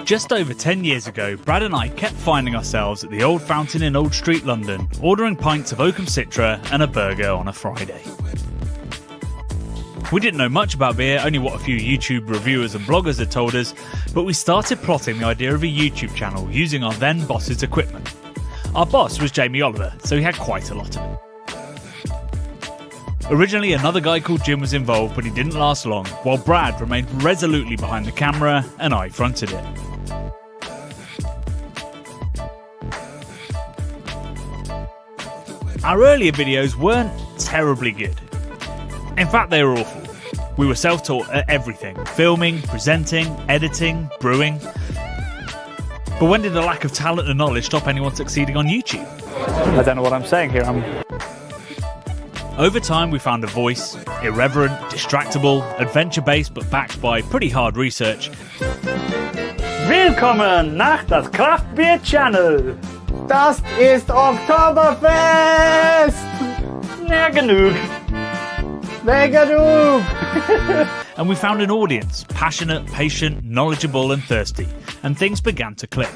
Just over 10 years ago, Brad and I kept finding ourselves at the Old Fountain in Old Street, London, ordering pints of Oakham Citra and a burger on a Friday. We didn't know much about beer, only what a few YouTube reviewers and bloggers had told us, but we started plotting the idea of a YouTube channel using our then boss's equipment. Our boss was Jamie Oliver, so he had quite a lot of it. Originally, another guy called Jim was involved, but he didn't last long, while Brad remained resolutely behind the camera and I fronted it. Our earlier videos weren't terribly good. In fact, they were awful. We were self-taught at everything: filming, presenting, editing, brewing. But when did a lack of talent and knowledge stop anyone succeeding on YouTube? I don't know what I'm saying here. Over time, we found a voice, irreverent, distractible, adventure-based, but backed by pretty hard research. Willkommen nach das Kraftbier Channel. Das ist Oktoberfest! Na genug. Sehr genug! And we found an audience, passionate, patient, knowledgeable and thirsty, and things began to click.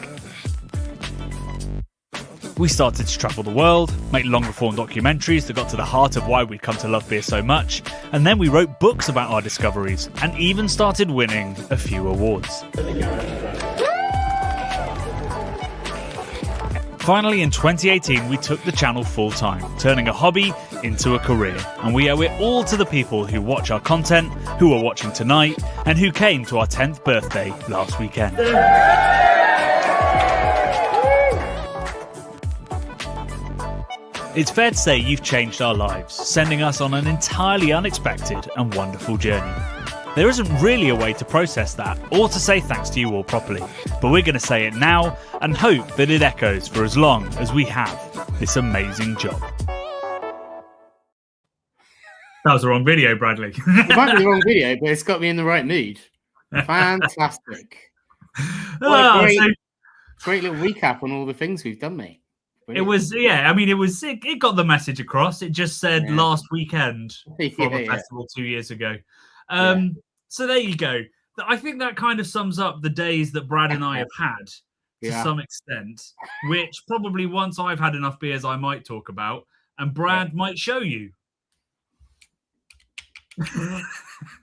We started to travel the world, make long-form documentaries that got to the heart of why we'd come to love beer so much, and then we wrote books about our discoveries, and even started winning a few awards. Finally, in 2018, we took the channel full-time, turning a hobby into a career, and we owe it all to the people who watch our content, who are watching tonight, and who came to our 10th birthday last weekend. It's fair to say you've changed our lives, sending us on an entirely unexpected and wonderful journey. There isn't really a way to process that, or to say thanks to you all properly, but we're going to say it now, and hope that it echoes for as long as we have this amazing job. That was the wrong video, Bradley. It might be the wrong video, but it's got me in the right mood. Fantastic. Great little recap on all the things we've done, mate. Brilliant. It was, yeah, I mean, it got the message across. It just said last weekend from a festival 2 years ago. So there you go. I think that kind of sums up the days that Brad and I have had to some extent, which probably once I've had enough beers, I might talk about, and Brad might show you.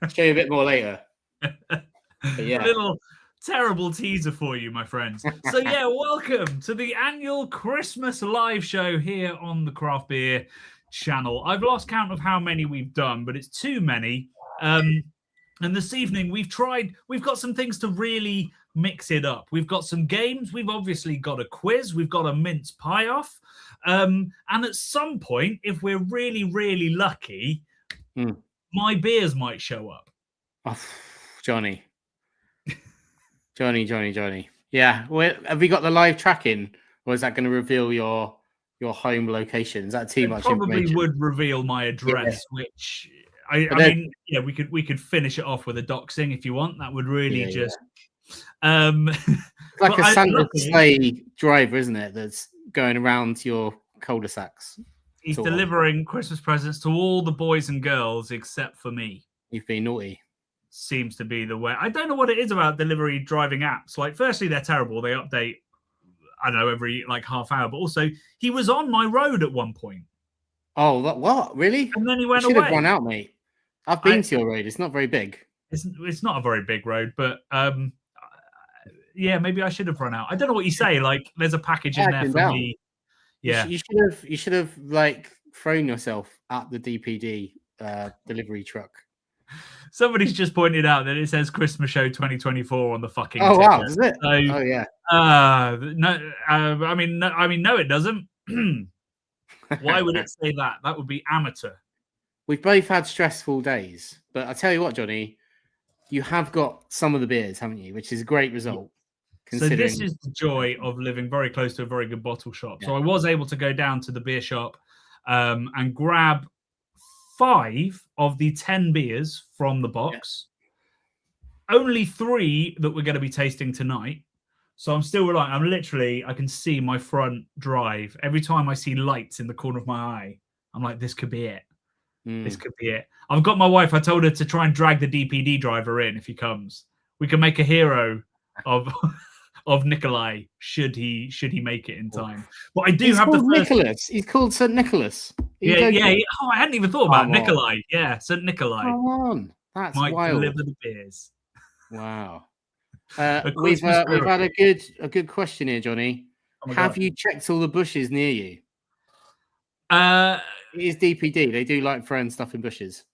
I'll show you a bit more later. A little terrible teaser for you, my friends. So yeah, welcome to the annual Christmas live show here on the Craft Beer channel. I've lost count of how many we've done, but it's too many. And this evening we've got some things to really mix it up. We've got some games. We've obviously got a quiz. We've got a mince pie off. And at some point, if we're really, really lucky, my beers might show up. Oh, Johnny. Yeah. Have we got the live tracking, or is that going to reveal your home location? Is that too much probably information? Would reveal my address, which I mean, yeah, we could finish it off with a doxing if you want. That would really like a Santa sleigh driver, isn't it? That's going around your cul-de-sacs. He's delivering Christmas presents to all the boys and girls except for me. You've been naughty. Seems to be the way. I don't know what it is about delivery driving apps. Like, firstly, they're terrible. They update, I don't know, every like half hour. But also, he was on my road at one point. Oh, what? Really? And then he went away. You should have run out, mate. I've been to your road. It's not very big. It's not a very big road, but yeah, maybe I should have run out. I don't know what you say. Like, there's a package in there for me. Yeah, you should have like thrown yourself at the DPD delivery truck. Somebody's just pointed out that it says Christmas Show 2024 on the fucking. Oh ticket. wow, is it? So, oh yeah. No. I mean, no, it doesn't. Why would it say that? That would be amateur. We've both had stressful days, but I tell you what, Johnny, you have got some of the beers, haven't you? Which is a great result. So this is the joy of living very close to a very good bottle shop. Yeah. So I was able to go down to the beer shop and grab 5 of the 10 beers from the box. Yeah. Only 3 that we're going to be tasting tonight. So I'm still relying. I can see my front drive. Every time I see lights in the corner of my eye, I'm like, this could be it. This could be it. I've got my wife. I told her to try and drag the DPD driver in if he comes. We can make a hero of of Nikolai should he make it in time. But I do He's have the called first... Nicholas. He's called St. Nicholas. Yeah. Oh, I hadn't even thought about Come Nikolai. Yeah, St. Nikolai Come on, that's might wild. deliver the beers. Wow. A We've Christmas had a good question here, Johnny. Oh my Have God. you checked all the bushes near you? It is DPD. They do like throwing stuff in bushes.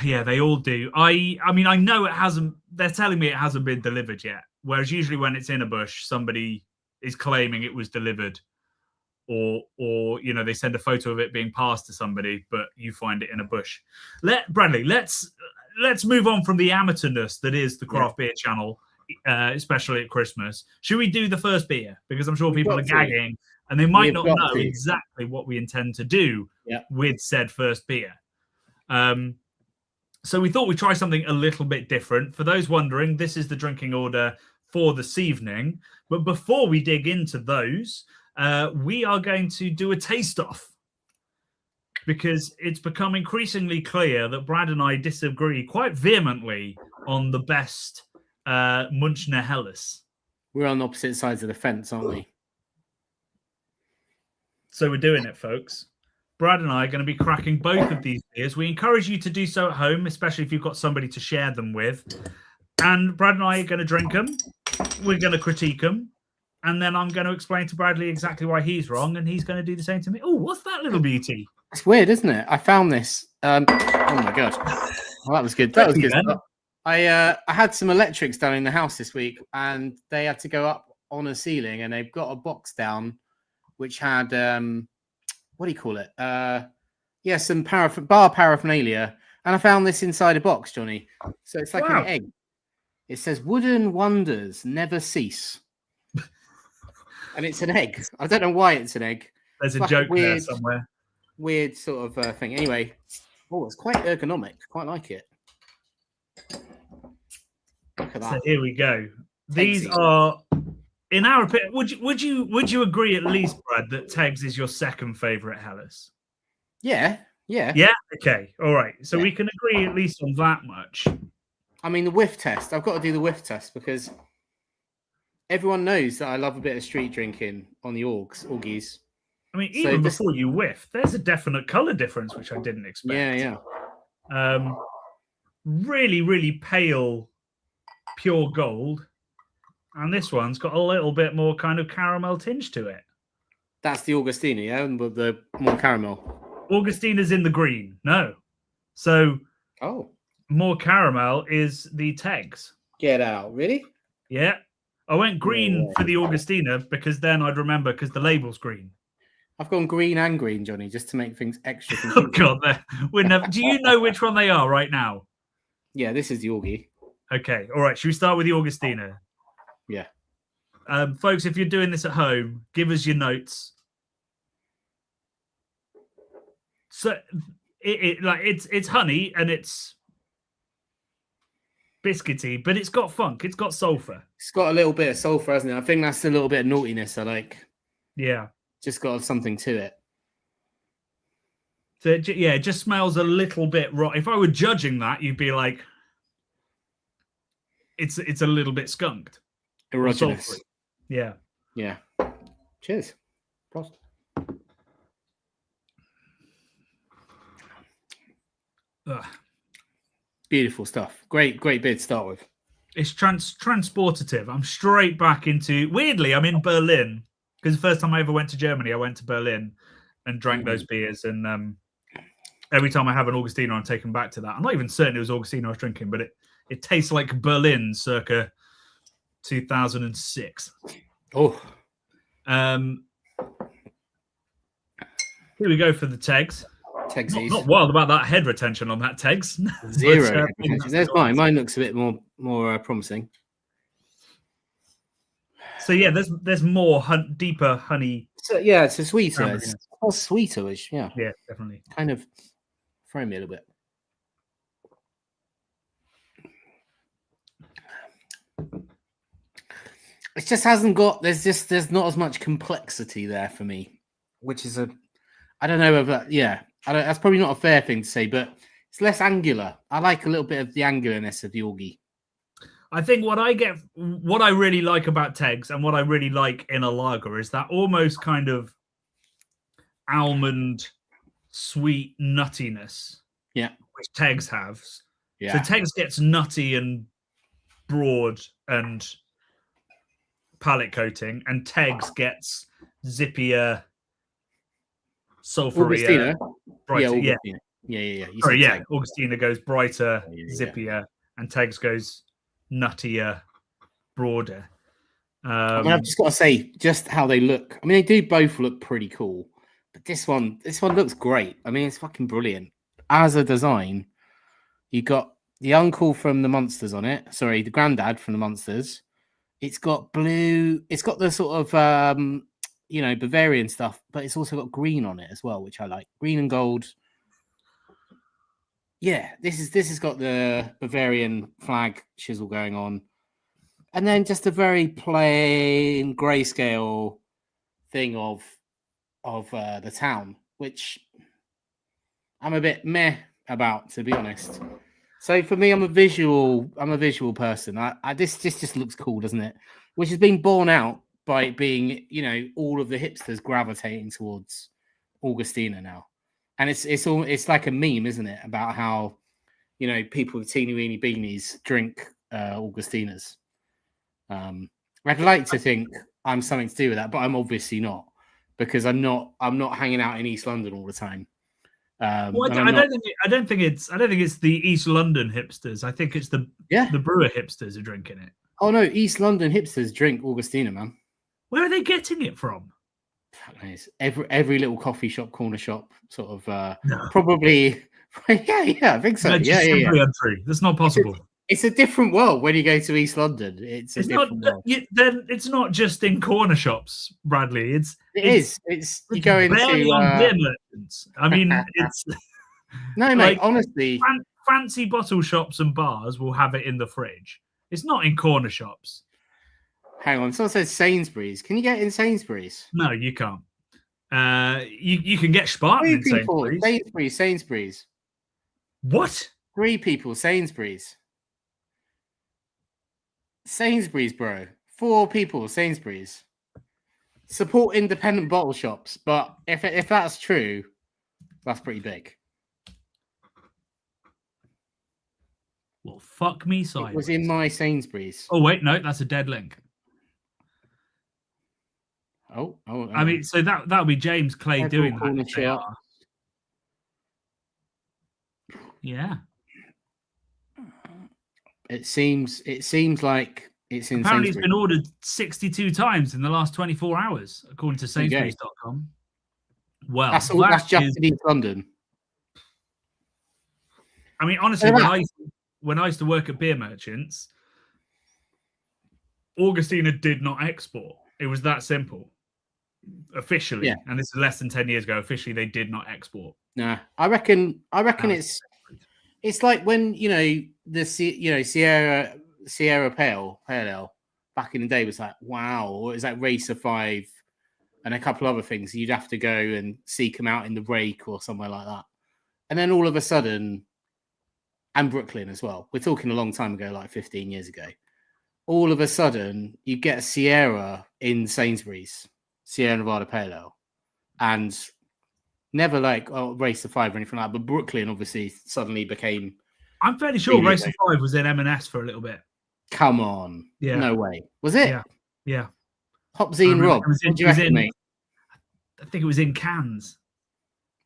Yeah, they all do. I mean, I know it hasn't. They're telling me it hasn't been delivered yet. Whereas usually when it's in a bush, somebody is claiming it was delivered, or they send a photo of it being passed to somebody, but you find it in a bush. Bradley, let's move on from the amateurness that is the craft beer channel, especially at Christmas. Should we do the first beer? Because I'm sure people are gagging and they might not know exactly what we intend to do with said first beer. So we thought we'd try something a little bit different. For those wondering, this is the drinking order for this evening. But before we dig into those, we are going to do a taste-off, because it's become increasingly clear that Brad and I disagree quite vehemently on the best Munchner Helles. We're on opposite sides of the fence, aren't we? So we're doing it, folks. Brad and I are going to be cracking both of these beers. We encourage you to do so at home, especially if you've got somebody to share them with. And Brad and I are going to drink them. We're going to critique them. And then I'm going to explain to Bradley exactly why he's wrong, and he's going to do the same to me. Oh, what's that little beauty? It's weird, isn't it? I found this. Oh, my God. Well, that was good. That was good. I had some electrics down in the house this week, and they had to go up on a ceiling, and they've got a box down which had... what do you call it? Some bar paraphernalia. And I found this inside a box, Johnny. So it's like an egg. It says, "Wooden wonders never cease." And it's an egg. I don't know why it's an egg. There's a joke there somewhere. Weird sort of thing. Anyway, it's quite ergonomic. Quite like it. Look at that. So here we go. These are... In our opinion, would you agree at least, Brad, that Teg's is your second favorite Helles? Yeah. Okay, all right. So we can agree at least on that much. I mean, the whiff test. I've got to do the whiff test because everyone knows that I love a bit of street drinking on the Augies. I mean, even before you whiff, there's a definite color difference which I didn't expect. Yeah. Really, really pale, pure gold. And this one's got a little bit more kind of caramel tinge to it. That's the Augustiner, yeah? With the more caramel. Augustiner's in the green. No. So more caramel is the Teg's. Get out. Really? Yeah. I went green for the Augustiner because then I'd remember because the label's green. I've gone green and green, Johnny, just to make things extra confusing. Oh, God. Do you know which one they are right now? Yeah, this is the Augie. Okay. All right. Should we start with the Augustiner? Yeah. Folks, if you're doing this at home, give us your notes. So it's honey and it's biscuity, but it's got funk. It's got sulfur. It's got a little bit of sulfur, hasn't it? I think that's a little bit of naughtiness I like. Yeah. Just got something to it. So it just smells a little bit raw. If I were judging that, you'd be like, it's a little bit skunked. Erogenous. Yeah. Cheers. Prost. Beautiful stuff. Great beer to start with. It's transportative. I'm straight back into... Weirdly, I'm in Berlin because the first time I ever went to Germany, I went to Berlin and drank those beers. And every time I have an Augustiner, I'm taken back to that. I'm not even certain it was Augustiner I was drinking, but it tastes like Berlin circa 2006. Oh. Here we go for the Teg's. Tegsies. Not wild about that head retention on that Teg's. Zero. There's mine. Mine looks a bit more promising. So yeah, there's more deeper honey. So yeah, it's a sweeter. It's more sweeterish. Yeah. Yeah, definitely. Kind of throw me a little bit. It just hasn't got. There's not as much complexity there for me, which is I don't know whether. Yeah, that's probably not a fair thing to say, but it's less angular. I like a little bit of the angularness of the Augie. I think what I really like about Teg's and what I really like in a lager is that almost kind of almond sweet nuttiness. Yeah. Which Teg's have. Yeah. So Teg's gets nutty and broad and palate coating, and Teg's gets zippier, sulphurier, brighter. Yeah. Yeah. Augustiner goes brighter, zippier, and Teg's goes nuttier, broader. I've just got to say, just how they look. I mean, they do both look pretty cool, but this one looks great. I mean, it's fucking brilliant. As a design, you got the uncle from the Monsters on it. Sorry, the granddad from the Monsters. It's got blue. It's got the sort of Bavarian stuff, but it's also got green on it as well, which I like. Green and gold. Yeah, this has got the Bavarian flag chisel going on, and then just a very plain grayscale thing of the town, which I'm a bit meh about, to be honest. So for me, I'm a visual person. This just looks cool, doesn't it? Which has been borne out by it being, all of the hipsters gravitating towards Augustiner now. And it's like a meme, isn't it? About how, people with teeny weeny beanies drink Augustiners. I'd like to think I'm something to do with that, but I'm obviously not, because I'm not hanging out in East London all the time. I don't think it's the East London hipsters. I think it's the brewer hipsters are drinking it. Oh no, East London hipsters drink Augustiner, man. Where are they getting it from? Every little coffee shop, corner shop, sort of probably. Yeah, I think so. Yeah. Untrue. That's not possible. It's a different world when you go to East London. It's a different world. Then it's not just in corner shops, Bradley. It's you go into beer merchants. I mean, it's no, mate. Honestly, fancy bottle shops and bars will have it in the fridge. It's not in corner shops. Hang on, someone says Sainsbury's. Can you get it in Sainsbury's? No, you can't. You can get Spartan in Sainsbury's. Sainsbury's. What? 3 people, Sainsbury's. Sainsbury's, bro. 4 people, Sainsbury's. Support independent bottle shops, but if that's true, that's pretty big. Well, fuck me sideways. It was in my Sainsbury's. Oh wait, no, that's a dead link. Oh. I mean, so that'll be James Clay doing that. Yeah. It seems like it's in. Apparently, it's been ordered 62 times in the last 24 hours, according to Sainsbury's.com. Well, that's just in East London. I mean, honestly, when I used to work at beer merchants, Augustiner did not export. It was that simple. Officially, and this is less than 10 years ago. Officially, they did not export. Nah, I reckon it's like when the Sierra Pale Ale back in the day was like, wow, or is that Racer 5 and a couple other things. You'd have to go and seek them out in the break or somewhere like that. And then all of a sudden, and Brooklyn as well. We're talking a long time ago, like 15 years ago. All of a sudden, you get a Sierra in Sainsbury's, Sierra Nevada Pale Ale, and never like Racer 5 or anything like that. But Brooklyn obviously suddenly became. I'm fairly sure Racer 5 was in M&S for a little bit. Come on. Yeah. No way. Was it? Yeah. Hopsy and Rob. What do you reckon, mate? I think it was in cans.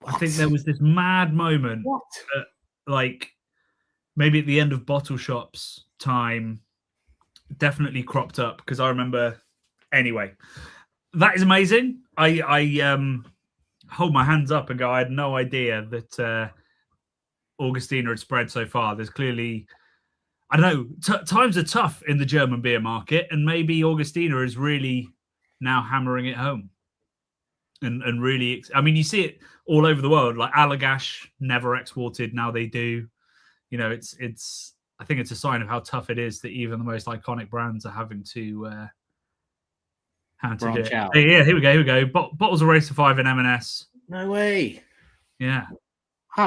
What? I think there was this mad moment. What? Like maybe at the end of bottle shops time, definitely cropped up because I remember. Anyway, that is amazing. I hold my hands up and go, I had no idea that Augustiner had spread so far. There's clearly, I don't know, times are tough in the German beer market, and maybe Augustiner is really now hammering it home. And really, I mean, you see it all over the world. Like Allagash never exported, now they do. You know, it's. I think it's a sign of how tough it is that even the most iconic brands are having to branch out. Yeah, here we go. Bottles of Racer 5 in M&S. No way. Yeah.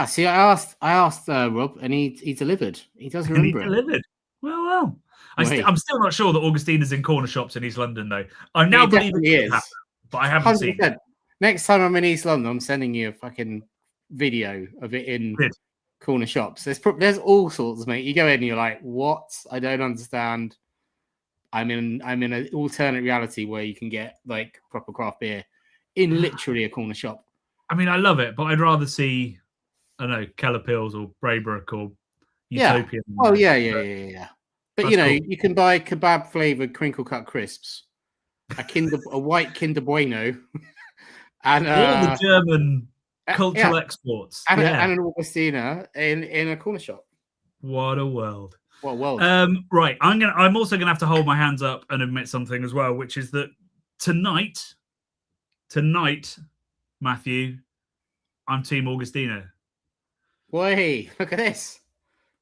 See, I asked Rob, and he delivered. He does remember. He delivered. Well. I'm still not sure that Augustina's in corner shops in East London, though. I now believe it is, happen, but I haven't 100%. Seen it. Next time I'm in East London, I'm sending you a fucking video of it in corner shops. There's all sorts, mate. You go in and you're like, what? I don't understand. I'm in an alternate reality where you can get like proper craft beer in literally a corner shop. I mean, I love it, but I'd rather see, I don't know, Keller Pills or Braybrook or Utopia. Oh yeah. But that's cool. You can buy kebab flavored crinkle cut crisps, a white Kinder Bueno, and all the German cultural exports, and an Augustiner in a corner shop. What a world! What a world! Right, I'm also gonna have to hold my hands up and admit something as well, which is that tonight, Matthew, I'm Team Augustiner. Boy, look at this!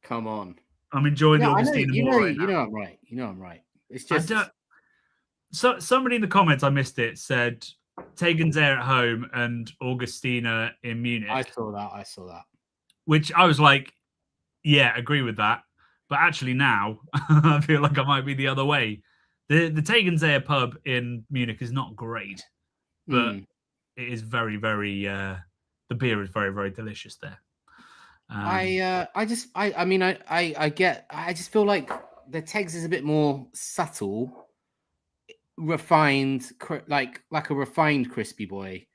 Come on. I'm enjoying the Augustiner more right now. You know I'm right. It's just so somebody in the comments, I missed it, said Tegernseer at home and Augustiner in Munich. I saw that. Which I was like, yeah, agree with that. But actually now I feel like I might be the other way. The Tegernseer pub in Munich is not great, but it is very, very the beer is very, very delicious there. I just feel like the Tegs is a bit more subtle, refined, like a refined crispy boy,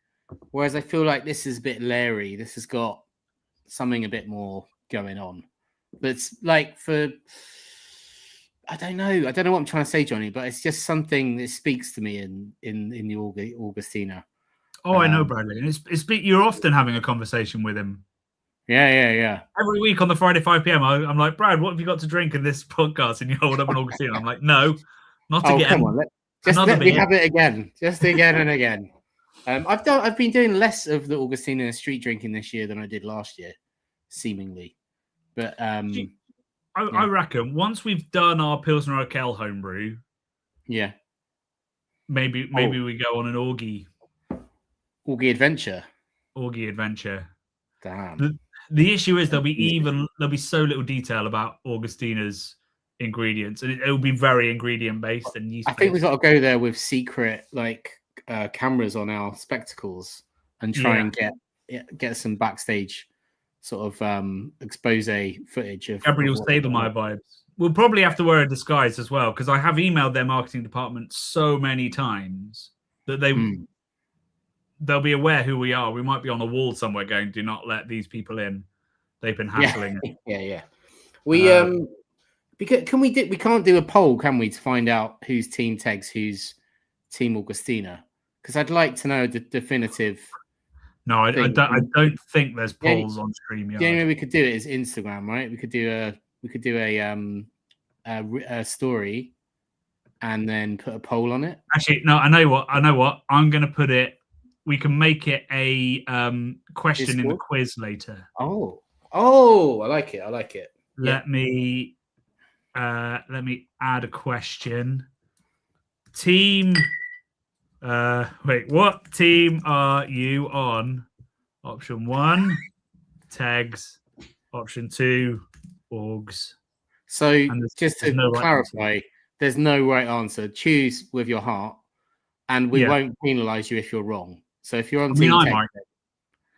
whereas I feel like this is a bit leery. This has got something a bit more going on. That's like I don't know what I'm trying to say, Johnny, but it's just something that speaks to me in the Augustiner. Oh, I know, Bradley. And you're often having a conversation with him. Yeah. Every week on the Friday 5 p.m, I'm like, Brad, what have you got to drink in this podcast? And you hold up an Augustiner. I'm like, no, not again. Come on, let me have it again, just again and again. I've been doing less of the Augustiner street drinking this year than I did last year, seemingly. But I reckon once we've done our Pilsner Urquell homebrew, maybe we go on an Augie adventure. Damn. The issue is there'll be so little detail about Augustina's ingredients, and it'll be very ingredient based and yeast. I think we've got to go there with secret cameras on our spectacles and try and get some backstage sort of expose footage of Gabriel Stablemire vibes. We'll probably have to wear a disguise as well, because I have emailed their marketing department so many times that they'll be aware who we are. We might be on a wall somewhere going, do not let these people in. They've been hassling. Yeah. We we can't do a poll, can we, to find out who's Team Tegs, who's Team Augustiner? Because I'd like to know the definitive. No, I don't think there's polls on StreamYard. The only way we could do it is Instagram, right? We could do a story and then put a poll on it. Actually, no, I know what. I'm going to put it. We can make it a question in the quiz later. Oh, I like it. Let me add a question. Team. What team are you on? Option 1, Tegs. Option 2, Augs. So just to clarify, there's no right answer. Choose with your heart, and we won't penalise you if you're wrong. So if you're on Team Tegs,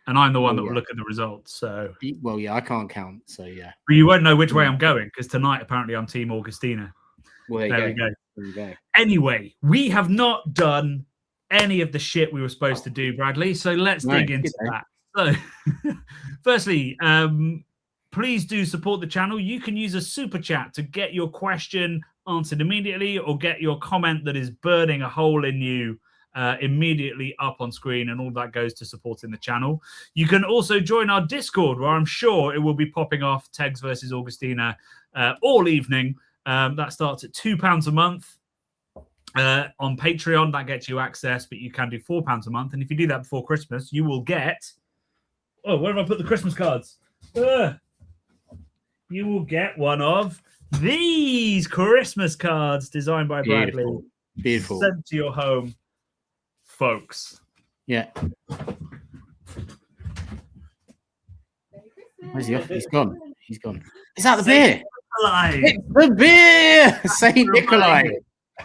and I'm the one that will look at the results. So I can't count. So but you won't know which way I'm going, because tonight apparently I'm Team Augustiner. Well, there we go. Anyway, we have not done any of the shit we were supposed to do, Bradley. So let's dig into that. So, firstly, please do support the channel. You can use a super chat to get your question answered immediately, or get your comment that is burning a hole in you immediately up on screen, and all that goes to supporting the channel. You can also join our Discord, where I'm sure it will be popping off Tegs versus Augustiner all evening. That starts at £2 a month. On Patreon, that gets you access, but you can do £4 a month. And if you do that before Christmas, you will get... Oh, where have I put the Christmas cards? You will get one of these Christmas cards designed by Bradley. Beautiful. Sent to your home, folks. Yeah. Where's he off? He's gone. Is that the beer? It's the beer, Saint Nikolai.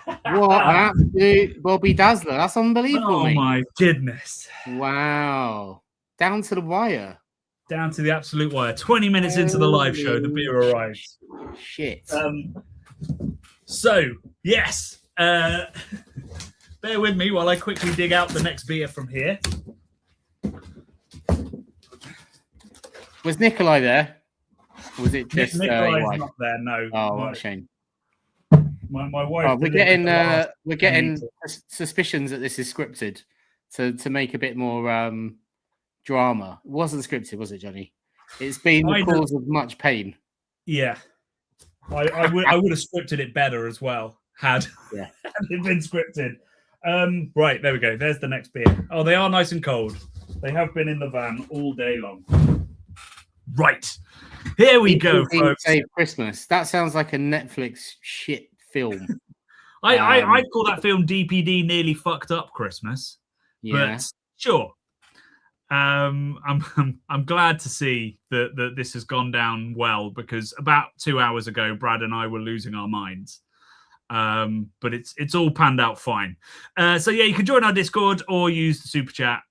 What an absolute Bobby Dazzler! That's unbelievable, mate. my goodness! Wow, down to the wire. Down to the absolute wire. 20 minutes into the live show, the beer arrives. Shit. So, yes. Bear with me while I quickly dig out the next beer from here. Was Nikolai there? Or was it just Nikolai's not there? No. Oh, what a shame. My wife. We're getting suspicions that this is scripted to make a bit more drama. It wasn't scripted, was it, Johnny? It's been the cause of much pain. Yeah, I would have scripted it better as well had it been scripted. Right, there we go. There's the next beer. Oh, they are nice and cold. They have been in the van all day long. Right, here we go, folks. Save Christmas. That sounds like a Netflix shit film. I call that film DPD Nearly Fucked Up Christmas. Yeah, but sure. I'm glad to see that this has gone down well, because about 2 hours ago, Brad and I were losing our minds. But it's all panned out fine. So yeah, you can join our Discord or use the super chat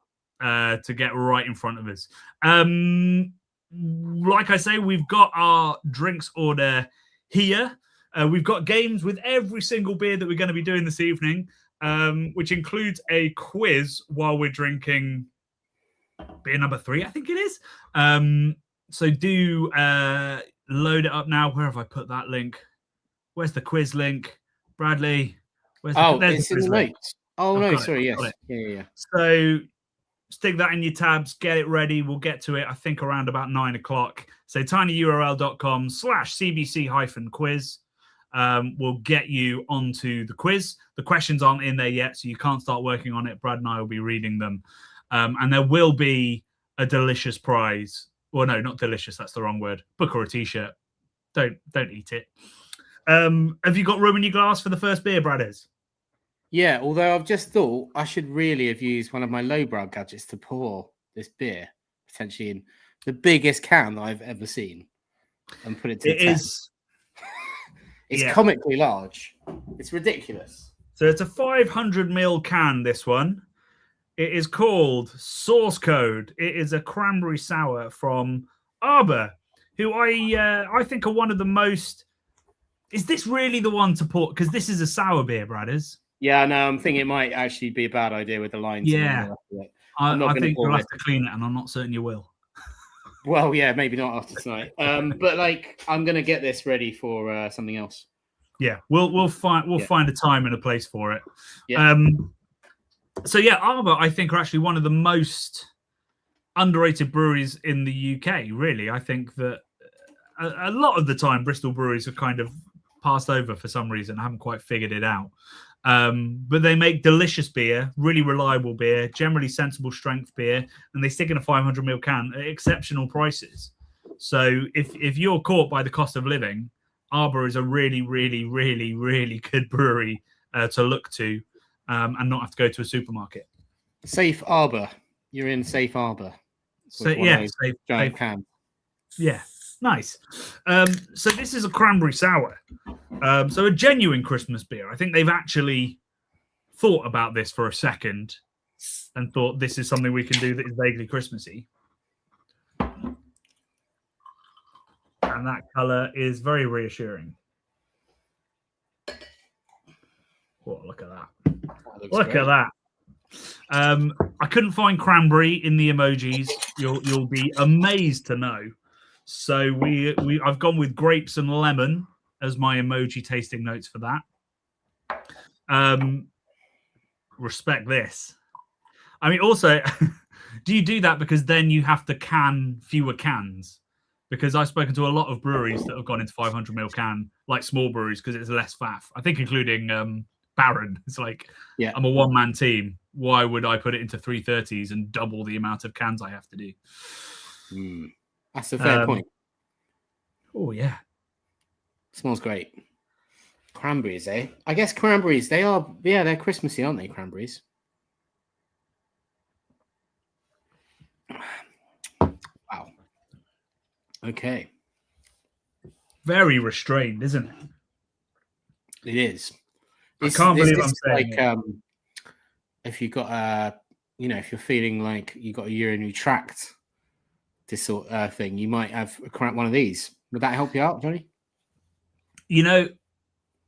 to get right in front of us. Like I say, we've got our drinks order here. We've got games with every single beer that we're going to be doing this evening, which includes a quiz while we're drinking beer number 3, I think it is. So do load it up now. Where have I put that link? Where's the quiz link? Bradley? It's in the notes. Oh, no, sorry, yes. Yeah. So stick that in your tabs, get it ready. We'll get to it, I think, around about 9 o'clock. So tinyurl.com/CBC-quiz. Will get you onto the quiz. The questions aren't in there yet, so you can't start working on it. Brad and I will be reading them. And there will be a delicious prize. Well, no, not delicious. That's the wrong word. Book or a t-shirt. Don't eat it. Have you got room in your glass for the first beer, Bradders? Yeah, although I've just thought I should really have used one of my lowbrow gadgets to pour this beer, potentially in the biggest can that I've ever seen, and put it to 10. It's comically large. It's ridiculous. So it's a 500ml can, this one. It is called Source Code. It is a cranberry sour from Arbor, who I think are one of the most... Is this really the one to pour? Because this is a sour beer, Bradders. Yeah, no, I'm thinking it might actually be a bad idea with the lines. Yeah, I think you'll have to clean it, and I'm not certain you will. Well, yeah, maybe not after tonight. But like, I'm gonna get this ready for something else. Yeah, we'll find a time and a place for it. Yeah. So yeah, Arbor, I think, are actually one of the most underrated breweries in the UK. Really, I think that a lot of the time Bristol breweries are kind of passed over for some reason. I haven't quite figured it out. But they make delicious beer, really reliable beer, generally sensible strength beer, and they stick in a 500ml can at exceptional prices. So if you're caught by the cost of living, Arbor is a really, really, really, really good brewery to look to and not have to go to a supermarket. Safe Arbor. You're in Safe Arbor. So yeah, safe can. Yeah. Nice. So this is a cranberry sour. So a genuine Christmas beer. I think they've actually thought about this for a second and thought this is something we can do that is vaguely Christmassy. And that colour is very reassuring. Oh, look at that. Look at that. I couldn't find cranberry in the emojis. You'll be amazed to know. So I've gone with grapes and lemon as my emoji tasting notes for that. Respect this. I mean, also, do you do that because then you have to can fewer cans? Because I've spoken to a lot of breweries that have gone into 500ml can, like small breweries, because it's less faff. I think including Baron. It's like, I'm a one-man team. Why would I put it into 330s and double the amount of cans I have to do? That's a fair point. Oh, yeah. Smells great. Cranberries, eh? I guess cranberries, they're Christmassy, aren't they, cranberries? Wow. Okay. very restrained, isn't it? It is. I can't believe I'm saying like it. If you got if you're feeling like you got a urinary tract disorder thing, you might have one of these. Would that help you out, Johnny? You know,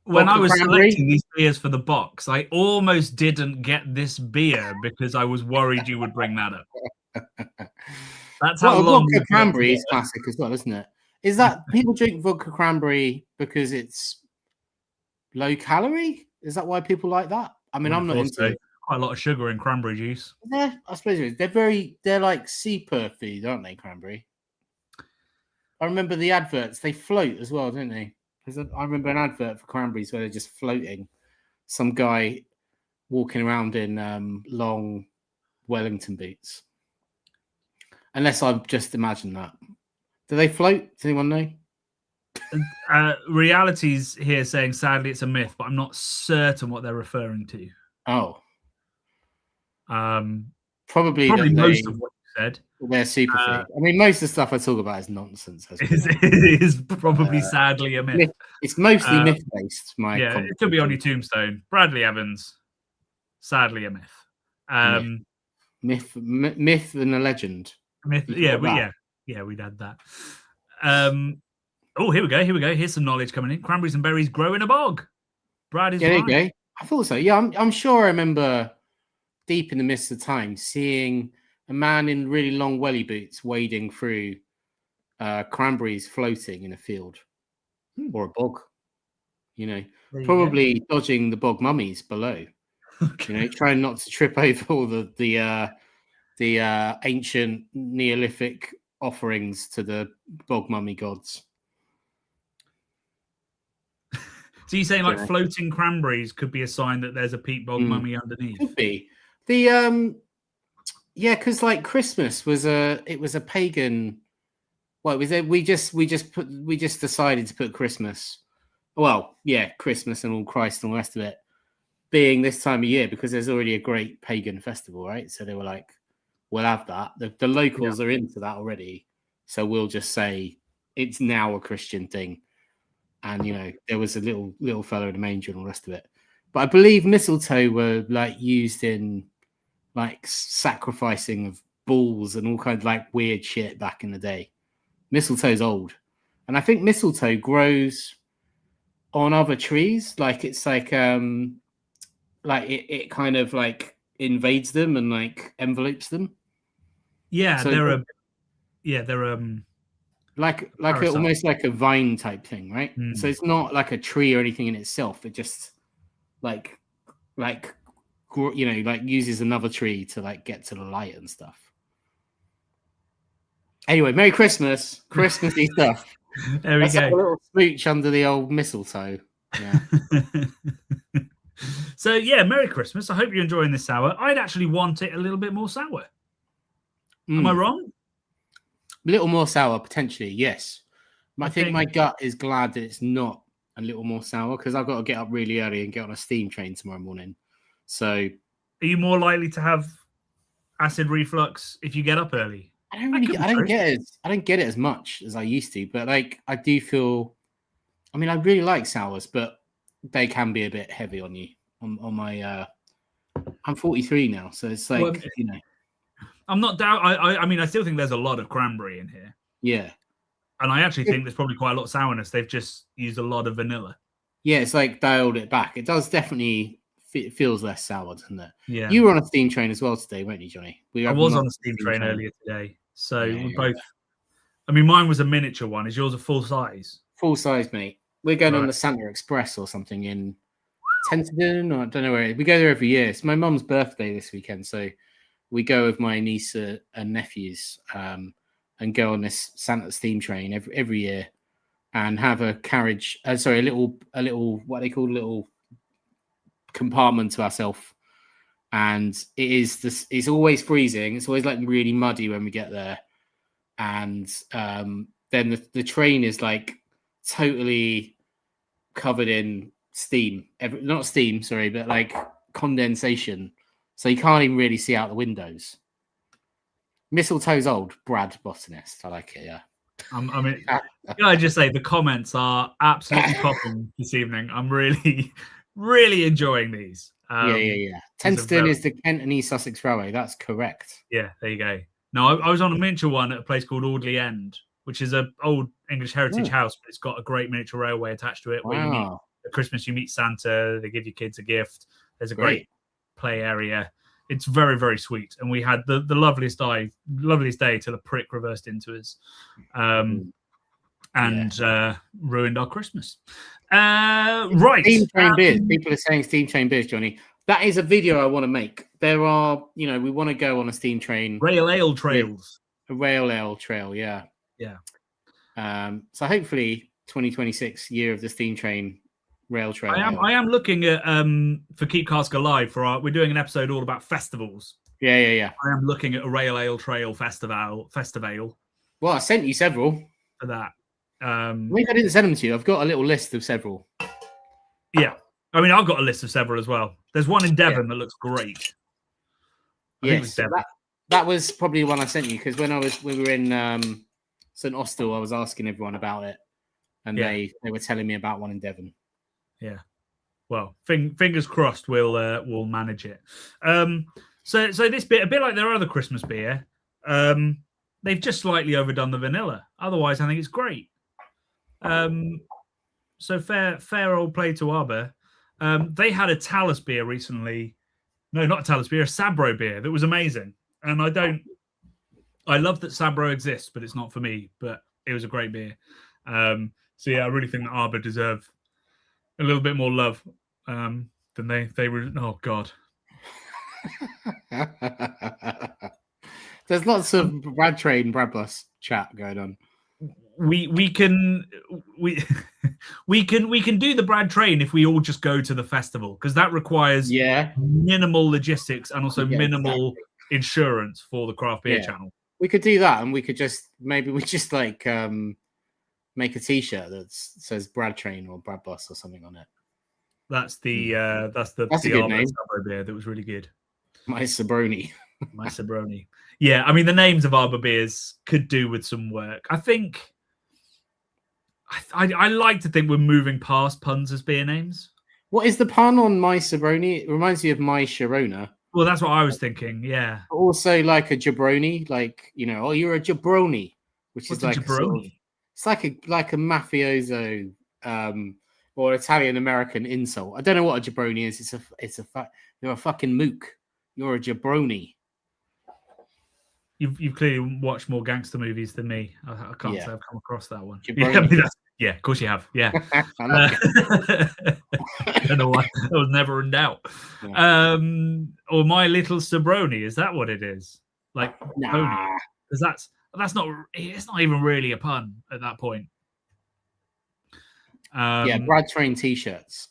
when Vodka I was cranberry? selecting these beers for the box, I almost didn't get this beer because I was worried you would bring that up. That's how long vodka cranberry is classic as well, isn't it? Is that people drink vodka cranberry because it's low calorie? Is that why people like that? I mean, I'm not into it. Quite a lot of sugar in cranberry juice. Yeah, I suppose it is. They're like super food, aren't they, cranberry? I remember the adverts, they float as well, don't they? I remember an advert for cranberries where they're just floating. Some guy walking around in long Wellington boots. Unless I've just imagined that. Do they float? Does anyone know? Reality's here saying, sadly, it's a myth, but I'm not certain what they're referring to. Oh. Probably most of what you said. They're super food. I mean, most of the stuff I talk about is nonsense. It is probably sadly a myth. It's mostly myth-based. It could be on your tombstone. Bradley Evans, sadly a myth. Myth and a legend. Myth, we'd add that. Here we go. Here's some knowledge coming in. Cranberries and berries grow in a bog. Brad is right. There you go. I thought so. Yeah, I'm sure I remember deep in the mist of time seeing a man in really long welly boots wading through cranberries floating in a field or a bog. Probably dodging the bog mummies below. Okay. Trying not to trip over all the ancient Neolithic offerings to the bog mummy gods. So you're saying like floating cranberries could be a sign that there's a peat bog mummy underneath? Could be. Because like Christmas was a pagan. Well, we just decided to put Christmas. Well, yeah, Christmas and all Christ and all the rest of it being this time of year because there's already a great pagan festival, right? So they were like, we'll have that. The locals are into that already, so we'll just say it's now a Christian thing. And there was a little fellow in a manger and all the rest of it. But I believe mistletoe were like used in like sacrificing of bulls and all kinds of like weird shit back in the day. Mistletoe's old, and I think mistletoe grows on other trees. Like it's like it kind of like invades them and like envelopes them. Yeah, so they're almost like a vine type thing, right? So it's not like a tree or anything in itself. It just like uses another tree to like get to the light and stuff. Anyway, Merry Christmas, Christmassy stuff. There we Let's go. have a little smooch under the old mistletoe. Yeah. So Merry Christmas. I hope you're enjoying this sour. I'd actually want it a little bit more sour. Am I wrong? A little more sour, potentially, yes. I think my gut is glad that it's not a little more sour because I've got to get up really early and get on a steam train tomorrow morning. So, are you more likely to have acid reflux if you get up early? I don't get it as much as I used to, but like I do feel. I mean, I really like sours, but they can be a bit heavy on you. On my, I'm 43 now, so it's like I'm not doubt. I mean, I still think there's a lot of cranberry in here. Yeah. And I actually think there's probably quite a lot of sourness. They've just used a lot of vanilla. Yeah, it's like dialed it back. It does definitely feels less sour, doesn't it? Yeah. You were on a steam train as well today, weren't you, Johnny? I was on a steam train earlier today. So we both. I mean, mine was a miniature one. Is yours a full size? Full size, mate. We're going on the Santa Express or something in Tenterden, or I don't know where. We go there every year. It's my mum's birthday this weekend, so we go with my niece and nephews and go on this Santa steam train every year and have a carriage. A little what they call a little compartment to ourselves. And it is this. It's always freezing. It's always like really muddy when we get there, and then the train is like totally covered in steam. Not steam, sorry, but like condensation. So you can't even really see out the windows. Mistletoe's old, Brad, botanist. I like it, yeah. I mean, can I just say the comments are absolutely popping this evening. I'm really, really enjoying these. Yeah. Tenston is the Kent and East Sussex Railway. That's correct. Yeah, there you go. No, I was on a miniature one at a place called Audley End, which is an old English heritage house, but it's got a great miniature railway attached to it. Where you meet at Christmas, you meet Santa. They give your kids a gift. There's a great play area. It's very, very sweet. And we had the loveliest day till the prick reversed into us, and ruined our Christmas. Right. Steam train beers. People are saying steam train beers, Johnny. That is a video I want to make. There are, we want to go on a steam train. Rail ale trails. A rail ale trail, yeah. Yeah. So hopefully 2026 year of the steam train rail trail. I am looking at for Keep Casca Live we're doing an episode all about festivals. Yeah. I am looking at a rail ale trail festival. Well, I sent you several for that. I think I didn't send them to you. I've got a little list of several. Yeah. I mean, I've got a list of several as well. There's one in Devon that looks great. Yes, that was probably one I sent you because when we were in St Austell, I was asking everyone about it, and they were telling me about one in Devon. Yeah, well, fingers crossed we'll manage it. So this bit, a bit like their other Christmas beer, they've just slightly overdone the vanilla. Otherwise, I think it's great. So fair old play to Arbor. They had a Talus beer recently. No, not a Talus beer, a Sabro beer that was amazing. And I love that Sabro exists, but it's not for me. But it was a great beer. So yeah, I really think that Arbor deserve a little bit more love than they were. Oh God. There's lots of Brad Train, Brad Bus chat going on. We can do the Brad Train if we all just go to the festival because that requires minimal logistics and also minimal insurance for the craft beer channel. We could do that, and we could just like make a T-shirt that says Brad Train or Brad Bus or something on it. That's the a good name. Sabro beer that was really good. My Sabroni. My Sabroni. Yeah, I mean the names of Arbor beers could do with some work. I think. I like to think we're moving past puns as beer names. What is the pun on My Sabroni? It reminds me of My Sharona. Well, that's what I was thinking. Yeah. Also, like a jabroni, like you're a jabroni, which is like a jabroni. It's like a mafioso or Italian American insult. I don't know what a jabroni is. You're a fucking mook. You're a jabroni. You've clearly watched more gangster movies than me. I can't say I've come across that one. Yeah, of course you have. Yeah. I don't know why. That was never in doubt. Yeah. Or My Little Sabroni. Is that what it is? Like pony? Because that's not. It's not even really a pun at that point. Brad Train T-shirts.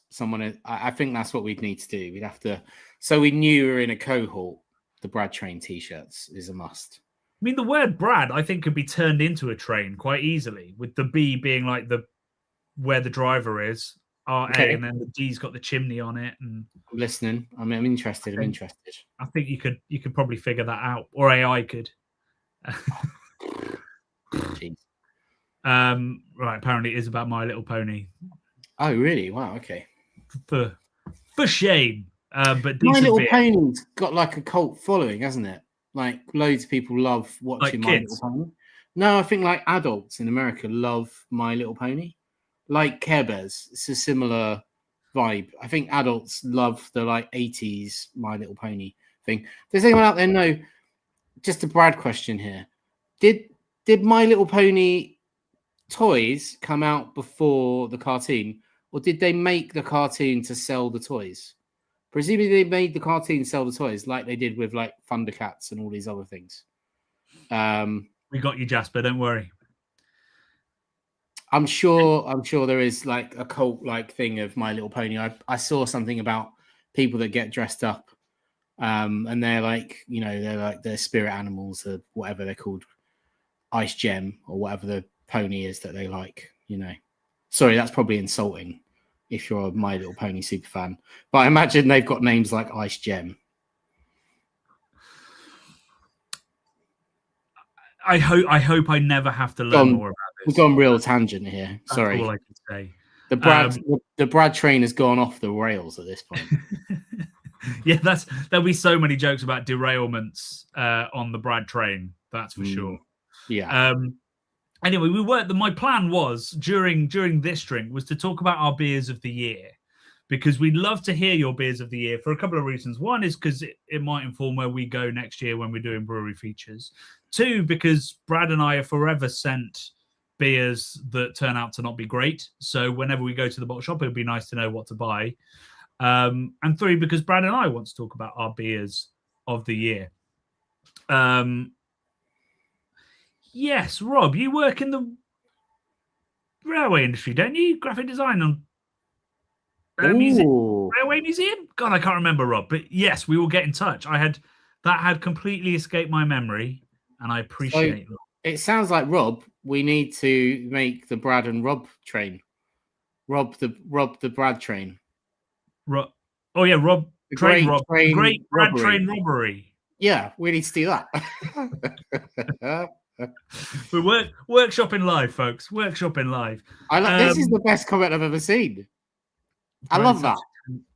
I think that's what we'd need to do. We'd have to. So we knew we were in a cohort. The Brad Train T-shirts is a must. I mean, the word Brad, I think, could be turned into a train quite easily, with the B being like where the driver is, RA, and then the D's got the chimney on it. And I'm listening. I'm interested. I think you could probably figure that out, or AI could. Right. Apparently, it is about My Little Pony. Oh, really? Wow. Okay. For shame. But My Little Pony's got like a cult following, hasn't it? Like loads of people love watching My Little Pony. No, I think like adults in America love My Little Pony. Like Care Bears, it's a similar vibe. I think adults love the like 80s My Little Pony thing. Does anyone out there know? Just a Brad question here. Did My Little Pony toys come out before the cartoon, or did they make the cartoon to sell the toys? Presumably they made the cartoon sell the toys like they did with like Thundercats and all these other things. We got you, Jasper. Don't worry. I'm sure there is like a cult like thing of My Little Pony. I saw something about people that get dressed up, and they're like their spirit animals or whatever they're called, Ice Gem or whatever the pony is that they like. Sorry, that's probably insulting if you're a My Little Pony super fan, but I imagine they've got names like Ice Gem. I hope I never have to learn more about this. We've gone real tangent here. That's Sorry. all I can say. The Brad train has gone off the rails at this point. Yeah, there'll be so many jokes about derailments on the Brad train. That's for sure. Yeah. Anyway, my plan was during this drink was to talk about our beers of the year, because we'd love to hear your beers of the year for a couple of reasons. One is because it might inform where we go next year when we're doing brewery features. Two, because Brad and I are forever sent beers that turn out to not be great. So whenever we go to the bottle shop, it'd be nice to know what to buy. And three, because Brad and I want to talk about our beers of the year. Yes, Rob, you work in the railway industry, don't you? Graphic design on Railway Museum? God, I can't remember, Rob. But yes, we will get in touch. That had completely escaped my memory, and I appreciate it. It sounds like, Rob, we need to make the Brad and Rob train. Rob the Brad train. Rob. Oh yeah, Rob. The great Brad train robbery. Yeah, we need to do that. We're workshopping live, folks. Workshopping live. This is the best comment I've ever seen. I love that.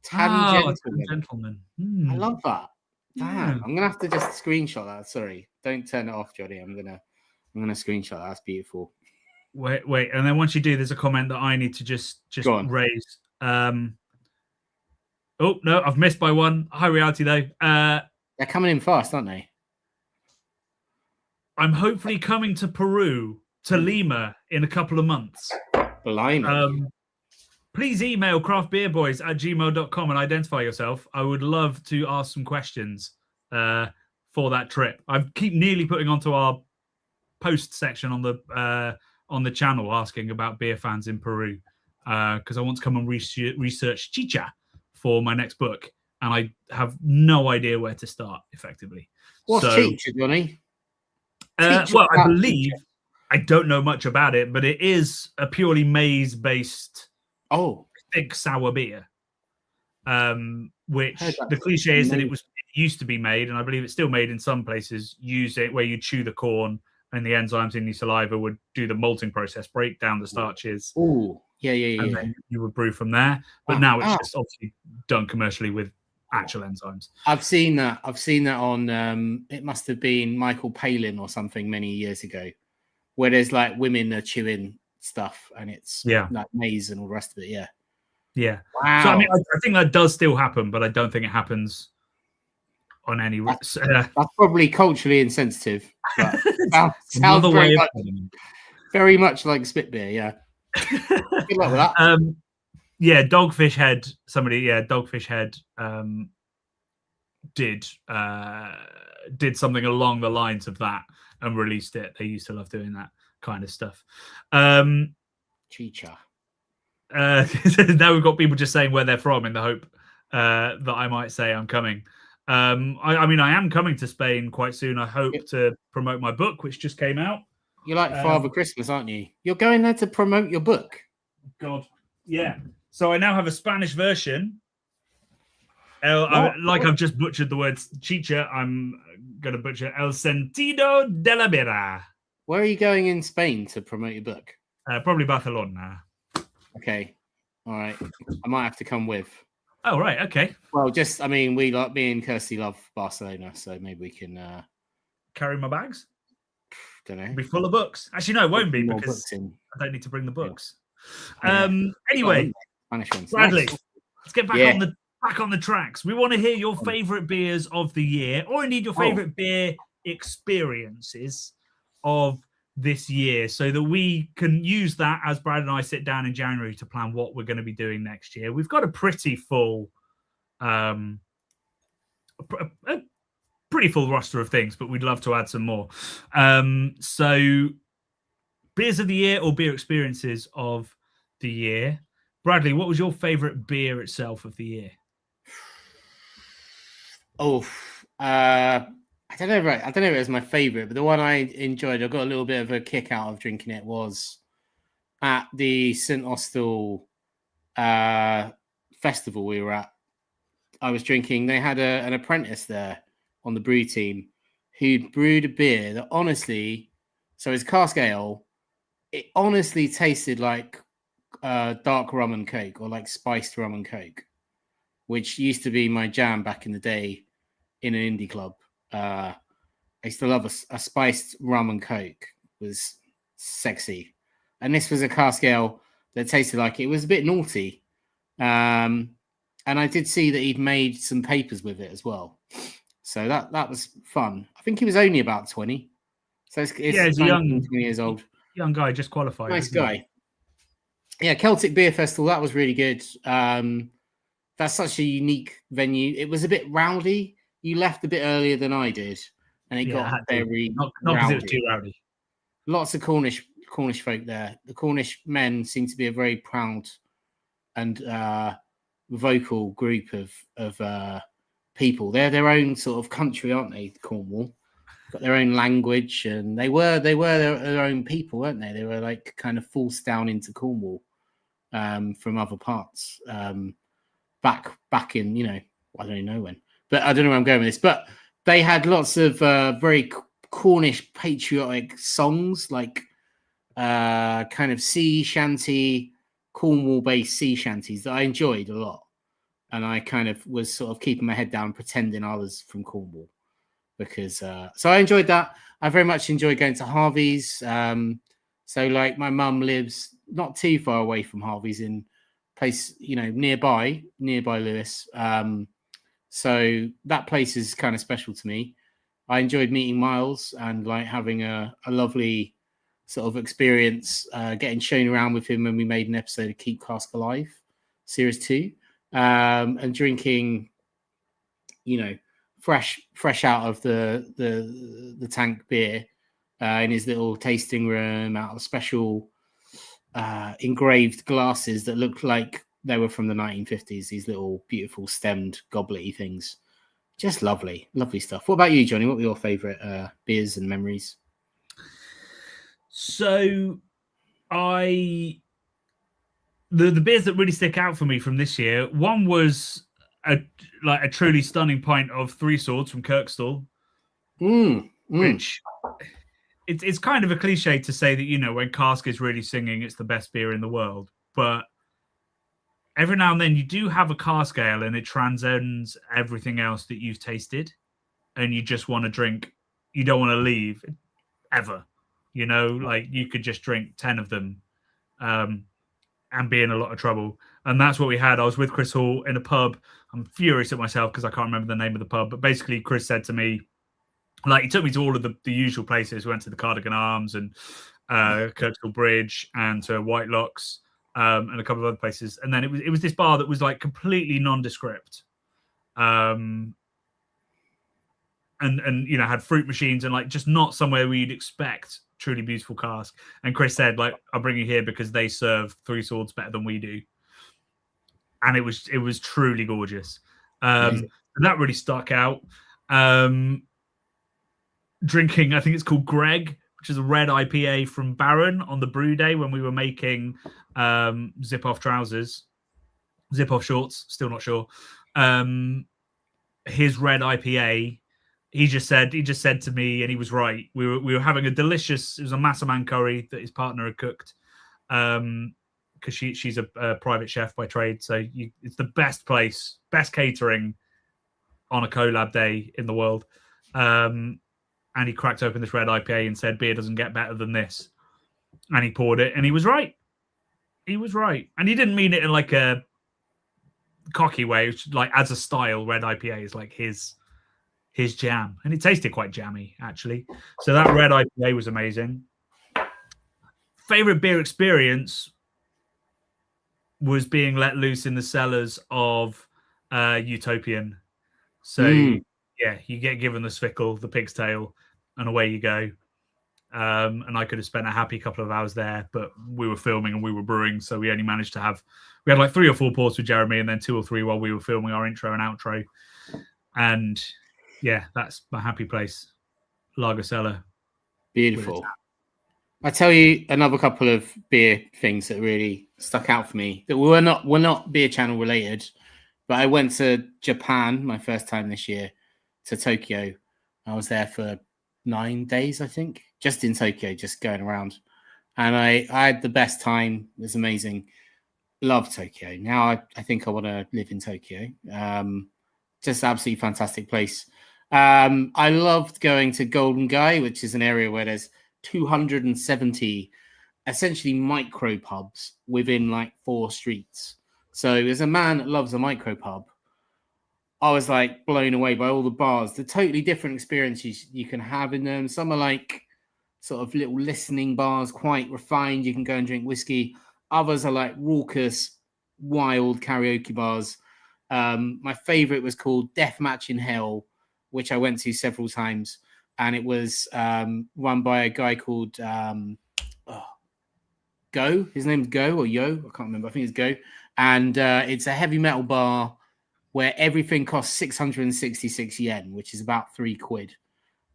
Gentleman. I love that. Damn, I'm gonna have to just screenshot that. Sorry, don't turn it off, Johnny. I'm gonna screenshot that. That's beautiful. Wait, and then once you do, there's a comment that I need to just raise. Oh no, I've missed by one. High reality though. They're coming in fast, aren't they? I'm hopefully coming to Peru, to Lima, in a couple of months. Blimey. Please email craftbeerboys@gmail.com and identify yourself. I would love to ask some questions for that trip. I keep nearly putting onto our post section on the channel asking about beer fans in Peru, because I want to come and research chicha for my next book, and I have no idea where to start effectively. What's chicha, Johnny? Well, I believe I don't know much about it, but it is a purely maize-based thick sour beer. Which the cliche is that it used to be made, and I believe it's still made in some places, use it where you chew the corn and the enzymes in your saliva would do the malting process, break down the starches. Yeah. And then you would brew from there. But now it's just obviously done commercially with actual enzymes. I've seen that on it must have been Michael Palin or something many years ago, where there's like women are chewing stuff and it's like maize and all the rest of it. Yeah. Wow. So I mean, I think that does still happen, but I don't think it happens on any. That's probably culturally insensitive. But sounds very much like spit beer. Yeah. Good luck with that. Yeah, Dogfish Head. Dogfish Head did something along the lines of that and released it. They used to love doing that kind of stuff. Chicha. Now we've got people just saying where they're from in the hope that I might say I'm coming. I mean, I am coming to Spain quite soon. I hope to promote my book, which just came out. You're like Father Christmas, aren't you? You're going there to promote your book. God, yeah. So I now have a Spanish version. I've just butchered the word chicha. I'm going to butcher El Sentido de la Birra. Where are you going in Spain to promote your book? Probably Barcelona. Okay. All right. I might have to come with. Oh, right. Okay. Well, me and Kirsty love Barcelona, so maybe we can carry my bags. Don't know. It'll be full of books. Actually, no, it won't be because I don't need to bring the books. Anyway, Bradley, let's get back on the tracks. We want to hear your favorite beers of the year, or indeed your favorite beer experiences of this year, so that we can use that as Brad and I sit down in January to plan what we're going to be doing next year. We've got a pretty full roster of things, but we'd love to add some more. So beers of the year or beer experiences of the year. Bradley, what was your favorite beer itself of the year? I don't know if it was my favorite, but the one I enjoyed, I got a little bit of a kick out of drinking it, was at the St. Austell festival we were at. I was drinking, they had an apprentice there on the brew team who brewed a beer that honestly So it's cask ale. It honestly tasted like dark rum and coke, or like spiced rum and coke, which used to be my jam back in the day in an indie club. I used to love a spiced rum and coke. It was sexy. And this was a cask ale that tasted like it was a bit naughty. And I did see that he'd made some papers with it as well. So that was fun. I think he was only about 20. So it's he's a young 20 years old. Young guy, just qualified. Nice guy. Yeah, Celtic Beer Festival, that was really good. That's such a unique venue. It was a bit rowdy. You left a bit earlier than I did, and it got very not because it was too rowdy. Lots of Cornish folk there. The Cornish men seem to be a very proud and vocal group of people. They're their own sort of country, aren't they? Cornwall got their own language, and they were their own people, weren't they? They were like kind of forced down into Cornwall from other parts back in, I don't even know when, but I don't know where I'm going with this. But they had lots of very Cornish patriotic songs, like kind of sea shanty, Cornwall-based sea shanties that I enjoyed a lot. And I kind of was sort of keeping my head down, pretending I was from Cornwall. Because so I enjoyed that. I very much enjoyed going to Harvey's. So like my mum lives not too far away from Harvey's, in place, nearby Lewis. So that place is kind of special to me. I enjoyed meeting Miles and like having a lovely sort of experience, getting shown around with him when we made an episode of Keep Cask Alive, Series 2, and drinking, fresh out of the tank beer in his little tasting room, out of special engraved glasses that looked like they were from the 1950s. These little beautiful stemmed goblet-y things. Just lovely stuff. What about you, Johnny? What were your favourite beers and memories? So the beers that really stick out for me from this year, one was a truly stunning pint of Three Swords from Kirkstall, which it's kind of a cliche to say that, when cask is really singing, it's the best beer in the world. But every now and then you do have a cask ale and it transcends everything else that you've tasted, and you just want to drink. You don't want to leave ever. Like you could just drink 10 of them and be in a lot of trouble. And that's what we had. I was with Chris Hall in a pub. I'm furious at myself because I can't remember the name of the pub. But basically, Chris said to me, he took me to all of the usual places. We went to the Cardigan Arms and Kirkstall Bridge and to White Locks and a couple of other places. And then it was this bar that was like completely nondescript. And had fruit machines and like just not somewhere where you'd expect truly beautiful cask. And Chris said, I'll bring you here because they serve Three Swords better than we do. And it was truly gorgeous. That really stuck out. Drinking, I think it's called Greg, which is a red IPA from Baron on the brew day when we were making zip-off trousers, zip-off shorts, still not sure. His red IPA, he just said to me, and he was right. We were having it was a massaman curry that his partner had cooked. Because she's a private chef by trade. So it's the best place, best catering on a collab day in the world. And he cracked open this red IPA and said, beer doesn't get better than this. And he poured it and he was right. And he didn't mean it in like a cocky way, which, like as a style, red IPA is like his jam. And it tasted quite jammy, actually. So that red IPA was amazing. Favorite beer experience was being let loose in the cellars of Utopian. So, you get given the svickle, the pig's tail, and away you go. And I could have spent a happy couple of hours there, but we were filming and we were brewing, so we only managed to we had like 3 or 4 pours with Jeremy and then 2 or 3 while we were filming our intro and outro. And yeah, that's my happy place. Lager cellar. Beautiful. I tell you another couple of beer things that really stuck out for me that were not beer channel related, but I went to Japan my first time this year, to Tokyo. I was there for 9 days, I think, just in Tokyo, just going around. And I had the best time. It was amazing. Love Tokyo. Now I think I want to live in Tokyo. Just absolutely fantastic place. I loved going to Golden Gai, which is an area where there's 270 essentially micro pubs within like 4 streets. So as a man that loves a micro pub, I was like blown away by all the bars, the totally different experiences you can have in them. Some are like sort of little listening bars, quite refined. You can go and drink whiskey. Others are like raucous, wild karaoke bars. My favorite was called Death Match in Hell, which I went to several times. And it was run by a guy called Go. His name's Go or Yo. I can't remember. I think it's Go. And it's a heavy metal bar where everything costs 666 yen, which is about £3.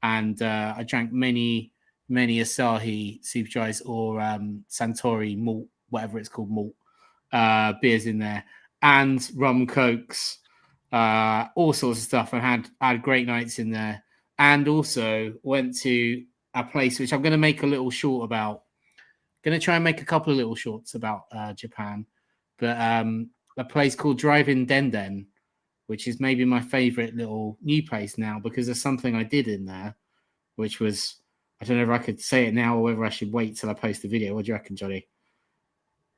And I drank many Asahi Superdries or Santori malt, whatever it's called, malt beers in there, and rum cokes, all sorts of stuff, and had great nights in there. And also went to a place which I'm going to make a little short about. Going to try and make a couple of little shorts about Japan, but a place called Drive-In Denden, which is maybe my favorite little new place now because there's something I did in there, which was, I don't know if I could say it now or whether I should wait till I post the video. What do you reckon, Johnny?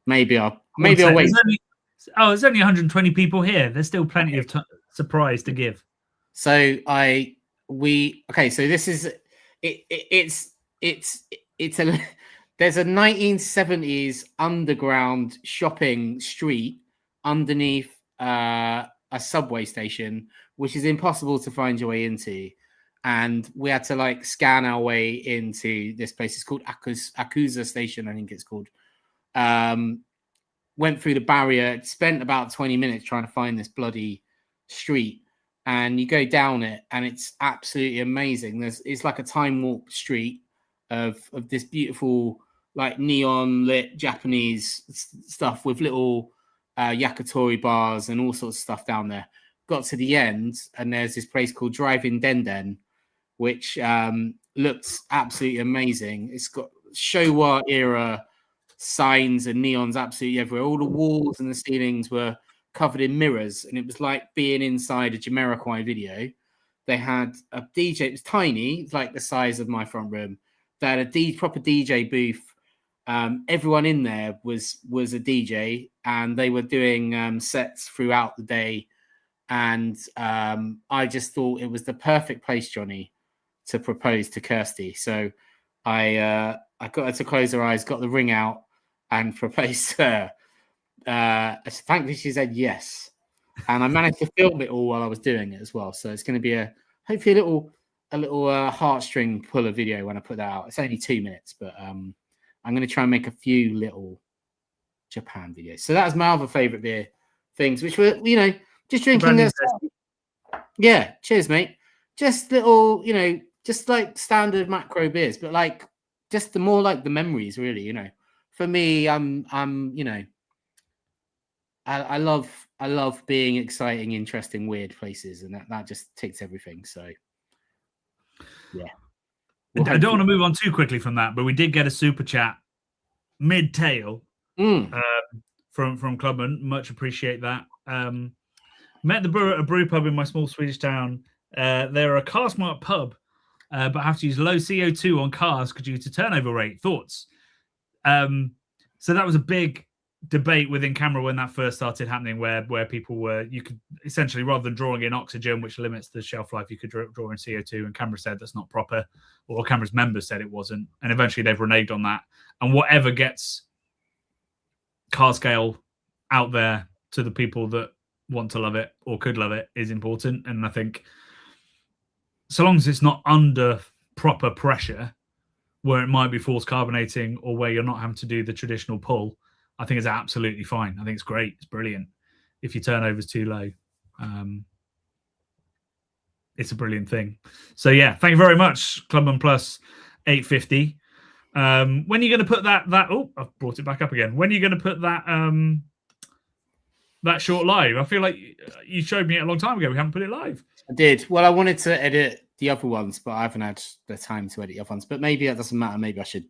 Maybe I'll wait. There's only 120 people here. There's still plenty of surprise to give. So this is there's a 1970s underground shopping street underneath a subway station, which is impossible to find your way into. And we had to like scan our way into this place. It's called Akusa Station, I think it's called. Went through the barrier, spent about 20 minutes trying to find this bloody street. And you go down it, and it's absolutely amazing. It's like a time warp street of this beautiful, like neon lit Japanese stuff with little yakitori bars and all sorts of stuff down there. Got to the end, and there's this place called Drive-In Denden, which looks absolutely amazing. It's got Showa era signs and neons absolutely everywhere. All the walls and the ceilings were covered in mirrors, and it was like being inside a Jamiroquai video. They had a DJ. It was tiny, it's like the size of my front room. They had a proper DJ booth. Everyone in there was a DJ, and they were doing sets throughout the day. And I just thought it was the perfect place, Johnny, to propose to Kirsty. So I got her to close her eyes, got the ring out, and proposed to her. Thankfully, she said yes, and I managed to film it all while I was doing it as well. So it's going to be hopefully a little heartstring puller video when I put that out. It's only 2 minutes, but I'm going to try and make a few little Japan videos. So that's my other favorite beer things, which were just drinking this. Yeah, cheers, mate. Just little, just like standard macro beers, but like just the more like the memories, really. For me, I love being exciting, interesting, weird places, and that just ticks everything. So, yeah. I don't want to move on too quickly from that, but we did get a super chat mid-tail from Clubman. Much appreciate that. Met the brewer at a brew pub in my small Swedish town. They're a cask-marked pub, but have to use low CO2 on cask due to turnover rate. Thoughts? So that was a big debate within camera when that first started happening, where people were, you could essentially, rather than drawing in oxygen, which limits the shelf life, you could draw in CO2, and camera said that's not proper, or camera's members said it wasn't, and eventually they've reneged on that. And whatever gets cask ale out there to the people that want to love it or could love it is important. And I think so long as it's not under proper pressure, where it might be forced carbonating or where you're not having to do the traditional pull, I think it's absolutely fine. I think it's great. It's brilliant. If your turnover's too low, it's a brilliant thing. So yeah, thank you very much, Clubman Plus 850. When are you going to put that? Oh, I've brought it back up again. When are you going to put that short live? I feel like you showed me it a long time ago. We haven't put it live. I did. Well, I wanted to edit the other ones, but I haven't had the time to edit the other ones. But maybe that doesn't matter. Maybe I should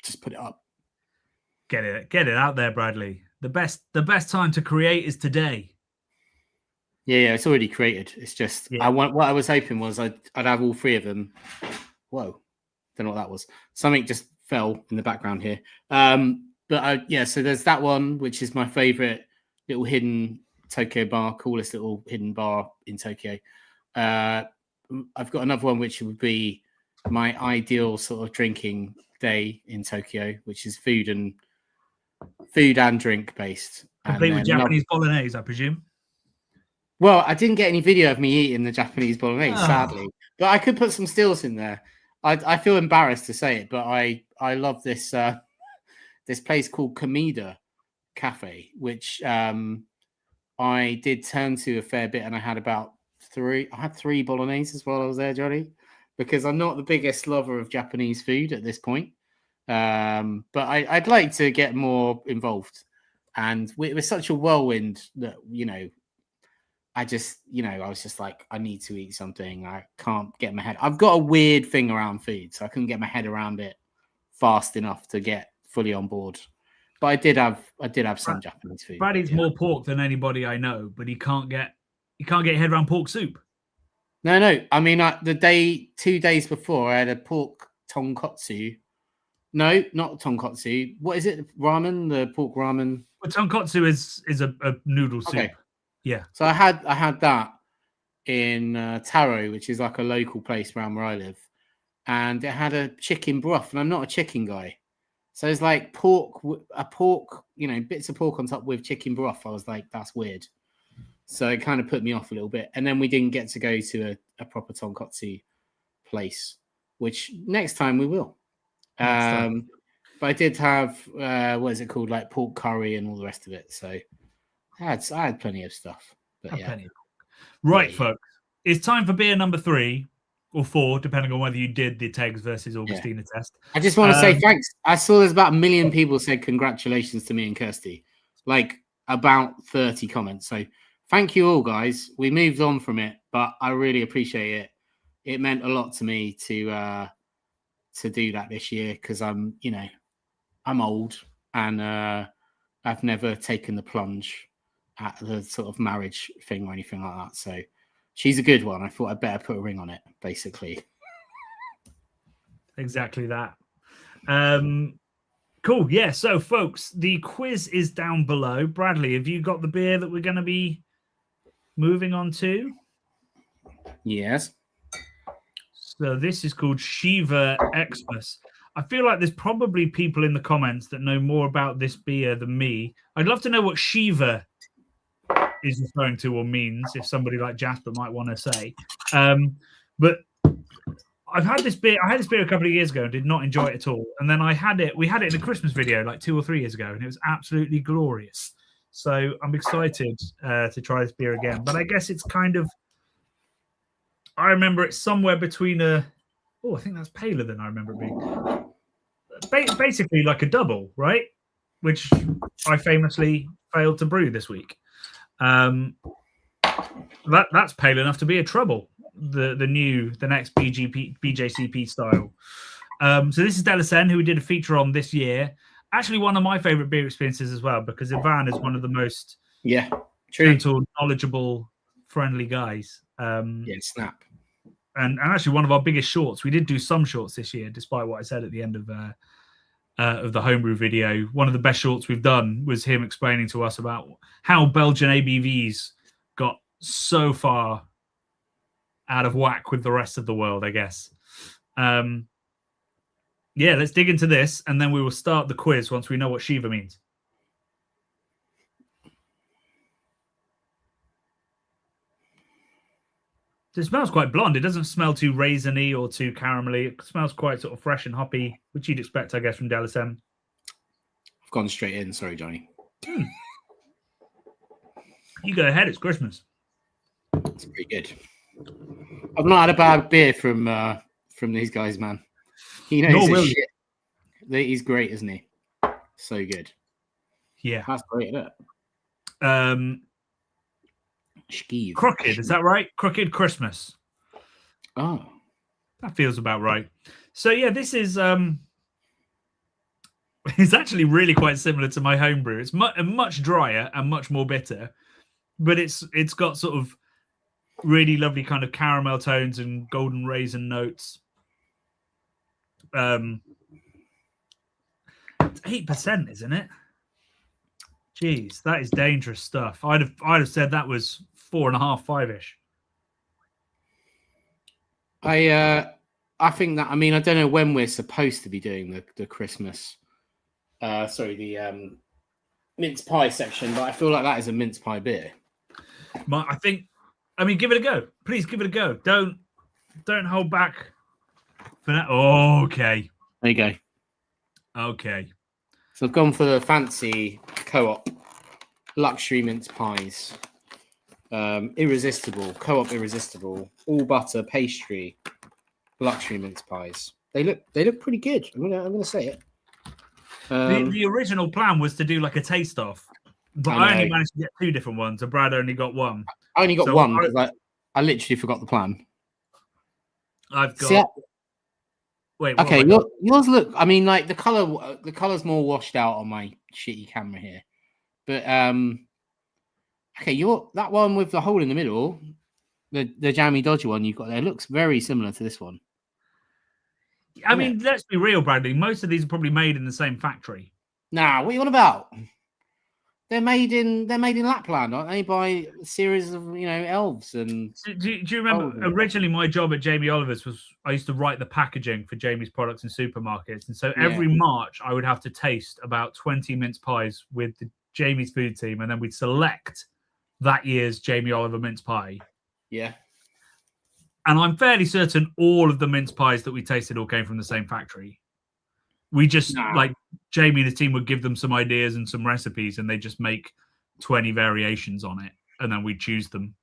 just put it up. Get it out there, Bradley. The best time to create is today. Yeah, it's already created. It's just what I was hoping was I'd have all three of them. Whoa, don't know what that was. Something just fell in the background here. So there's that one, which is my favorite little hidden Tokyo bar, coolest little hidden bar in Tokyo. I've got another one which would be my ideal sort of drinking day in Tokyo, which is food and drink based. Complete with Japanese bolognese, I presume. Well, I didn't get any video of me eating the Japanese bolognese, sadly, but I could put some stills in there. I feel embarrassed to say it, but I love this this place called Kamida Cafe, which I did turn to a fair bit, and I had three bologneses while I was there, Johnny, because I'm not the biggest lover of Japanese food at this point. But I'd like to get more involved, and it was such a whirlwind that I was just like, I need to eat something. I can't get my head. I've got a weird thing around food, so I couldn't get my head around it fast enough to get fully on board. But I did have some Japanese food. Brad eats more pork than anybody I know, but he can't get your head around pork soup. No. I mean, 2 days before, I had a pork tonkotsu. No, not tonkotsu. What is it? Ramen, the pork ramen. Well, tonkotsu is a noodle soup. Okay. Yeah. So I had that in Taro, which is like a local place around where I live, and it had a chicken broth, and I'm not a chicken guy, so it's like pork, bits of pork on top with chicken broth. I was like, that's weird. So it kind of put me off a little bit, and then we didn't get to go to a proper tonkotsu place, which next time we will. But I did have what is it called, like pork curry and all the rest of it. So I had plenty of stuff. But Right, folks. It's time for beer number 3 or 4, depending on whether you did the Teg's versus Augustiner test. I just want to say thanks. I saw there's about 1 million people said congratulations to me and Kirsty. Like about 30 comments. So thank you all, guys. We moved on from it, but I really appreciate it. It meant a lot to me to do that this year, because I'm old and I've never taken the plunge at the sort of marriage thing or anything like that. So she's a good one. I thought I'd better put a ring on it, basically. Exactly that. Cool. Yeah. So, folks, the quiz is down below. Bradley, have you got the beer that we're going to be moving on to? Yes. So this is called Schieve Xmas. I feel like there's probably people in the comments that know more about this beer than me. I'd love to know what Schieve is referring to or means, if somebody like Jasper might want to say. But I had this beer a couple of years ago and did not enjoy it at all. And then we had it in a Christmas video like 2 or 3 years ago, and it was absolutely glorious. So I'm excited to try this beer again. But I guess it's kind of, I remember it's somewhere between I think that's paler than I remember it being. Basically like a double, right? Which I famously failed to brew this week. That's pale enough to be a trouble. The next BJCP style. So this is Delacen, who we did a feature on this year. Actually, one of my favorite beer experiences as well, because Ivan is one of the most gentle, knowledgeable, friendly guys. Snap. And actually one of our biggest shorts. We did do some shorts this year, despite what I said at the end of the homebrew video. One of the best shorts we've done was him explaining to us about how Belgian ABVs got so far out of whack with the rest of the world, I guess. Let's dig into this, and then we will start the quiz once we know what Schieve means. It smells quite blonde. It doesn't smell too raisiny or too caramelly. It smells quite sort of fresh and hoppy, which you'd expect, I guess, from Delacen. I've gone straight in. Sorry, Johnny. You go ahead. It's Christmas. It's pretty good. I've not had a bad beer from these guys, man. He knows his shit. He's great, isn't he? So good. Yeah. That's great, isn't it? Crooked, is that right? Crooked Christmas. Oh, that feels about right. So yeah, this is it's actually really quite similar to my homebrew. It's much drier and much more bitter, but it's got sort of really lovely kind of caramel tones and golden raisin notes. It's 8%, isn't it? Jeez, that is dangerous stuff. I'd have said that was 4.5, 5-ish. I think that, I mean, I don't know when we're supposed to be doing the Christmas, the mince pie section, but I feel like that is a mince pie beer. I mean, give it a go. Please give it a go. Don't hold back for that. Oh, okay. There you go. Okay. So I've gone for the fancy co-op luxury mince pies. Irresistible, co-op irresistible, all butter pastry, luxury mince pies. They look pretty good. I'm gonna say it. The original plan was to do like a taste off, but I only managed to get 2 different ones, and Brad only got 1. I only got one because I literally forgot the plan. I've got. Wait. Okay, yours look. I mean, like the color's more washed out on my shitty camera here, but okay, that one with the hole in the middle, the jammy dodgy one you've got there looks very similar to this one. I mean, let's be real, Bradley. Most of these are probably made in the same factory. Nah, what are you on about? They're made in Lapland, aren't they? By a series of elves and. Do you remember originally my job at Jamie Oliver's was I used to write the packaging for Jamie's products in supermarkets, and so every March I would have to taste about 20 mince pies with the Jamie's food team, and then we'd select that year's Jamie Oliver mince pie. Yeah. And I'm fairly certain all of the mince pies that we tasted all came from the same factory. We just like Jamie and his team would give them some ideas and some recipes, and they just make 20 variations on it, and then we choose them.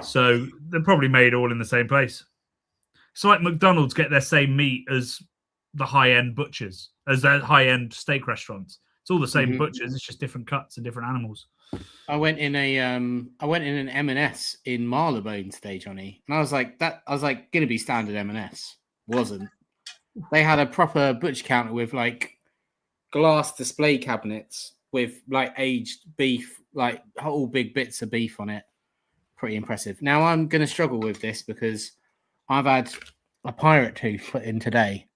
So they're probably made all in the same place. It's like McDonald's get their same meat as the high-end butchers, as their high-end steak restaurants. It's all the same butchers. It's just different cuts and different animals. I went in an M&S in Marylebone today, Johnny, and I was like, gonna be standard M&S. Wasn't. They had a proper butcher counter with like glass display cabinets with like aged beef, like whole big bits of beef on it. Pretty impressive. Now I'm gonna struggle with this because I've had a pirate tooth put in today,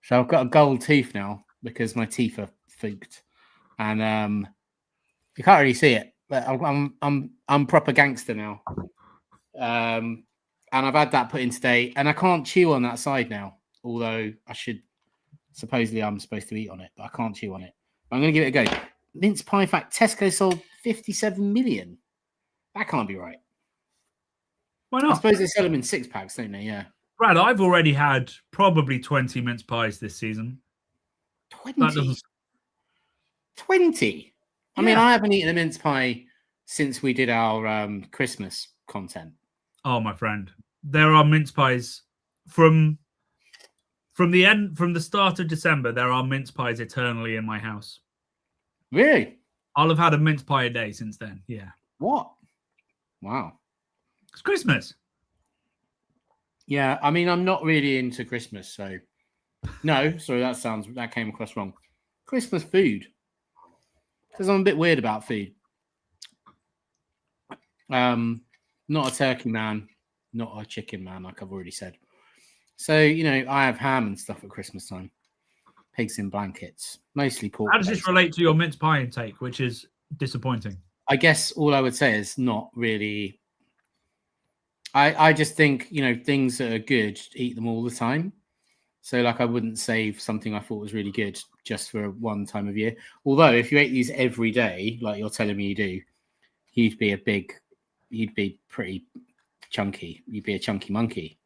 so I've got a gold tooth now because my teeth are fooked, and you can't really see it, but I'm proper gangster now. And I've had that put in today, and I can't chew on that side now. Although I should, supposedly I'm supposed to eat on it, but I can't chew on it. I'm going to give it a go. Mince pie fact: Tesco sold 57 million. That can't be right. Why not? I suppose they sell them in 6-packs, don't they? Yeah. Brad, I've already had probably 20 mince pies this season. 20. 20. I mean, I haven't eaten a mince pie since we did our Christmas content. Oh, my friend, there are mince pies from the start of December. There are mince pies eternally in my house. Really? I'll have had a mince pie a day since then. Yeah. What? Wow. It's Christmas. Yeah, I mean, I'm not really into Christmas, so no. Sorry, that came across wrong. Christmas food, because I'm a bit weird about food. Not a turkey man, not a chicken man, like I've already said. So, I have ham and stuff at Christmas time. Pigs in blankets, mostly pork. How does this relate to your mince pie intake, which is disappointing? I guess all I would say is not really. I just think, things that are good, eat them all the time. So, like, I wouldn't save something I thought was really good just for one time of year. Although, if you ate these every day, like you're telling me you do, you'd be pretty chunky. You'd be a chunky monkey.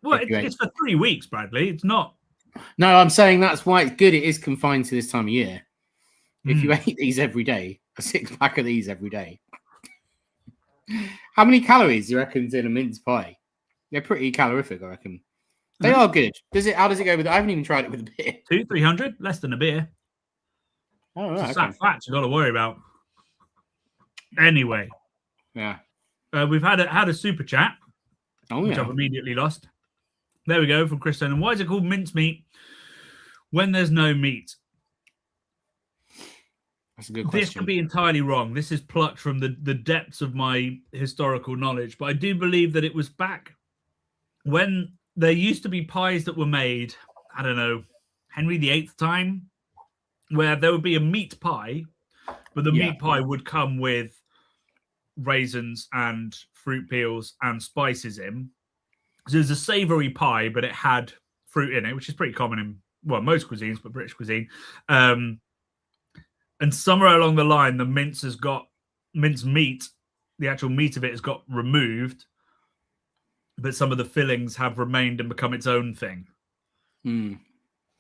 Well, it's for 3 weeks, Bradley. It's not. No, I'm saying that's why it's good. It is confined to this time of year. If you ate these every day, a 6-pack of these every day. How many calories do you reckon's in a mince pie? They're pretty calorific, I reckon. They are good. How does it go with it? I haven't even tried it with a beer. 200-300, less than a beer. Oh, right. It's that fat you got to worry about. Anyway. Yeah. We've had a super chat which I've immediately lost. There we go from Chris Stone. And why is it called mincemeat when there's no meat? That's a good question. This could be entirely wrong. This is plucked from the depths of my historical knowledge, but I do believe that it was back when there used to be pies that were made, I don't know, Henry VIII time, where there would be a meat pie, but the meat pie would come with raisins and fruit peels and spices in. So it was a savory pie, but it had fruit in it, which is pretty common in, well, most cuisines, but British cuisine. And somewhere along the line, the mince has got mince meat, the actual meat of it has got removed, but some of the fillings have remained and become its own thing.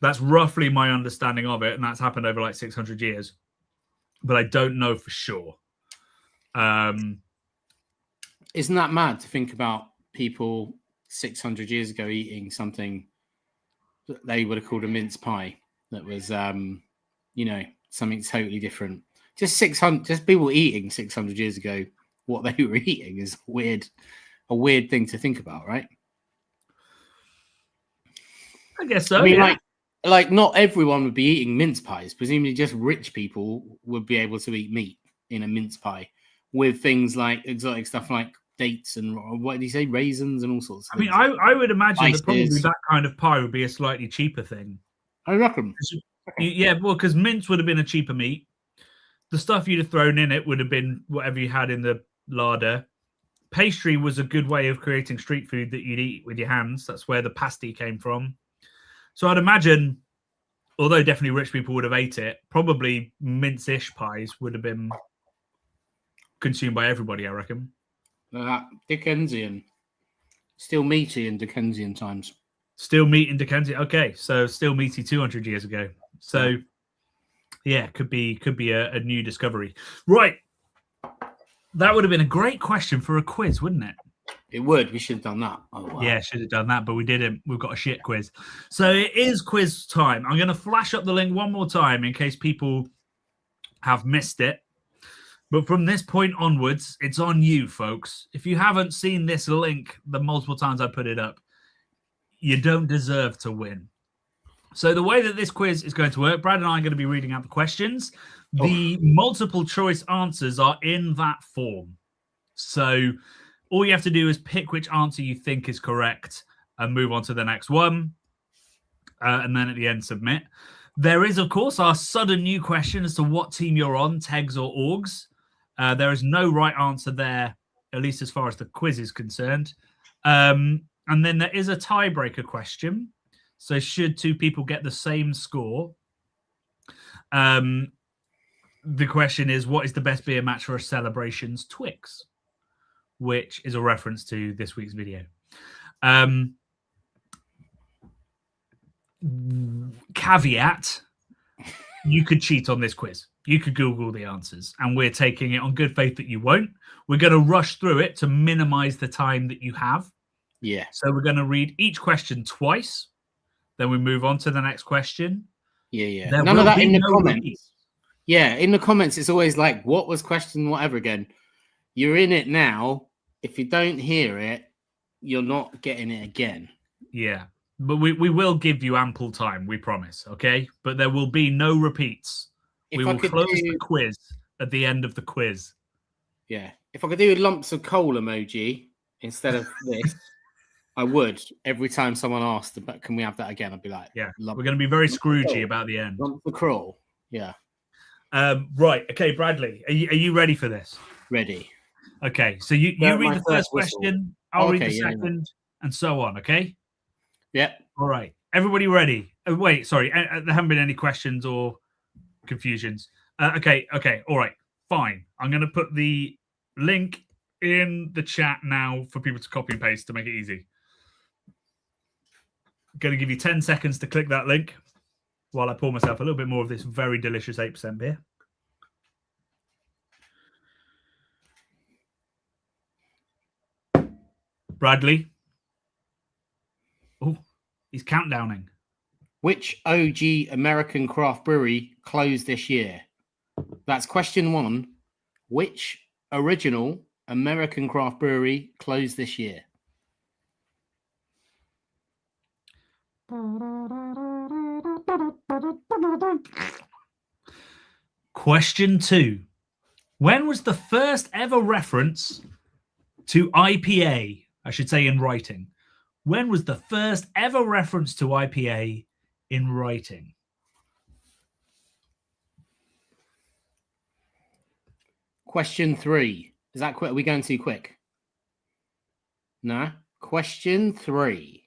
That's roughly my understanding of it, and that's happened over like 600 years. But I don't know for sure. Isn't that mad to think about people 600 years ago eating something that they would have called a mince pie that was, something totally different? Just people eating 600 years ago what they were eating is a weird thing to think about, right? I guess so. I mean, like not everyone would be eating mince pies. Presumably, just rich people would be able to eat meat in a mince pie with things like exotic stuff like dates and what did you say, raisins and all sorts of things. I mean, I would imagine that probably that kind of pie would be a slightly cheaper thing. I reckon. Yeah, well, because mince would have been a cheaper meat. The stuff you'd have thrown in it would have been whatever you had in the larder. Pastry was a good way of creating street food that you'd eat with your hands. That's where the pasty came from. So I'd imagine, although definitely rich people would have ate it, probably mince-ish pies would have been consumed by everybody, I reckon. Dickensian. Still meaty in Dickensian times. Still meat in Dickensian. Okay, so still meaty 200 years ago. So, yeah, could be a new discovery. Right. That would have been a great question for a quiz, wouldn't it? It would. We should have done that. Oh, wow. Yeah, should have done that, but we didn't. We've got a shit quiz. So it is quiz time. I'm going to flash up the link one more time in case people have missed it. But from this point onwards, it's on you, folks. If you haven't seen this link the multiple times I put it up, you don't deserve to win. So the way that this quiz is going to work, Brad and I are going to be reading out the questions. The multiple choice answers are in that form. So all you have to do is pick which answer you think is correct and move on to the next one. And then at the end, submit. There is, of course, our sudden new question as to what team you're on, Tegs or Augs. There is no right answer there, at least as far as the quiz is concerned. And then there is a tiebreaker question. So should two people get the same score, the question is, what is the best beer match for a celebrations Twix? Which is a reference to this week's video. Caveat, you could cheat on this quiz. You could Google the answers, and we're taking it on good faith that you won't. We're going to rush through it to minimize the time that you have. Yeah. So we're going to read each question twice. Then we move on to the next question. Yeah. There None of that in the comments. Repeat. Yeah, in the comments, it's always like, what was question whatever again? You're in it now. If you don't hear it, you're not getting it again. Yeah. But we will give you ample time, we promise, okay? But there will be no repeats. We will close the quiz at the end of the quiz. Yeah. If I could do lumps of coal emoji instead of this, I would. Every time someone asked, but can we have that again? I'd be like, yeah. We're going to be very Scroogey about the end. Lumps of crawl. Yeah. Right. Okay, Bradley, are you ready for this? Ready. Okay. So you read the first question, I'll read the second, and so on, okay? Yeah. All right. Everybody ready? Wait, sorry. There haven't been any questions or confusions. Okay. All right. Fine. I'm going to put the link in the chat now for people to copy and paste to make it easy. I'm going to give you 10 seconds to click that link while I pour myself a little bit more of this very delicious 8% beer. Bradley. Oh, he's countdowning. Which OG American craft brewery closed this year? That's question one. Which original American craft brewery closed this year? Question 2. When was the first ever reference to IPA? I should say in writing. When was the first ever reference to IPA in writing? Question 3. Is that quick? Are we going too quick? No. Question 3.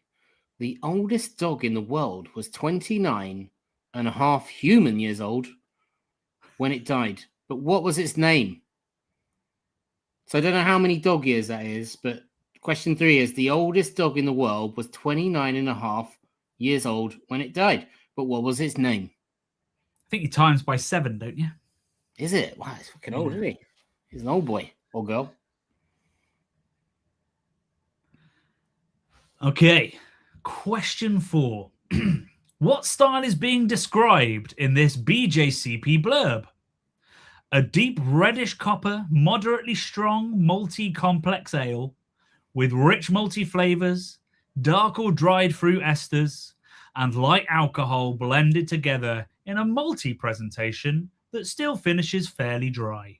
The oldest dog in the world was 29 and a half human years old when it died. But what was its name? So I don't know how many dog years that is, but question 3 is the oldest dog in the world was 29 and a half years old when it died. But what was its name? I think you times by 7, don't you? Is it? Wow, he's fucking old, isn't he? He's an old boy or girl. Okay. Question 4. What style is being described in this BJCP blurb? A deep reddish copper, moderately strong, multi-complex ale with rich multi-flavors, dark or dried fruit esters, and light alcohol blended together in a multi-presentation that still finishes fairly dry.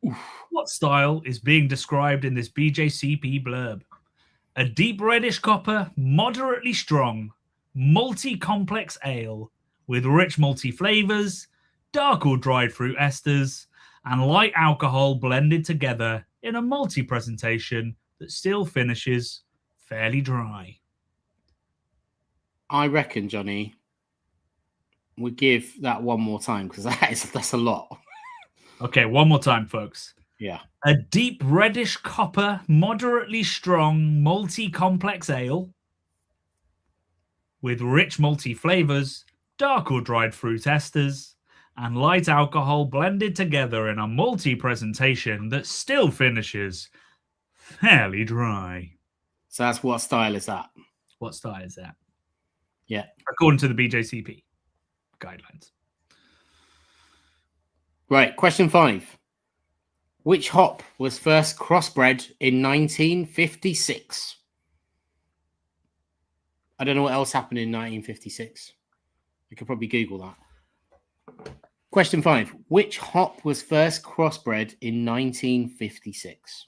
Oof. What style is being described in this BJCP blurb? A deep reddish copper, moderately strong, multi-complex ale with rich multi-flavors, dark or dried fruit esters, and light alcohol blended together in a multi-presentation that still finishes fairly dry. I reckon, Johnny, we give that one more time because that's a lot. Okay, one more time, folks. Yeah. A deep reddish copper, moderately strong, multi-complex ale with rich multi-flavors, dark or dried fruit esters, and light alcohol blended together in a multi-presentation that still finishes fairly dry. So that's what style is that? What style is that? Yeah. According to the BJCP guidelines. Right. Question 5. Which hop was first crossbred in 1956? I don't know what else happened in 1956. You could probably Google that. Question 5. Which hop was first crossbred in 1956?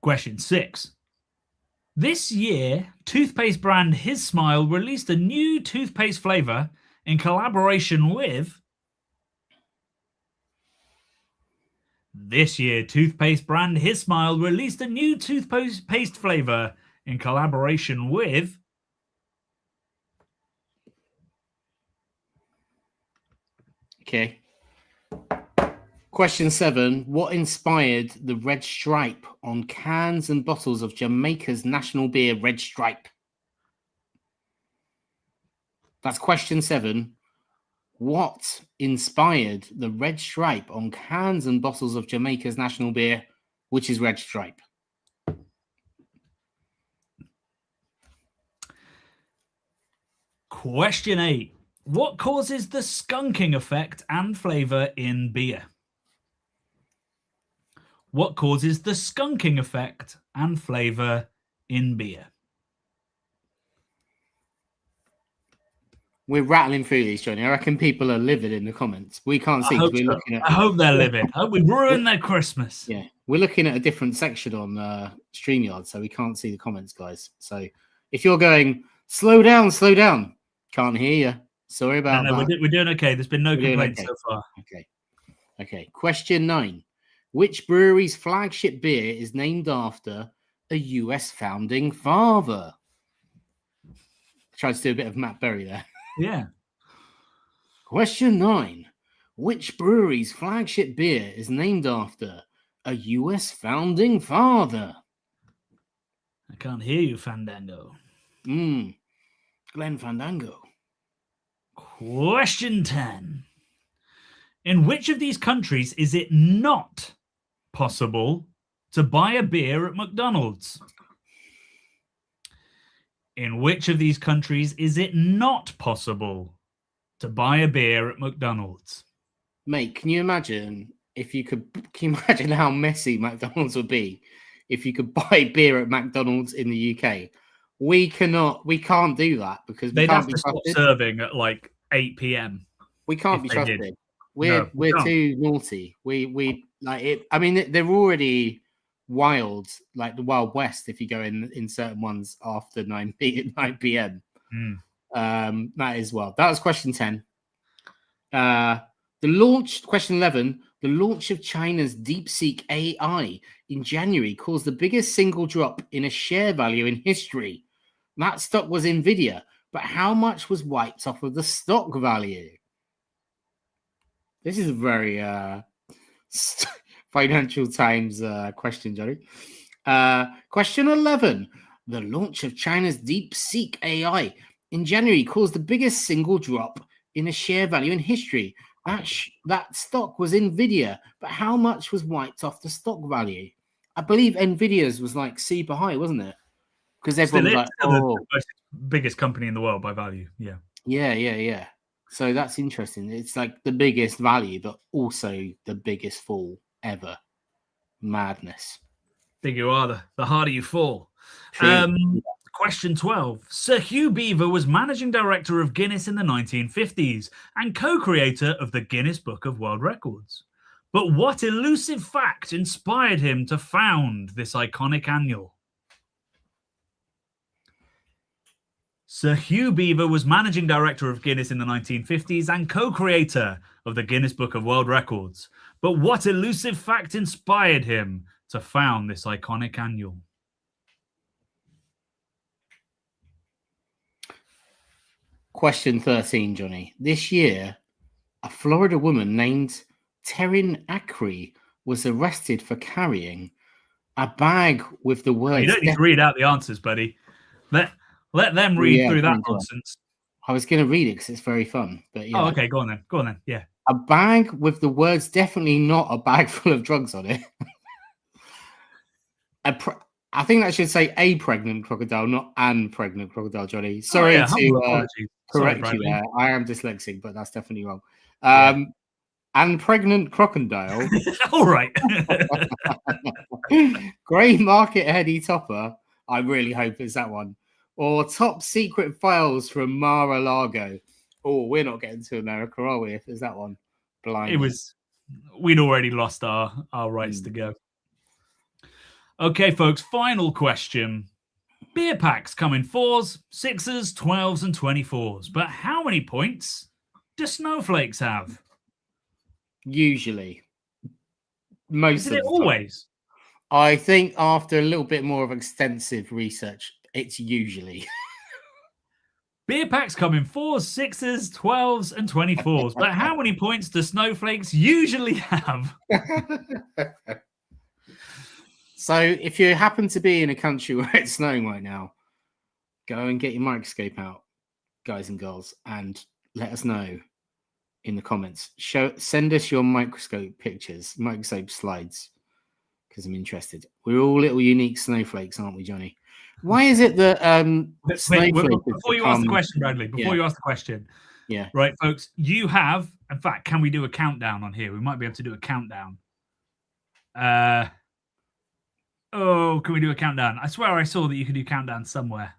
Question 6. This year, toothpaste brand His Smile released a new toothpaste flavor in collaboration with... This year, toothpaste brand His Smile released a new toothpaste flavor in collaboration with... Okay. Question 7. What inspired the red stripe on cans and bottles of Jamaica's national beer, Red Stripe? That's question 7. What inspired the red stripe on cans and bottles of Jamaica's national beer, which is Red Stripe? Question 8. What causes the skunking effect and flavor in beer? What causes the skunking effect and flavor in beer? We're rattling through these, Johnny. I reckon people are livid in the comments. We can't see because we're looking at... I hope they're livid. I hope we ruined their Christmas. Yeah, we're looking at a different section on StreamYard, so we can't see the comments, guys. So if you're going, slow down, can't hear you. Sorry about that. We're doing okay. There's been no complaints so far. Okay. Question 9. Which brewery's flagship beer is named after a US founding father? Tried to do a bit of Matt Berry there. Yeah. Question 9. Which brewery's flagship beer is named after a US founding father? I can't hear you, Fandango. Glenn Fandango. Question 10. In which of these countries is it not possible to buy a beer at McDonald's? In which of these countries is it not possible to buy a beer at McDonald's? Mate, can you imagine if you could... Can you imagine how messy McDonald's would be if you could buy beer at McDonald's in the UK. We can't do that because we They'd can't have be to stop trusted. serving at like 8 p.m. We can't if be they trusted. did. We're we can't. too naughty. We like it. I mean, they're already wild, like the Wild West. If you go in certain ones after 9 p.m. That is well. That was question 10. Question 11. The launch of China's DeepSeek AI in January caused the biggest single drop in a share value in history. That stock was Nvidia, but how much was wiped off of the stock value? This is a very Financial Times question, Johnny. Question 11. The launch of China's DeepSeek AI in January caused the biggest single drop in a share value in history. That stock was Nvidia, but how much was wiped off the stock value? I believe Nvidia's was like super high, wasn't it? Because everyone was like, the biggest company in the world by value. Yeah. Yeah. So that's interesting. It's like the biggest value, but also the biggest fall ever. Madness. Bigger you are, the harder you fall. Question 12. Sir Hugh Beaver was managing director of Guinness in the 1950s and co-creator of the Guinness Book of World Records. But what elusive fact inspired him to found this iconic annual? Sir Hugh Beaver was managing director of Guinness in the 1950s and co-creator of the Guinness Book of World Records. But what elusive fact inspired him to found this iconic annual? Question 13, Johnny. This year, a Florida woman named Taryn Ackrey was arrested for carrying a bag with the words... You don't need to read out the answers, buddy. Let them read through that nonsense. I was going to read it because it's very fun. But yeah. Oh, okay. Go on then. Yeah. A bag with the words definitely not a bag full of drugs on it. I think that should say a pregnant crocodile, not an pregnant crocodile, Johnny. Sorry to correct you there. I am dyslexic, but that's definitely wrong. And pregnant crocodile. All right. Grey Market Heady Topper. I really hope it's that one. Or top secret files from Mar-a-Lago. Oh, we're not getting to America, are we? If it's that one. Blind. We'd already lost our rights to go. Okay, folks, final question. Beer packs come in 4s, 6s, 12s, and 24s. But how many points do snowflakes have? Usually. Most of the time. Always? I think after a little bit more of extensive research, it's usually. Beer packs come in 4s, 6s, 12s, and 24s. But how many points do snowflakes usually have? So if you happen to be in a country where it's snowing right now, go and get your microscope out, guys and girls, and let us know in the comments. Send us your microscope pictures, microscope slides, because I'm interested. We're all little unique snowflakes, aren't we, Johnny? Why is it that before you ask the question, Bradley, you ask the question. Yeah. Right, folks, you have, in fact, can we do a countdown on here? We might be able to do a countdown. Can we do a countdown? I swear I saw that you could do countdown somewhere.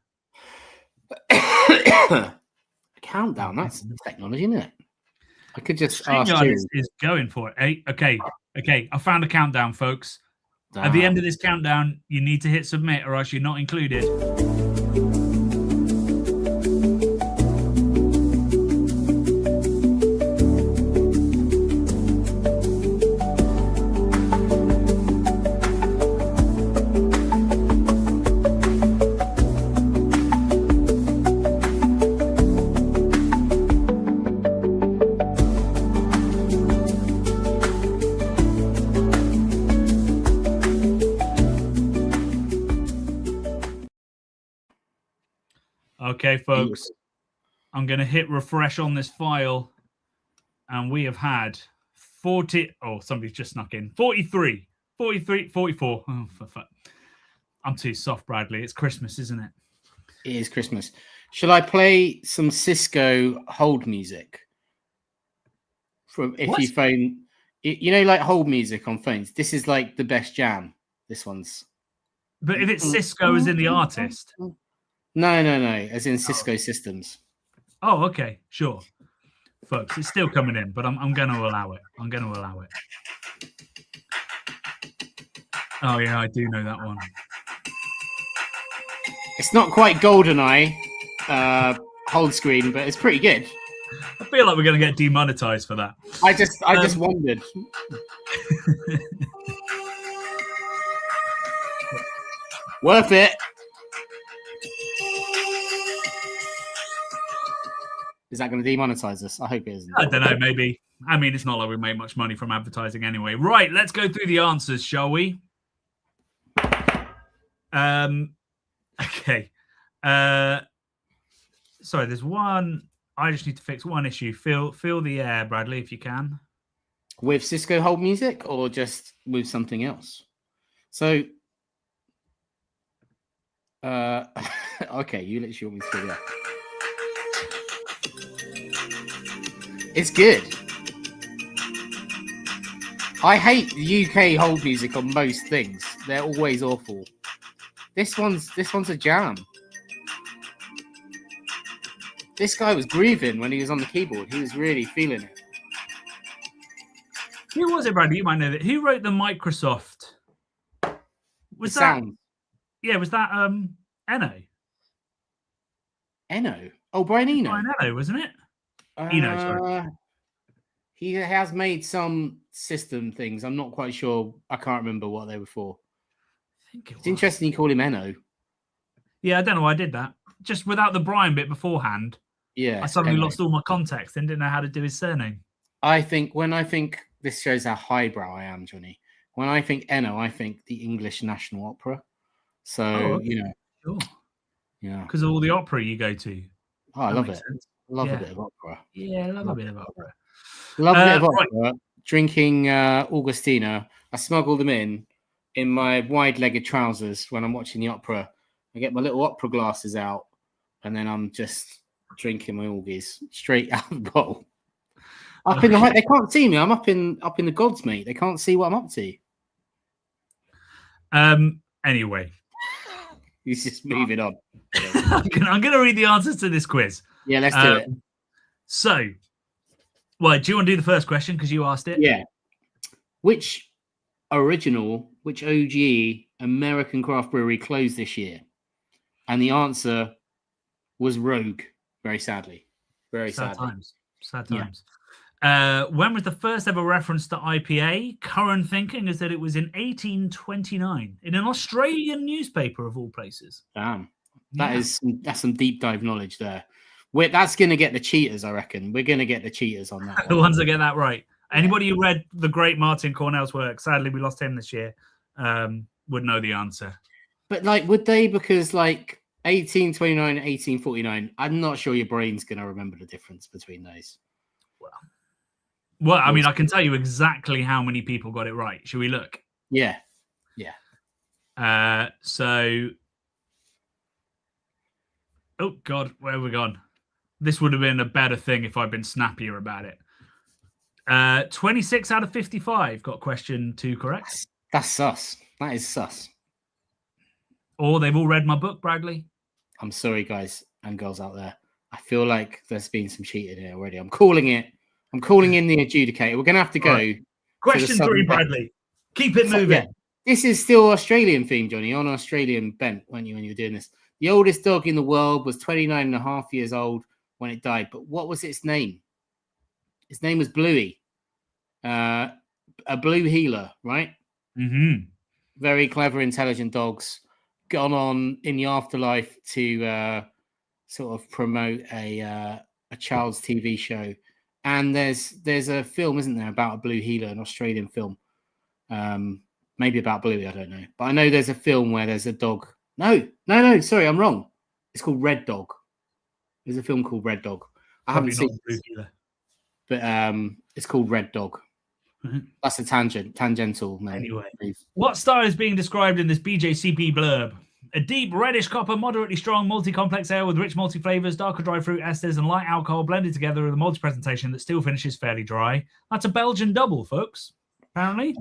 Countdown? That's technology, isn't it? I could just ask you. Is going for it. Hey, okay. I found a countdown, folks. At the end of this countdown, you need to hit submit or else you're not included. Okay, folks, I'm going to hit refresh on this file, and we have had 40. Oh, somebody's just snuck in. 43, 44. Oh, for fuck. I'm too soft, Bradley. It's Christmas, isn't it? It is Christmas. Shall I play some Cisco hold music? From if you phone, like hold music on phones. This is like the best jam. This one's But if it's Cisco as in the artist. No. As in Cisco Systems. Oh, okay. Sure. Folks, it's still coming in, but I'm going to allow it. Oh, yeah, I do know that one. It's not quite GoldenEye hold screen, but it's pretty good. I feel like we're going to get demonetized for that. I just wondered. Worth it. Is that going to demonetize us? I hope it isn't. I don't know, maybe. I mean, it's not like we make much money from advertising anyway. Right, let's go through the answers, shall we? Okay. Sorry, there's one. I just need to fix one issue. Fill the air, Bradley, if you can. With Cisco hold music or just with something else? So, okay, you literally want me to fill that. It's good. I hate the UK hold music on most things. They're always awful. This one's a jam. This guy was grooving when he was on the keyboard. He was really feeling it. Who was it, Bradley? You might know that. Who wrote the Microsoft? Was the that? Sound. Yeah, was that Eno? Eno? Oh, Brian Eno. Brian Eno, wasn't it? Eno, sorry. He has made some system things. I'm not quite sure. I can't remember what they were for. It's interesting you call him Eno. Yeah, I don't know why I did that. Just without the Brian bit beforehand. Yeah. I suddenly lost all my context and didn't know how to do his surname. When I think this shows how highbrow I am, Johnny. When I think Eno, I think the English National Opera. So, Sure. Yeah. Because of all the opera you go to. Oh, I love it. Love a bit of opera. Yeah, love a bit of opera. Love a bit of opera. Right. Drinking Augustiner. I smuggle them in my wide-legged trousers when I'm watching the opera. I get my little opera glasses out, and then I'm just drinking my Augies straight out of the bottle. They can't see me. I'm up in the gods, mate. They can't see what I'm up to. Anyway. He's just moving on. I'm going to read the answers to this quiz. Yeah, let's do it. So, do you want to do the first question because you asked it? Yeah. Which OG American craft brewery closed this year? And the answer was Rogue, very sadly. Very sadly. Sad times. Yeah. When was the first ever reference to IPA? Current thinking is that it was in 1829 in an Australian newspaper of all places. Damn. That's some deep dive knowledge there. That's going to get the cheaters, I reckon. We're going to get the cheaters on that. The ones that get that right. Anybody who read the great Martin Cornell's work, sadly we lost him this year, would know the answer. But would they? Because 1829 and 1849, I'm not sure your brain's going to remember the difference between those. Well, I mean, I can tell you exactly how many people got it right. Should we look? Yeah. So, oh God, where have we gone? This would have been a better thing if I'd been snappier about it. 26 out of 55 got question 2 correct. That's sus. That is sus. Or they've all read my book, Bradley. I'm sorry, guys and girls out there. I feel like there's been some cheating here already. I'm calling in the adjudicator. We're going to have to go. Right. Question 3, Bradley. Keep it moving. Yeah. This is still Australian theme, Johnny, on Australian bent, weren't you, when you were doing this? The oldest dog in the world was 29 and a half years old when it died. But what was its name? Its name was Bluey. A blue heeler, right? Mm-hmm. Very clever, intelligent dogs. Gone on in the afterlife to sort of promote a child's TV show. And there's a film, isn't there, about a blue heeler, an Australian film. Maybe about Bluey, I don't know. But I know there's a film where there's a dog. No, sorry, I'm wrong. It's called Red Dog. There's a film called Red Dog. I haven't seen it. But it's called Red Dog. That's a tangential name. Anyway, what style is being described in this BJCP blurb? A deep reddish copper, moderately strong, multi-complex ale with rich multi-flavors, darker dry fruit esters, and light alcohol blended together with a multi-presentation that still finishes fairly dry. That's a Belgian double, folks. Apparently.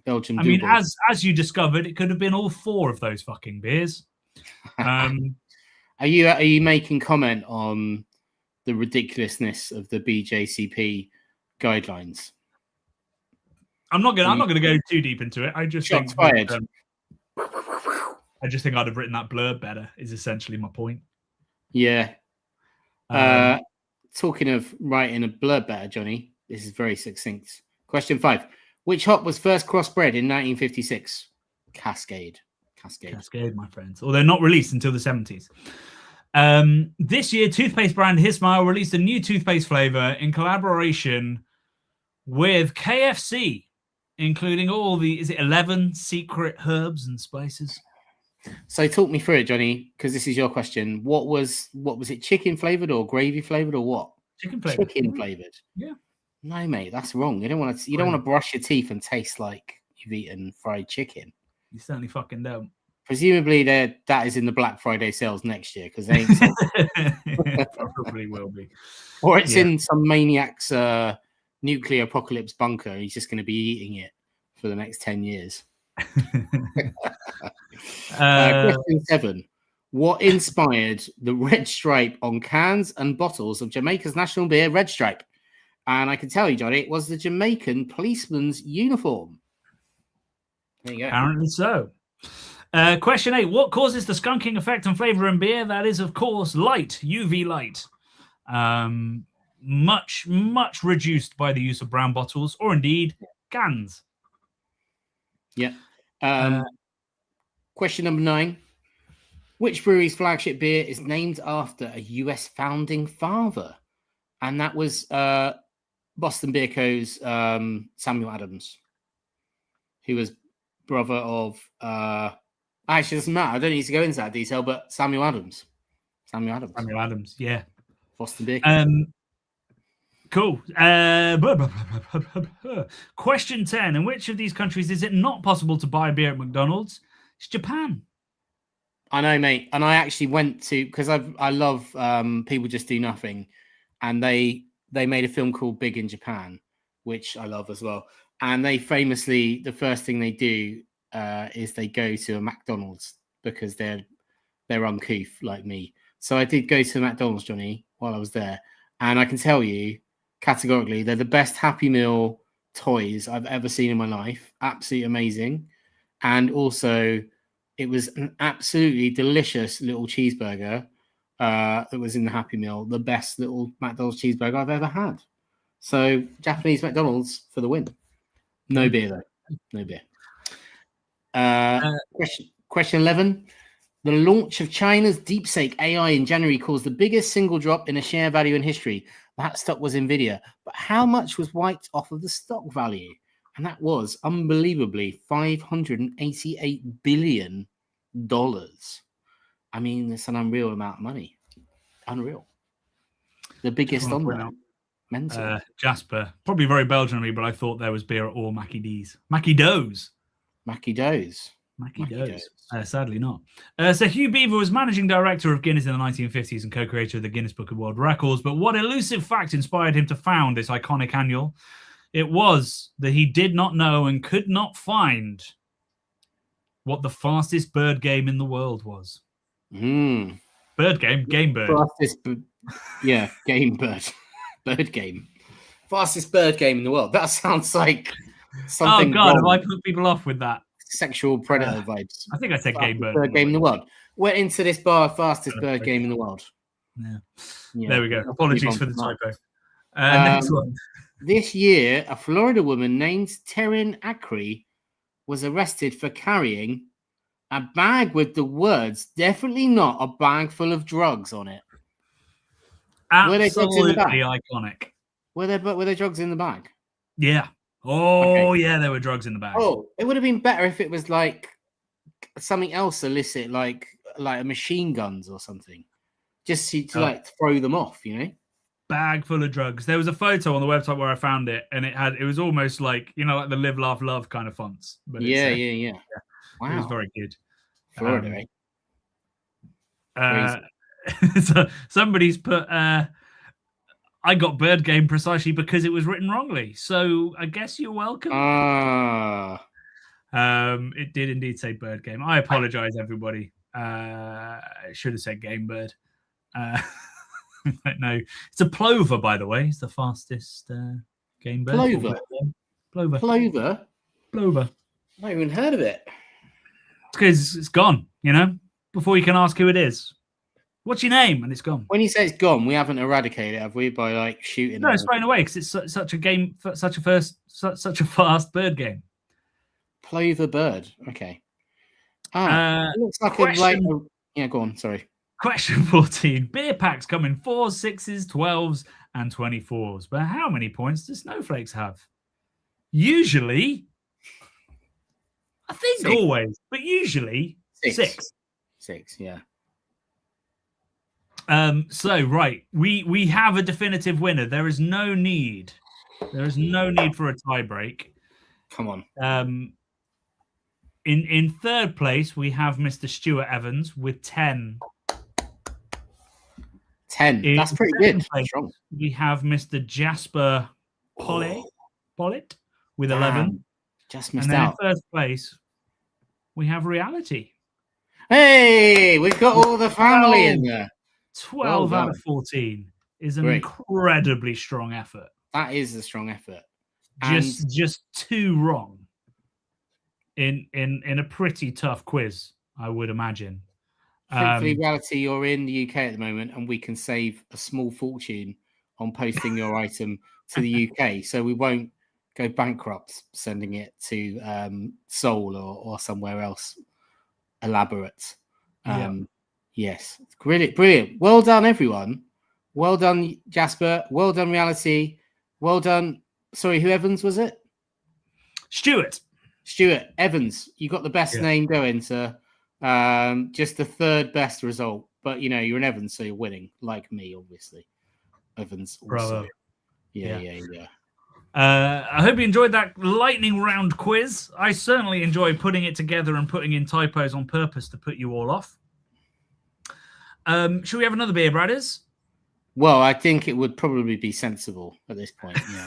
Belgium. I mean, as you discovered, it could have been all 4 of those fucking beers. Are you making comment on the ridiculousness of the BJCP guidelines? I'm not gonna go too deep into it. I just think fired. I just think I'd have written that blurb better. Is essentially my point. Yeah. Talking of writing a blurb better, Johnny, this is very succinct. Question 5. Which hop was first crossbred in 1956? Cascade, my friends. Although not released until the 70s. This year, toothpaste brand Hismile released a new toothpaste flavor in collaboration with KFC, including all the 11 secret herbs and spices. So talk me through it, Johnny, because this is your question. What was it? Chicken flavored or gravy flavored or what? Chicken flavored. Chicken flavored. Yeah. No, mate, that's wrong. You don't want to brush your teeth and taste like you've eaten fried chicken. You certainly fucking don't. Presumably, that is in the Black Friday sales next year because they ain't probably will be, or it's in some maniac's nuclear apocalypse bunker. And he's just going to be eating it for the next 10 years. Question 7. What inspired the red stripe on cans and bottles of Jamaica's national beer, Red Stripe? And I can tell you, Johnny, it was the Jamaican policeman's uniform. There you go. Apparently so. Question 8. What causes the skunking effect on flavor in beer? That is, of course, light, UV light. Much reduced by the use of brown bottles or indeed cans. Yeah. Question number 9. Which brewery's flagship beer is named after a US founding father? And that was Boston Beer Co.'s Samuel Adams, who was brother of... actually, it doesn't matter. I don't need to go into that detail, but Samuel Adams. Yeah. Boston Beer Co. Cool. Question 10. In which of these countries is it not possible to buy beer at McDonald's? It's Japan. I know, mate. And I actually went to, because I love People Just Do Nothing, and they made a film called Big in Japan, which I love as well. And they famously, the first thing they do is they go to a McDonald's because they're uncouth like me. So I did go to McDonald's, Johnny, while I was there. And I can tell you categorically, they're the best Happy Meal toys I've ever seen in my life. Absolutely amazing. And also, it was an absolutely delicious little cheeseburger that was in the Happy Meal. The best little McDonald's cheeseburger I've ever had. So, Japanese McDonald's for the win. No beer, though. No beer. Question 11. The launch of China's DeepSeek AI in January caused the biggest single drop in a share value in history. That stock was Nvidia. But how much was wiped off of the stock value? And that was, unbelievably, $588 billion. I mean, it's an unreal amount of money. Unreal. The biggest on there. Mental. Jasper. Probably very Belgian of me, but I thought there was beer at all Mackie D's. Mackie Do's. Mackie Do's. Sadly not. So Hugh Beaver was managing director of Guinness in the 1950s and co-creator of the Guinness Book of World Records. But what elusive fact inspired him to found this iconic annual? It was that he did not know and could not find what the fastest bird game in the world was. Bird game? Game bird. Game bird. Bird game. Fastest bird game in the world. That sounds like something. Oh, God, wrong. have I put people off with that? Sexual predator vibes. I think I said game bird. Bird game in the world. Went into this bar, fastest bird game in the world. Yeah. There we go. Apologies for the typo. Next one. This year, a Florida woman named Tegernseer was arrested for carrying a bag with the words "definitely not a bag full of drugs" on it. Absolutely iconic. Were there drugs in the bag? Yeah. Oh, okay. Yeah, there were drugs in the bag. Oh, it would have been better if it was like something else illicit, like a machine guns or something, just to like throw them off, you know? Bag full of drugs. There was a photo on the website where I found it, and it was almost like, you know, like the Live, Laugh, Love kind of fonts. But yeah. Wow, it was very good. Florida, so somebody's put. I got bird game precisely because it was written wrongly. So I guess you're welcome. It did indeed say bird game. I apologize, everybody. It should have said game bird. No, it's a plover, by the way. It's the fastest game bird. Plover. I've not even heard of it. It's because it's gone, before you can ask who it is. What's your name? And it's gone. When you say it's gone, we haven't eradicated it, have we? By shooting. No, it's thrown away because it's such a fast bird game. Plover bird. Okay. It looks like yeah, go on. Sorry. Question 14. Beer packs come in 4s, 6s, 12s, and 24s. But how many points do snowflakes have? Usually, I think 6. Always, but usually 6. 6, yeah. So right, we have a definitive winner. There is no need for a tie break. Come on. In third place, we have Mr. Stuart Evans with 10. 10. That's pretty good. Strong. We have Mr. Jasper Pollitt with 11. Just missed out. In first place, we have Reality. Hey, we've got all the family in there. 12 out of 14 is an incredibly strong effort. That is a strong effort. Just 2 wrong in a pretty tough quiz, I would imagine. Hopefully, Reality, you're in the UK at the moment, and we can save a small fortune on posting your item to the UK, so we won't go bankrupt sending it to Seoul or somewhere else elaborate. Yes, brilliant. Well done, everyone. Well done, Jasper. Well done, Reality. Well done. Sorry, who Evans was it? Stuart Evans. You got the best name going, sir. Just the third best result, but you're an Evans, so you're winning, like me, obviously. Evans also. Bravo. Yeah. I hope you enjoyed that lightning round quiz. I certainly enjoy putting it together and putting in typos on purpose to put you all off. Should we have another beer, Bradders? Well, I think it would probably be sensible at this point. Yeah.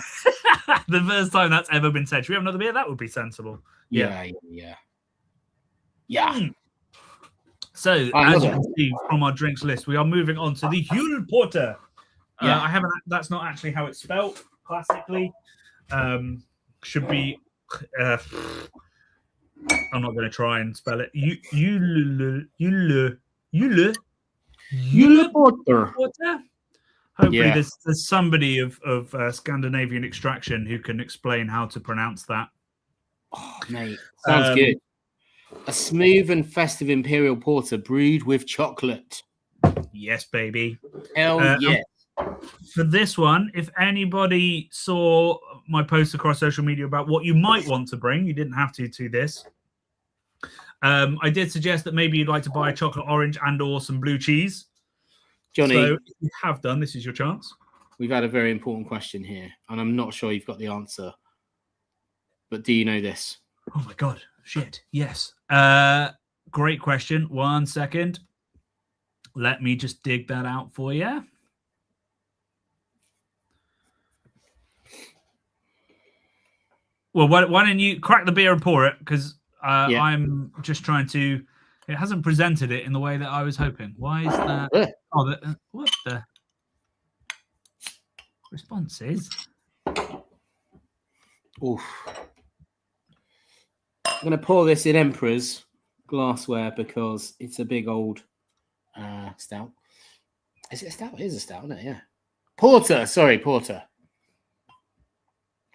The first time that's ever been said. Should we have another beer? That would be sensible. Yeah. So, as you can see from our drinks list, we are moving on to the Huel Porter. That's not actually how it's spelled classically. Should be. I'm not going to try and spell it. Huel Porter. Hopefully, there's somebody of Scandinavian extraction who can explain how to pronounce that. Oh, mate, sounds good. A smooth and festive imperial porter brewed with chocolate. Yes, baby. Hell yes. For this one, if anybody saw my post across social media about what you might want to bring, you didn't have to this. I did suggest that maybe you'd like to buy a chocolate orange and or some blue cheese. Johnny, so if you have done, this is your chance. We've had a very important question here, and I'm not sure you've got the answer. But do you know this? Oh my God. Shit. Yes. Great question. 1 second. Let me just dig that out for you. Well, why don't you crack the beer and pour it? Because I'm just trying to... It hasn't presented it in the way that I was hoping. Why is that? What the... Response is... Oof. I'm going to pour this in Emperor's glassware because it's a big old stout. Is it a stout? It is a stout, isn't it? Yeah. Porter.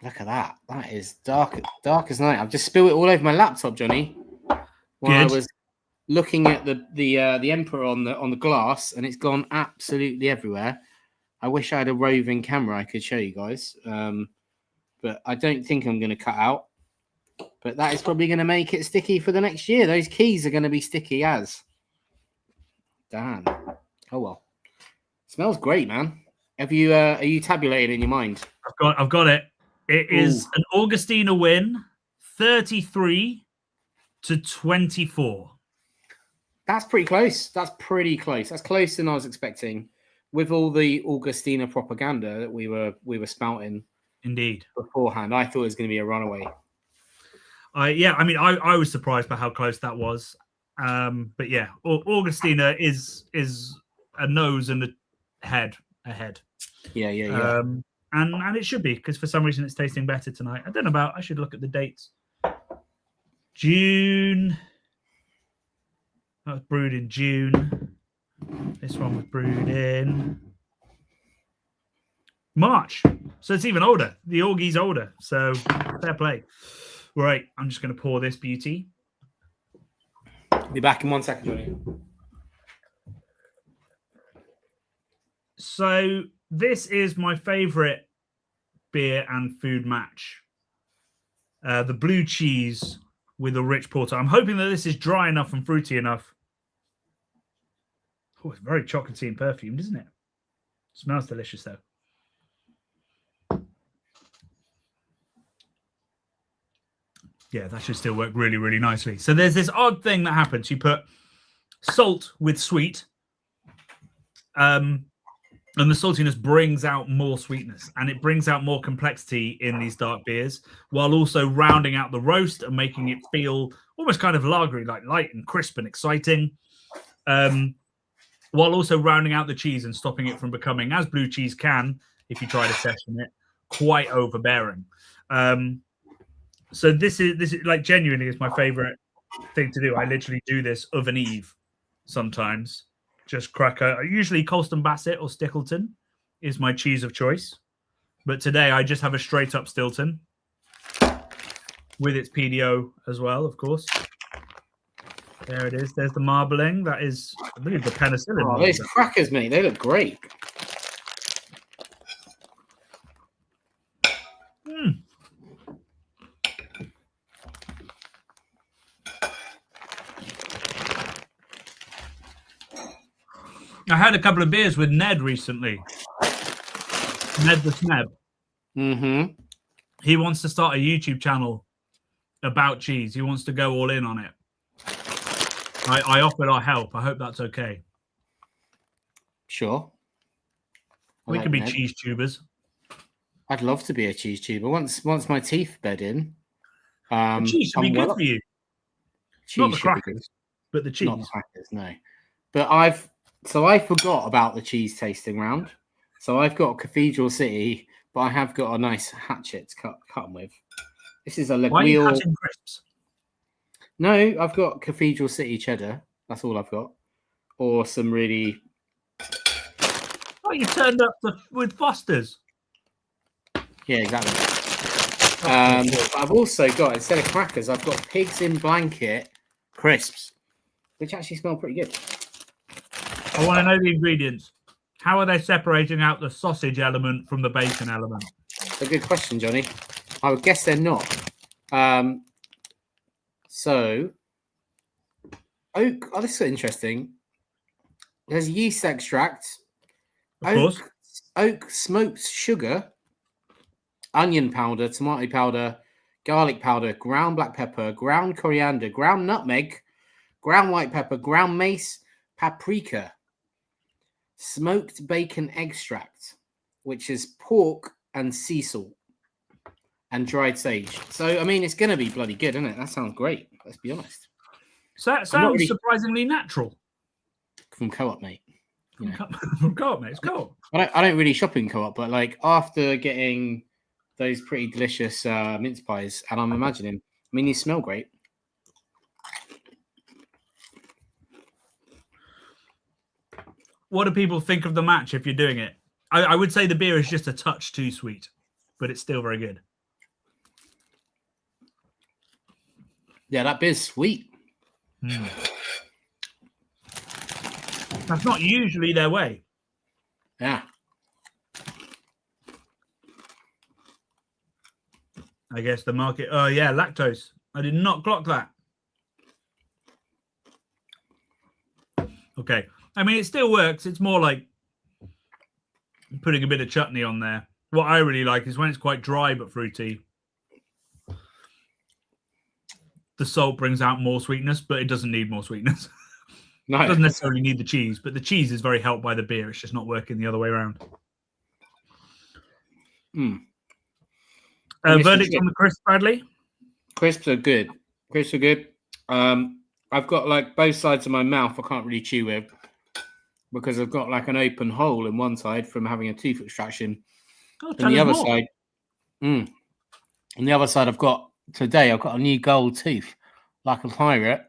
Look at that. That is dark as night. I've just spilled it all over my laptop, Johnny. While I was looking at the Emperor on the glass, and it's gone absolutely everywhere. I wish I had a roving camera I could show you guys, but I don't think I'm going to cut out. But that is probably going to make it sticky for the next year. Those keys are going to be sticky as. Damn. Oh well. Smells great, man. Are you tabulating in your mind? I've got it. It is an Augustiner win, 33-24. That's pretty close. That's closer than I was expecting. With all the Augustiner propaganda that we were spouting, indeed, beforehand, I thought it was going to be a runaway. I was surprised by how close that was. But yeah, Augustiner is a nose and a head ahead. Yeah. And it should be, because for some reason it's tasting better tonight. I don't know about. I should look at the dates. June. That was brewed in June. This one was brewed in March. So it's even older. The Augie's older. So fair play. Right, I'm just going to pour this beauty. Be back in 1 second, Johnny. So this is my favorite beer and food match. The blue cheese with a rich porter. I'm hoping that this is dry enough and fruity enough. Oh, it's very chocolatey and perfumed, isn't it? Smells delicious, though. Yeah, that should still work really, really nicely. So there's this odd thing that happens. You put salt with sweet, and the saltiness brings out more sweetness, and it brings out more complexity in these dark beers, while also rounding out the roast and making it feel almost kind of lagery, like light and crisp and exciting, while also rounding out the cheese and stopping it from becoming, as blue cheese can, if you try to session it, quite overbearing. So this is like genuinely is my favorite thing to do. I literally do this of an eve sometimes. Just crack usually Colston Bassett or Stickleton is my cheese of choice. But today I just have a straight up Stilton with its PDO as well, of course. There it is. There's the marbling. That is, I believe, the penicillin. Oh, those crackers, mate. They look great. I had a couple of beers with Ned recently. Ned the Sneb. Mm-hmm. He wants to start a YouTube channel about cheese. He wants to go all in on it. I offered our help. I hope that's okay. Sure. We could be cheese tubers. I'd love to be a cheese tuber. Once my teeth bed in. Cheese should be good for you. Not the crackers, but the cheese. Not the crackers, no. But I forgot about the cheese tasting round. So I've got Cathedral City, but I have got a nice hatchet to cut them with. This is a Why are you cutting crisps? No, I've got Cathedral City cheddar. That's all I've got. Or some really... Oh, you turned up with Foster's. Yeah, exactly. I've also got, instead of crackers, I've got Pigs in Blanket crisps, which actually smell pretty good. I want to know the ingredients. How are they separating out the sausage element from the bacon element? That's a good question, Johnny. I would guess they're not. So, oak. Oh, this is interesting. There's yeast extract, oak smoked sugar, onion powder, tomato powder, garlic powder, ground black pepper, ground coriander, ground nutmeg, ground white pepper, ground mace, paprika, smoked bacon extract, which is pork and sea salt, and dried sage. So, I mean, it's going to be bloody good, isn't it? That sounds great. Let's be honest. So that sounds surprisingly natural. From Co-op, mate. You know. From Co-op, mate. It's Co-op. I don't really shop in Co-op, but like after getting those pretty delicious mince pies, and I'm imagining, I mean, these smell great. What do people think of the match if you're doing it? I would say the beer is just a touch too sweet, but it's still very good. Yeah, that beer's sweet. That's not usually their way. Yeah. I guess the market. Oh, yeah, lactose. I did not clock that. Okay. I mean, it still works. It's more like putting a bit of chutney on there. What I really like is when it's quite dry but fruity. The salt brings out more sweetness, but it doesn't need more sweetness. No. It doesn't necessarily need the cheese, but the cheese is very helped by the beer. It's just not working the other way around. Verdict on the crisp, Bradley? Crisps are good. Crisps are good. I've got like both sides of my mouth I can't really chew with because I've got like an open hole in one side from having a tooth extraction. And the other side, on the other side, I've got a new gold tooth, like a pirate.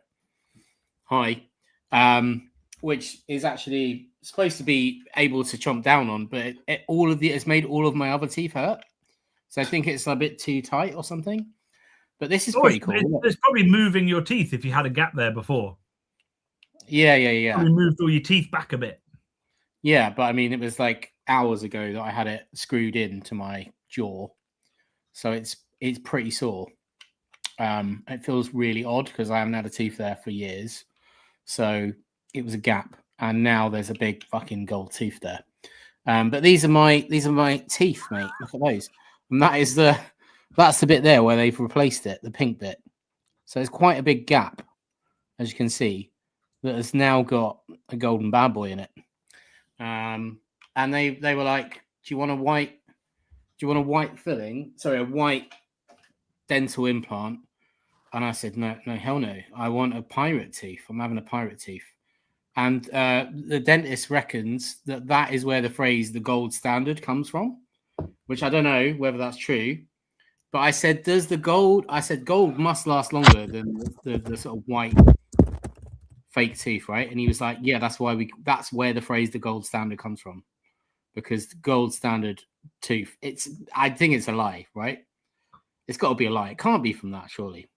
Which is actually supposed to be able to chomp down on, but it's made all of my other teeth hurt. So I think it's a bit too tight or something. But this is pretty cool. It's probably moving your teeth if you had a gap there before. Yeah. Probably moved all your teeth back a bit. Yeah, but I mean, it was like hours ago that I had it screwed into my jaw, so it's pretty sore. It feels really odd because I haven't had a tooth there for years, so it was a gap, and now there's a big fucking gold tooth there. But these are my teeth, mate. Look at those, and that's the bit there where they've replaced it, the pink bit. So it's quite a big gap, as you can see, that has now got a golden bad boy in it. And they were like, do you want a white filling? Sorry, a white dental implant. And I said, no, hell no. I want a pirate tooth. I'm having a pirate tooth. And the dentist reckons that is where the phrase the gold standard comes from, which I don't know whether that's true. But I said, gold must last longer than the sort of white fake tooth, right? And he was like, yeah, that's where the phrase the gold standard comes from, because the gold standard tooth, I think it's a lie, right? It's got to be a lie. It can't be from that, surely.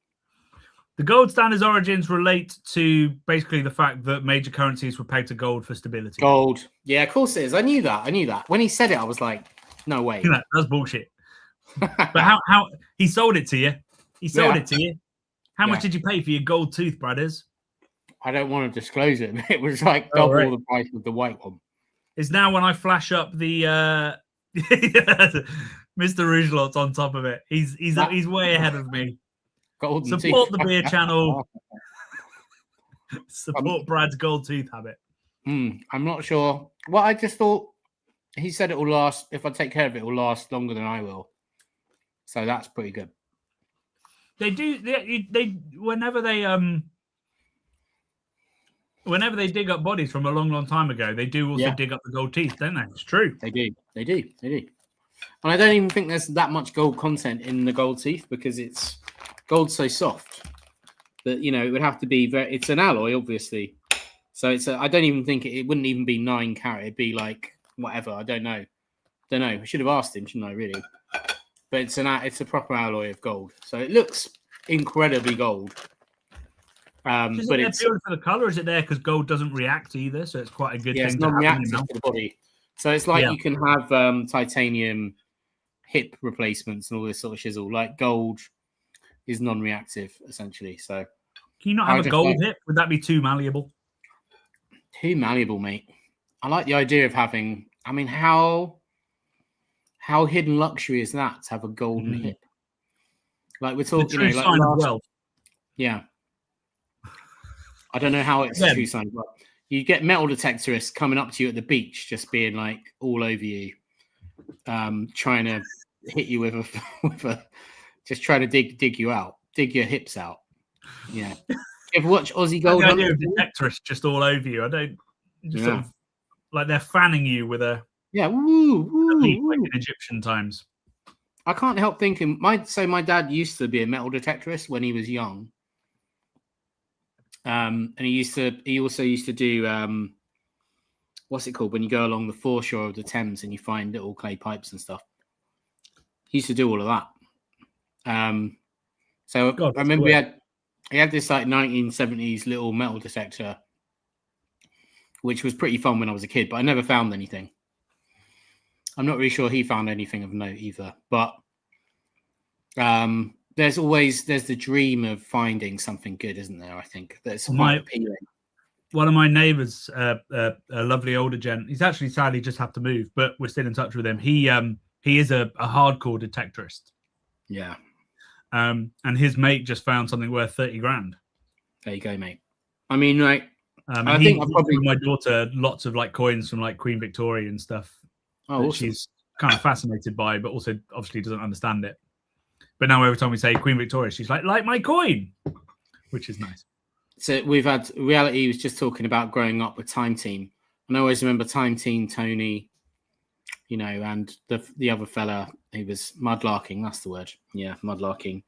The gold standard's origins relate to basically the fact that major currencies were pegged to gold for stability. Gold. Yeah, of course it is. I knew that. When he said it, I was like, no way. That's bullshit. But how he sold it to you? He sold it to you. How much did you pay for your gold tooth, brothers? I don't want to disclose it. It was like double the price of the white one. It's now when I flash up the Mr. Rougelot's on top of it. He's way ahead of me. Golden Support tooth. the beer channel. Support Brad's gold tooth habit. I'm not sure. Well, I just thought he said it will last. If I take care of it, it will last longer than I will. So that's pretty good. They do. They whenever they dig up bodies from a long time ago, they do also dig up the gold teeth, don't they? It's true. They do. And I don't even think there's that much gold content in the gold teeth because gold's so soft that, it would have to be it's an alloy, obviously. So I don't even think it wouldn't even be 9 carat. It'd be like whatever. I don't know. I should have asked him, shouldn't I, really? But it's a proper alloy of gold. So it looks incredibly gold. But it's purely for the color. Is it there because gold doesn't react either? So it's quite a good thing. It's non-reactive to the body. So it's like you can have titanium hip replacements and all this sort of shizzle. Like gold is non-reactive essentially. So can you not have a gold hip? Would that be too malleable? Too malleable, mate. I like the idea of having. I mean, how hidden luxury is that to have a golden hip? Like we're talking, like sign of wealth. Yeah. I don't know how it's a true sign, but you get metal detectorists coming up to you at the beach, just being like all over you, trying to hit you with a just trying to dig you out, dig your hips out. Yeah. Ever watch Aussie Gold? The idea of detectorists just all over you. I don't sort of like they're fanning you with a like in Egyptian times. I can't help thinking. My dad used to be a metal detectorist when he was young. And he also used to do what's it called when you go along the foreshore of the Thames and you find little clay pipes and stuff. He used to do all of that. So I remember he had this like 1970s little metal detector, which was pretty fun when I was a kid, but I never found anything. I'm not really sure he found anything of note either, but there's the dream of finding something good, isn't there? I think that's quite appealing. One of my neighbours, a lovely older gent, he's actually sadly just had to move, but we're still in touch with him. He is a hardcore detectorist. Yeah. And his mate just found something worth 30 grand. There you go, mate. I mean, like, I think I've probably my daughter lots of like coins from like Queen Victoria and stuff. Oh, awesome. She's kind of fascinated by, but also obviously doesn't understand it. But now every time we say Queen Victoria, she's like my coin, which is nice. So we've had Reality was just talking about growing up with Time Team. And I always remember Time Team, Tony, and the other fella who was mudlarking. That's the word. Yeah, mudlarking.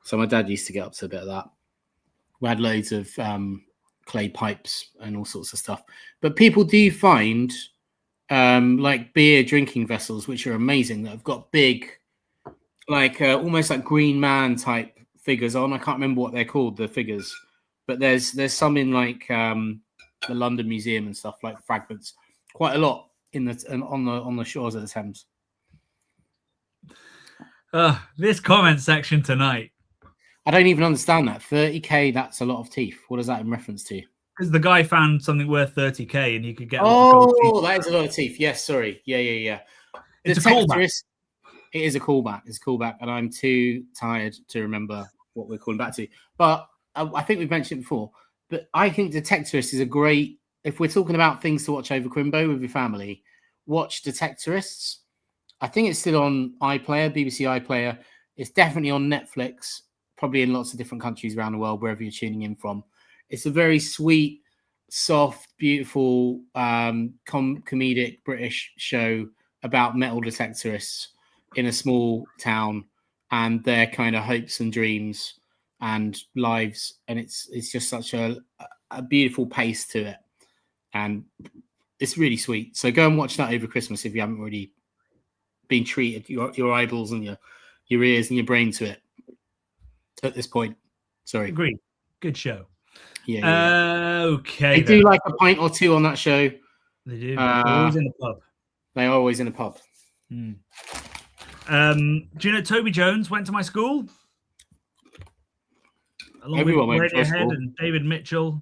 So my dad used to get up to a bit of that. We had loads of clay pipes and all sorts of stuff. But people do find like beer drinking vessels, which are amazing, that have got big, like almost like Green Man type figures on. I can't remember what they're called, the figures. But there's some in like the London Museum and stuff, like fragments. Quite a lot on the shores of the Thames. This comment section tonight. I don't even understand that. 30k, that's a lot of teeth. What is that in reference to? Because the guy found something worth 30k and you could get a lot of gold teeth. That is a lot of teeth. Yes, sorry. Yeah. It's a callback. It is a callback. It's a callback. And I'm too tired to remember what we're calling back to. But I think we've mentioned it before. But I think Detectorists is a great... If we're talking about things to watch over Crimbo with your family, watch Detectorists. I think it's still on iPlayer, BBC iPlayer. It's definitely on Netflix, probably in lots of different countries around the world, wherever you're tuning in from. It's a very sweet, soft, beautiful, comedic British show about metal detectorists in a small town and their kind of hopes and dreams and lives. And it's just such a beautiful pace to it. And it's really sweet. So go and watch that over Christmas if you haven't already been treated your eyeballs and your ears and your brain to it at this point. Sorry. Agreed. Good show. Yeah. Okay. They do like a pint or two on that show. They do. They're always in the pub. They are always in the pub. Do you know Toby Jones went to my school? Along Everyone with went to Radiohead and David Mitchell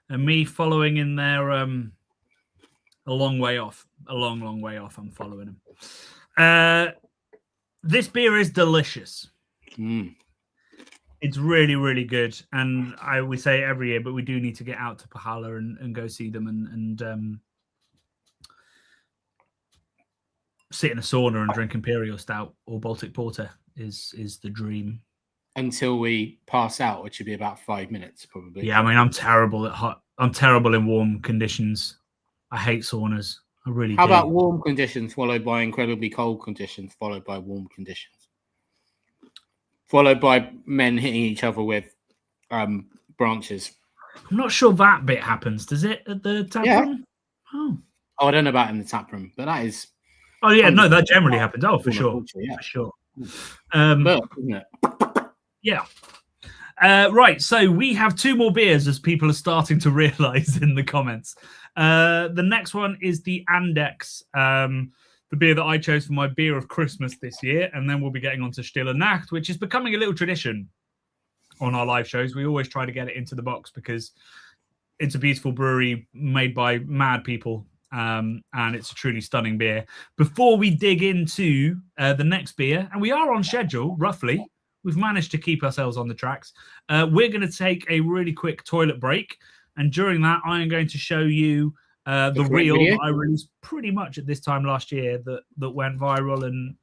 and me following in there a long way off. A long way off. I'm following him. This beer is delicious. It's really, really good. And we say it every year, but we do need to get out to Pahala and go see them and sit in a sauna and drink Imperial Stout or Baltic Porter is the dream. Until we pass out, which would be about 5 minutes, probably. Yeah, I mean, I'm terrible at hot. I'm terrible in warm conditions. I hate saunas. I really do. How about warm conditions followed by incredibly cold conditions, followed by warm conditions? Followed by men hitting each other with branches. I'm not sure that bit happens. Does it at the tap room? Oh, I don't know about in the tap room, but that is... Oh, yeah, no, that generally happens. Oh, for sure. Culture, yeah. For sure. But, isn't it? Yeah. Right, so we have two more beers as people are starting to realise in the comments. The next one is the Andechs, the beer that I chose for my beer of Christmas this year, and then we'll be getting on to Stille Nacht, which is becoming a little tradition on our live shows. We always try to get it into the box because it's a beautiful brewery made by mad people, and it's a truly stunning beer. Before we dig into the next beer, and we are on schedule, roughly, we've managed to keep ourselves on the tracks. We're going to take a really quick toilet break. And during that, I am going to show you the reel that I released pretty much at this time last year that went viral and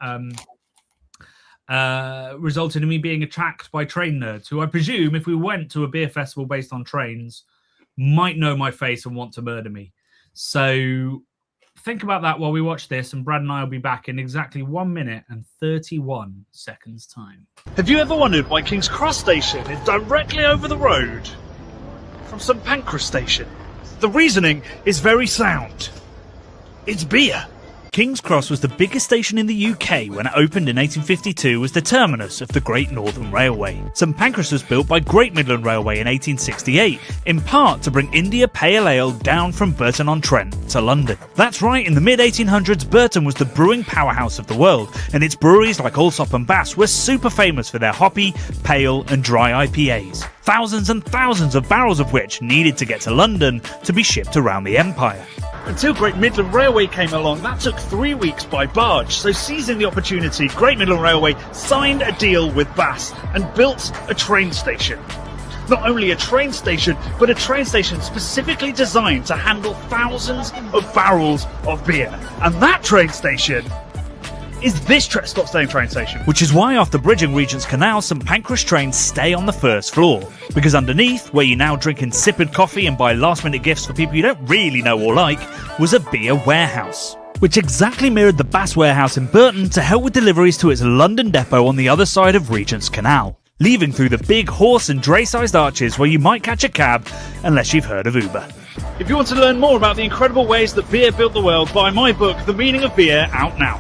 resulted in me being attacked by train nerds, who I presume, if we went to a beer festival based on trains, might know my face and want to murder me. So think about that while we watch this, and Brad and I will be back in exactly 1 minute and 31 seconds time. Have you ever wondered why King's Cross Station is directly over the road from St Pancras Station? The reasoning is very sound. It's beer. King's Cross was the biggest station in the UK when it opened in 1852 as the terminus of the Great Northern Railway. St Pancras was built by Great Midland Railway in 1868, in part to bring India Pale Ale down from Burton-on-Trent to London. That's right, in the mid-1800s, Burton was the brewing powerhouse of the world, and its breweries like Allsop and Bass were super famous for their hoppy, pale and dry IPAs. Thousands and thousands of barrels of which needed to get to London to be shipped around the empire. Until Great Midland Railway came along, that took 3 weeks by barge. So seizing the opportunity, Great Midland Railway signed a deal with Bass and built a train station. Not only a train station, but a train station specifically designed to handle thousands of barrels of beer. And that train station is this stop-staying train station. Which is why after bridging Regent's Canal, St Pancras trains stay on the first floor. Because underneath, where you now drink insipid coffee and buy last-minute gifts for people you don't really know or like, was a beer warehouse, which exactly mirrored the Bass warehouse in Burton to help with deliveries to its London depot on the other side of Regent's Canal, leaving through the big horse and dray-sized arches where you might catch a cab unless you've heard of Uber. If you want to learn more about the incredible ways that beer built the world, buy my book, The Meaning of Beer, out now.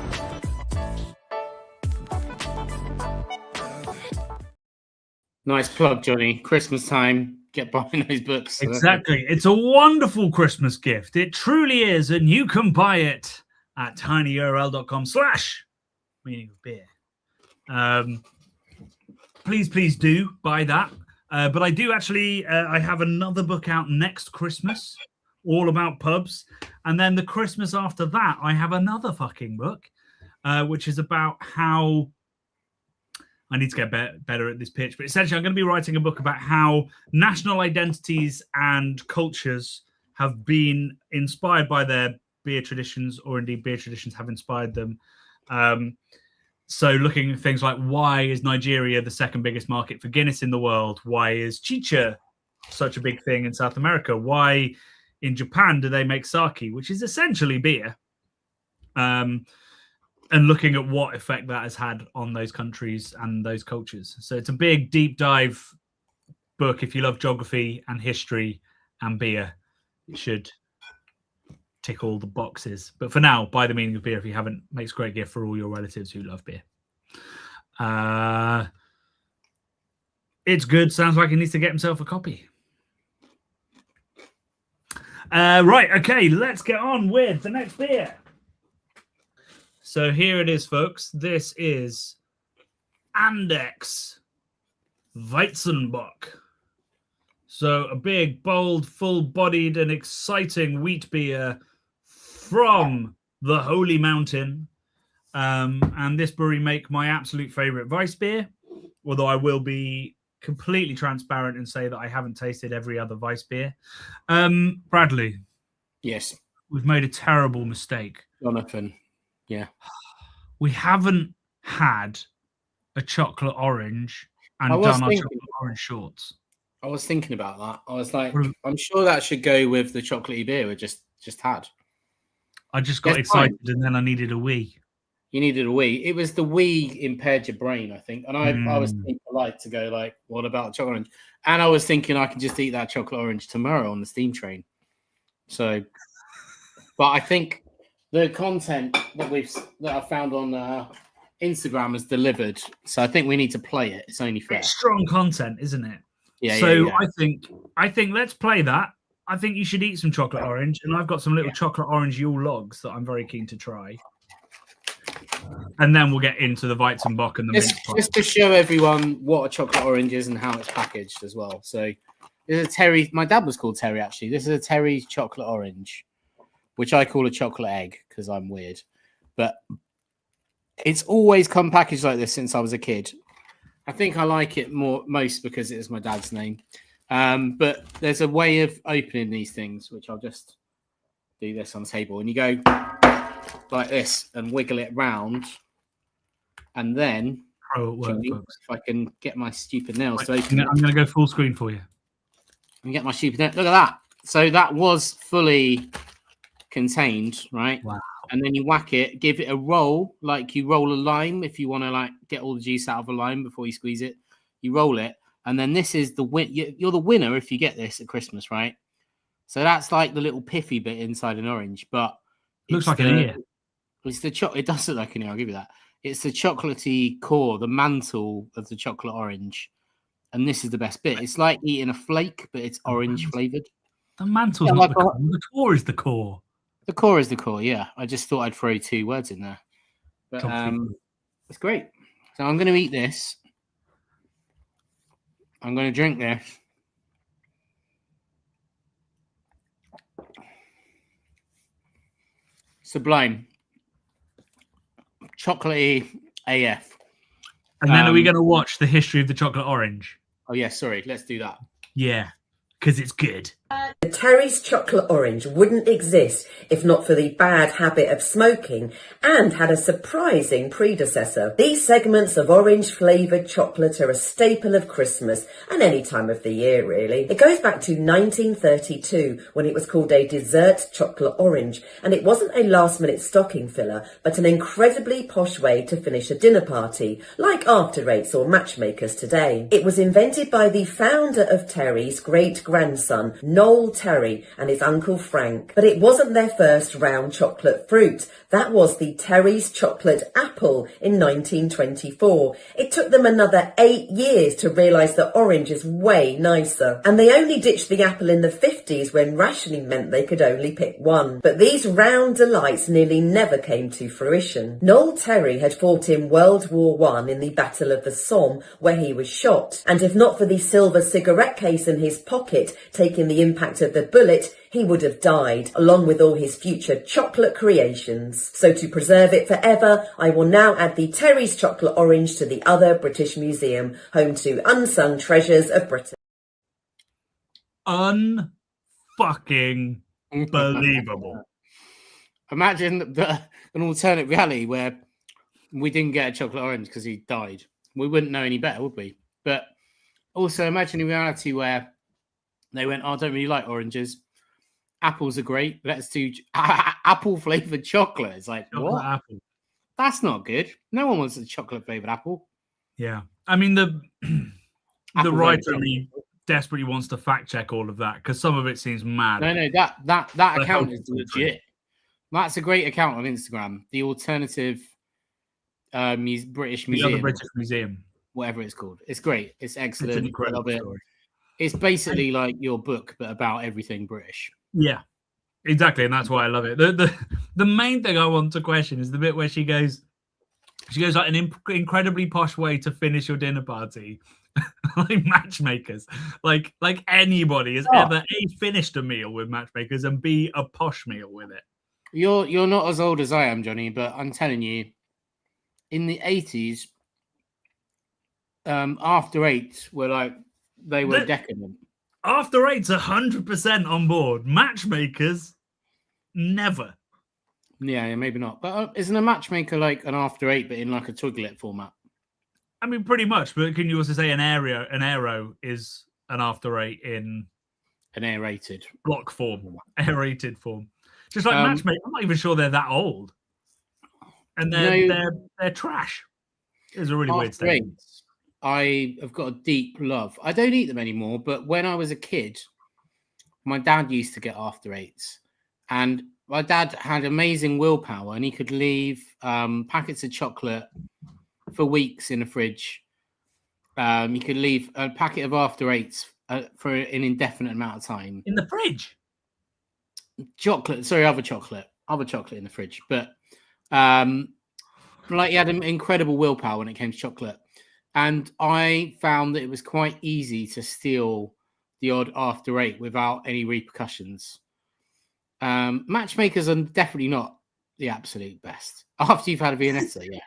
Nice plug, Johnny. Christmas time. Get buying those books. Exactly. It's a wonderful Christmas gift. It truly is. And you can buy it at tinyurl.com/meaning of beer. Please do buy that. But I do actually, I have another book out next Christmas, all about pubs. And then the Christmas after that, I have another fucking book, which is about how... I need to get better at this pitch, but essentially I'm going to be writing a book about how national identities and cultures have been inspired by their beer traditions, or indeed beer traditions have inspired them. So looking at things like, why is Nigeria the second biggest market for Guinness in the world? Why is chicha such a big thing in South America? Why in Japan do they make sake, which is essentially beer? And looking at what effect that has had on those countries and those cultures. So it's a big, deep dive book. If you love geography and history and beer, it should tick all the boxes. But for now, buy The Meaning of Beer if you haven't. Makes a great gift for all your relatives who love beer. It's good. Sounds like he needs to get himself a copy. Right, okay, let's get on with the next beer. So here it is, folks. This is Andechs Weizenbock. So a big, bold, full-bodied and exciting wheat beer from the Holy Mountain. And this brewery make my absolute favorite Weiss beer, although I will be completely transparent and say that I haven't tasted every other Weiss beer. Bradley. Yes. We've made a terrible mistake. Jonathan. Yeah. We haven't had a chocolate orange and done our chocolate orange shorts. I was thinking about that. I was like, I'm sure that should go with the chocolatey beer we just had. I just got excited and then I needed a wee. You needed a wee. It was the wee impaired your brain, I think. And I was being polite to go like, what about chocolate orange? And I was thinking I could just eat that chocolate orange tomorrow on the steam train. So, but I think the content that I found on Instagram is delivered, so I think we need to play it. It's only fair. It's strong content, isn't it? Yeah. So yeah. I think let's play that. I think you should eat some chocolate orange, and I've got some little chocolate orange Yule logs that I'm very keen to try. And then we'll get into the Weizenbock and the Mince. Just to show everyone what a chocolate orange is and how it's packaged as well. So this is a Terry. My dad was called Terry actually. This is a Terry chocolate orange, which I call a chocolate egg because I'm weird. But it's always come packaged like this since I was a kid. I think I like it most because it is my dad's name. But there's a way of opening these things, which I'll just do this on the table. And you go like this and wiggle it round. And then, if I can get my stupid nails to open it. I'm going to go full screen for you. And get my stupid nails. Look at that. So that was fully contained, right? Wow. And then you whack it, give it a roll, like you roll a lime. If you want to like get all the juice out of a lime before you squeeze it, you roll it. And then this is the win. You're the winner if you get this at Christmas, right? So that's like the little piffy bit inside an orange, but looks like an ear. It's the It does look like an ear. I'll give you that. It's the chocolatey core, the mantle of the chocolate orange, and this is the best bit. It's like eating a flake, but it's orange flavored. The mantle's not the core. The core is the core. The core is the core. Yeah, I just thought I'd throw two words in there, but it's great. So I'm going to eat this. I'm going to drink this. Sublime. Chocolatey AF. And then are we going to watch the history of the chocolate orange? Oh, yeah, sorry. Let's do that. Yeah, because it's good. The Terry's chocolate orange wouldn't exist if not for the bad habit of smoking, and had a surprising predecessor. These segments of orange flavoured chocolate are a staple of Christmas and any time of the year really. It goes back to 1932 when it was called a dessert chocolate orange, and it wasn't a last minute stocking filler but an incredibly posh way to finish a dinner party, like after eights or matchmakers today. It was invented by the founder of Terry's great-grandson, Noel Terry, and his uncle Frank. But it wasn't their first round chocolate fruit. That was the Terry's chocolate apple in 1924. It took them another 8 years to realise that orange is way nicer. And they only ditched the apple in the 50s when rationing meant they could only pick one. But these round delights nearly never came to fruition. Noel Terry had fought in World War I in the Battle of the Somme, where he was shot. And if not for the silver cigarette case in his pocket taking the impact of the bullet, he would have died, along with all his future chocolate creations. So to preserve it forever, I will now add the Terry's chocolate orange to the other British Museum, home to unsung treasures of Britain. Unfucking believable. Imagine an alternate reality where we didn't get a chocolate orange because he died. We wouldn't know any better, would we? But also imagine a reality where they went, I don't really like oranges. Apples are great. Let's do apple flavored chocolate. It's like, Chocolate what? apple. That's not good. No one wants a chocolate flavored apple. Yeah. I mean, the Apple writer flavored me desperately wants to fact check all of that because some of it seems mad. No, that account is legit. That's a great account on Instagram. The alternative British Museum. The other British Museum. Whatever it's called. It's great. It's excellent. It's an incredible I love it. story. It's basically like your book, but about everything British. Yeah, exactly. And that's why I love it. The main thing I want to question is the bit where she goes like an incredibly posh way to finish your dinner party. Like matchmakers. Like anybody has ever A, finished a meal with matchmakers and B, a posh meal with it. You're not as old as I am, Johnny, but I'm telling you, in the 80s, after eight were decadent. After eight's 100% on board. Matchmakers, never. Yeah, maybe not. But isn't a matchmaker like an after eight, but in like a Twiglet format? I mean, pretty much. But can you also say an arrow is an after eight in an aerated block form, aerated form? Just like matchmaker, I'm not even sure they're that old, and they're trash. It's a really weird statement. I have got a deep love. I don't eat them anymore, but when I was a kid, my dad used to get after eights, and my dad had amazing willpower, and he could leave packets of chocolate for weeks in the fridge. He could leave a packet of after eights for an indefinite amount of time in the fridge. Other chocolate in the fridge, but like he had an incredible willpower when it came to chocolate. And I found that it was quite easy to steal the odd after eight without any repercussions. Matchmakers are definitely not the absolute best. After you've had a Viennetta, yeah.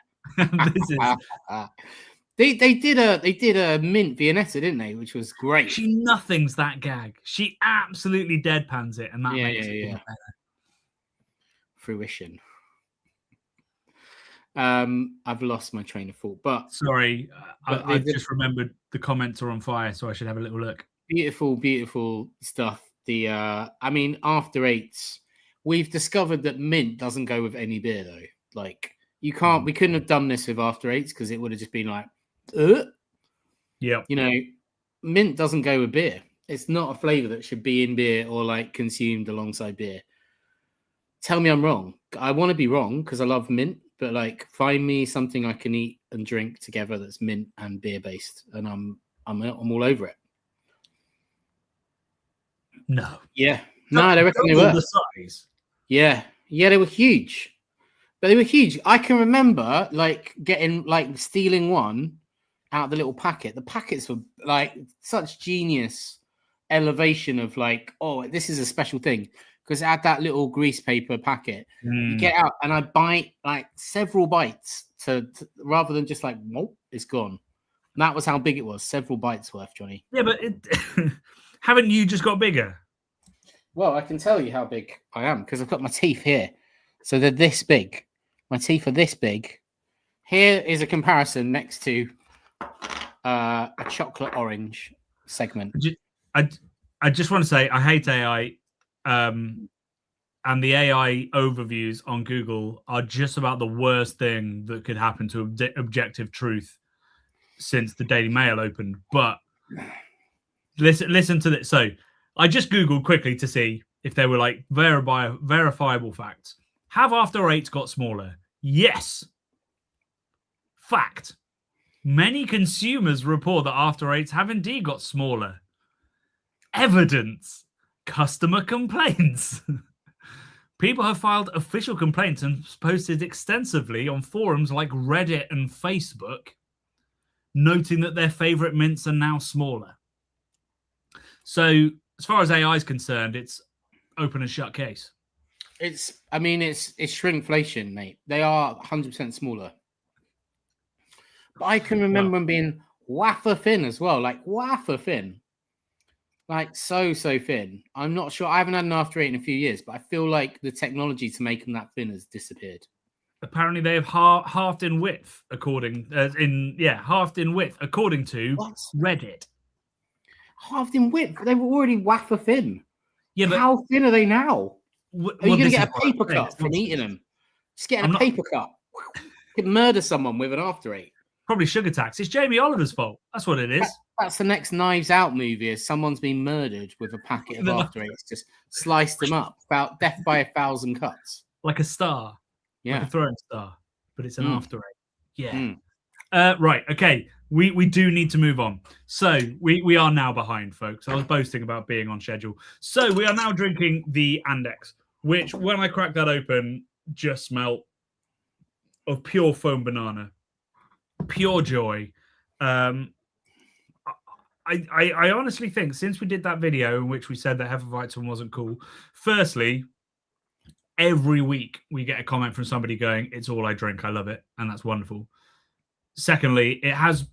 They did a mint Viennetta, didn't they? Which was great. She nothings that gag. She absolutely deadpans it, and that makes it better. Fruition. I've lost my train of thought, but sorry, I've just remembered the comments are on fire, so I should have a little look. Beautiful stuff. After eights, we've discovered that mint doesn't go with any beer though. Like we couldn't have done this with after eights because it would have just been like, yeah, mint doesn't go with beer. It's not a flavor that should be in beer or like consumed alongside beer. Tell me I'm wrong. I want to be wrong because I love mint. But like, find me something I can eat and drink together that's mint and beer based, and I'm all over it. No. Yeah. No, I reckon they were. The size. Yeah, they were huge, but they were huge. I can remember stealing one out of the little packet. The packets were like such genius elevation of like, oh, this is a special thing. Because it had that little grease paper packet. You get out and I bite like several bites to rather than just like, nope, it's gone. And that was how big it was. Several bites worth, Johnny. Yeah, but haven't you just got bigger? Well, I can tell you how big I am because I've got my teeth here. So they're this big. My teeth are this big. Here is a comparison next to a chocolate orange segment. I just want to say I hate AI, and the AI overviews on Google are just about the worst thing that could happen to objective truth since the Daily Mail opened. But listen to this. So I just Googled quickly to see if there were like verifiable facts. Have After Eights got smaller? Yes. Fact. Many consumers report that After Eights have indeed got smaller. Evidence. Customer complaints. People have filed official complaints and posted extensively on forums like Reddit and Facebook, noting that their favorite mints are now smaller. So, as far as AI is concerned, it's open and shut case. It's shrinkflation, mate. They are 100% smaller. But I can remember them being wafer thin as well, like wafer thin. Like so thin. I'm not sure. I haven't had an After Eight in a few years, but I feel like the technology to make them that thin has disappeared. Apparently, they have halved in width, according to What? Reddit. Halved in width? They were already wafer thin. Yeah, but how thin are they now? Are you going to get a paper cut from eating them? Just getting a paper cut. You could murder someone with an After Eight. Probably sugar tax. It's Jamie Oliver's fault. That's what it is. That's the next Knives Out movie. Is someone's been murdered with a packet of After Eights, just sliced them up, about death by 1,000 cuts, like a star, like a throwing star, but it's an After Eight. Yeah. Right. Okay. We do need to move on. So we are now behind, folks. I was boasting about being on schedule. So we are now drinking the Andechs, which when I cracked that open, just smelled of pure foam banana. Pure joy. I honestly think since we did that video in which we said that Hefeweizen wasn't cool, firstly, every week we get a comment from somebody going, "It's all I drink. I love it," and that's wonderful. Secondly, it has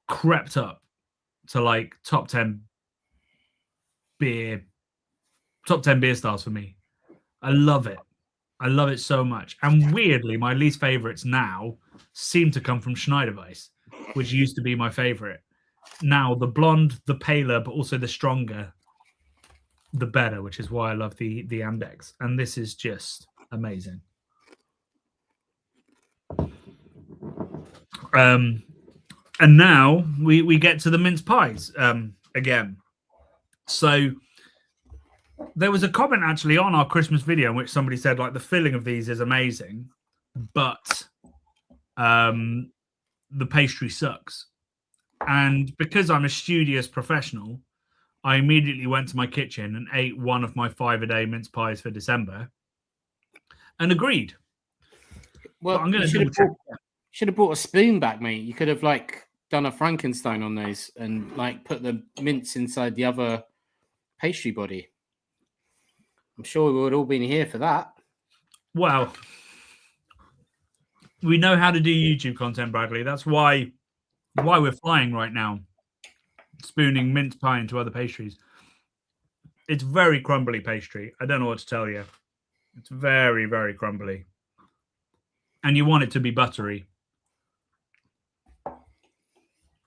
crept up to like top 10 beer stars for me. I love it. I love it so much. And weirdly, my least favorites now seem to come from Schneiderweiss, which used to be my favorite. Now, the blonde, the paler, but also the stronger, the better, which is why I love the Andechs. And this is just amazing. And now we get to the mince pies again. So there was a comment actually on our Christmas video in which somebody said like the filling of these is amazing, but the pastry sucks. And because I'm a studious professional, I immediately went to my kitchen and ate one of my 5-a-day mince pies for December and agreed. Well, I'm going to should have brought a spoon back, mate. You could have like done a Frankenstein on those and like put the mince inside the other pastry body. I'm sure we would all been here for that. Well, we know how to do YouTube content, Bradley. That's why we're flying right now, spooning mince pie into other pastries. It's very crumbly pastry. I don't know what to tell you. It's very, very crumbly. And you want it to be buttery.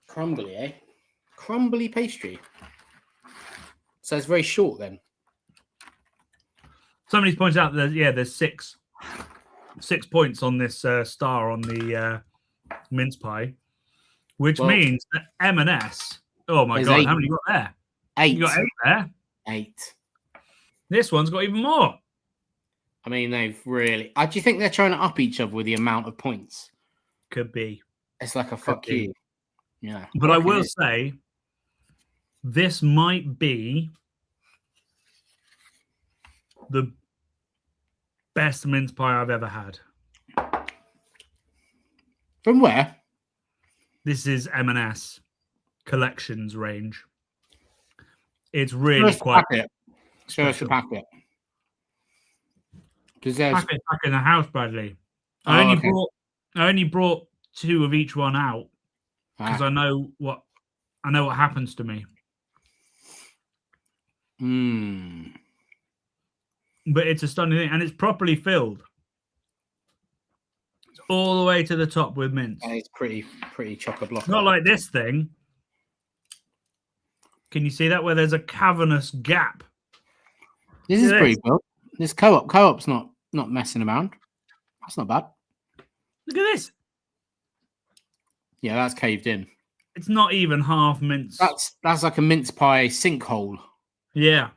Crumbly, eh? Crumbly pastry. So it's very short then. Somebody's pointed out that there's 6 points on this star on the mince pie, which means that M&S. Oh my god, 8. How many you got there? 8. You got 8 there. 8. This one's got even more. I mean, they've really. Do you think they're trying to up each other with the amount of points? Could be. It's like a fuck you. Yeah. But I will say, this might be the best mince pie I've ever had. From where? This is M&S Collections range. It's really quite. Show us the packet. Packet back in the house, Bradley. I only brought 2 of each one out because I know what happens to me. but it's a stunning thing, and it's properly filled. It's all the way to the top with mince. It's pretty chock-a-block. Not like this thing. Can you see that where there's a cavernous gap? This is pretty cool. This co-op's not messing around. That's not bad. Look at this. Yeah, that's caved in. It's not even half mince. That's like a mince pie sinkhole. Yeah.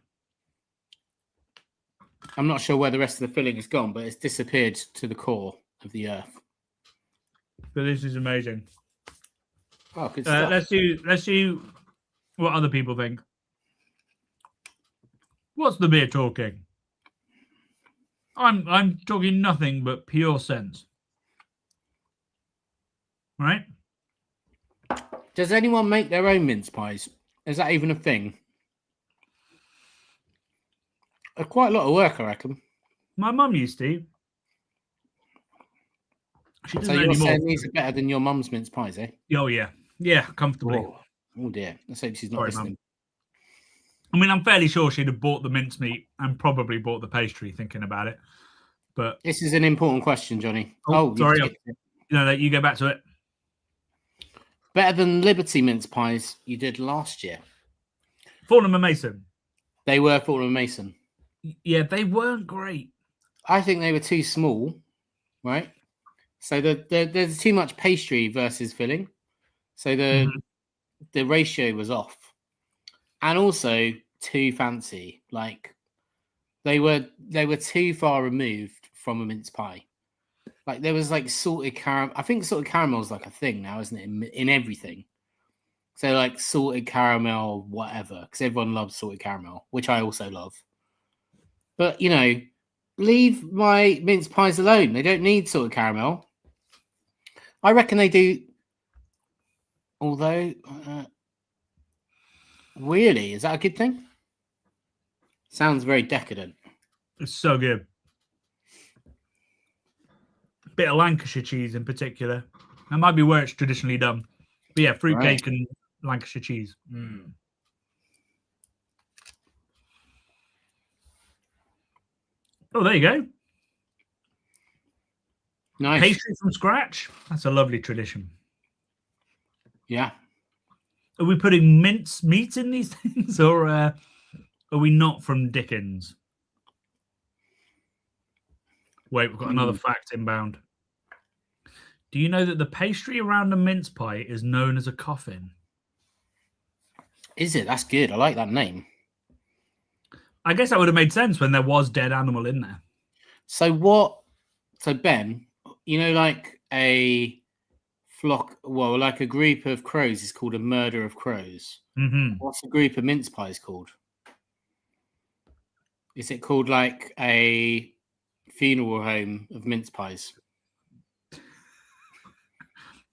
I'm not sure where the rest of the filling has gone, but it's disappeared to the core of the earth. But this is amazing. Oh, good stuff. Let's see what other people think. What's the beer talking? I'm talking nothing but pure sense. Right? Does anyone make their own mince pies? Is that even a thing? Quite a lot of work, I reckon. My mum used to. She doesn't So you're anymore. saying these are better than your mum's mince pies, eh? Oh, yeah. Yeah, comfortably. Oh dear. Let's hope she's not listening. Mum. I mean, I'm fairly sure she'd have bought the mincemeat and probably bought the pastry, thinking about it. But this is an important question, Johnny. Sorry. No, you go back to it. Better than Liberty mince pies you did last year. Fortnum and Mason. They were Fortnum and Mason. Yeah, they weren't great. I think they were too small, right? So there's too much pastry versus filling. So the ratio was off. And also too fancy. Like they were too far removed from a mince pie. Like there was like salted caramel. I think salted caramel is like a thing now, isn't it? In everything. So like salted caramel, whatever, because everyone loves salted caramel, which I also love. But you know, leave my mince pies alone. They don't need salted caramel. I reckon they do. Although, really, is that a good thing? Sounds very decadent. It's so good. Bit of Lancashire cheese in particular. That might be where it's traditionally done. But yeah, fruitcake and Lancashire cheese. Mm. Oh, there you go. Nice. Pastry from scratch. That's a lovely tradition. Yeah. Are we putting mince meat in these things, or are we not from Dickens? Wait, we've got another fact inbound. Do you know that the pastry around a mince pie is known as a coffin? Is it? That's good. I like that name. I guess that would have made sense when there was dead animal in there. So what? So Ben, you know, like a flock, well, like a group of crows is called a murder of crows. Mm-hmm. What's a group of mince pies called? Is it called like a funeral home of mince pies?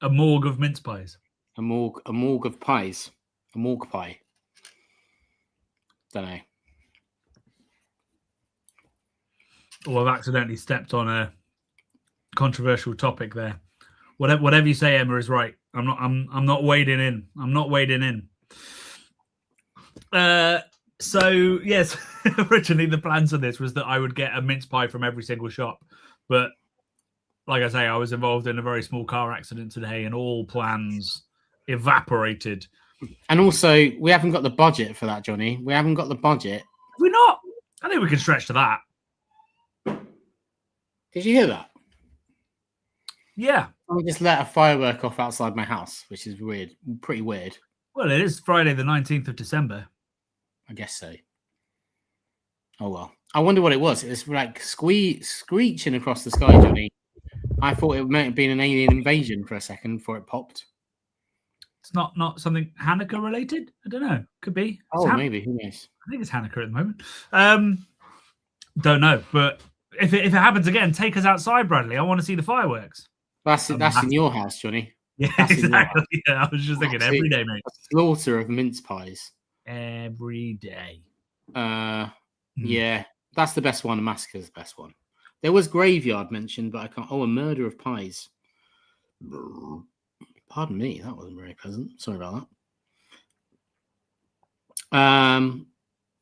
A morgue of mince pies. A morgue of pies. A morgue pie. Don't know. Well, I've accidentally stepped on a controversial topic there. Whatever you say, Emma, is right. I'm not wading in. I'm not wading in. So yes, originally the plans for this was that I would get a mince pie from every single shop, but like I say, I was involved in a very small car accident today, and all plans evaporated. And also, we haven't got the budget for that, Johnny. We haven't got the budget. We're not. I think we can stretch to that. Did you hear that? Yeah. I just let a firework off outside my house, which is weird. Pretty weird. Well, it is Friday the 19th of December. I guess so. Oh, well. I wonder what it was. It was like screeching across the sky, Johnny. I thought it might have been an alien invasion for a second before it popped. It's not something Hanukkah related? I don't know. Could be. Oh, maybe. Who knows? I think it's Hanukkah at the moment. Don't know. But if it happens again, take us outside, Bradley. I want to see the fireworks. That's in your house, Johnny. Yeah, exactly. Yeah, I was just thinking every day, mate. A slaughter of mince pies. Every day. Yeah, that's the best one. Massacre's the best one. There was graveyard mentioned, but I can't. Oh, a murder of pies. Pardon me, that wasn't very pleasant. Sorry about that.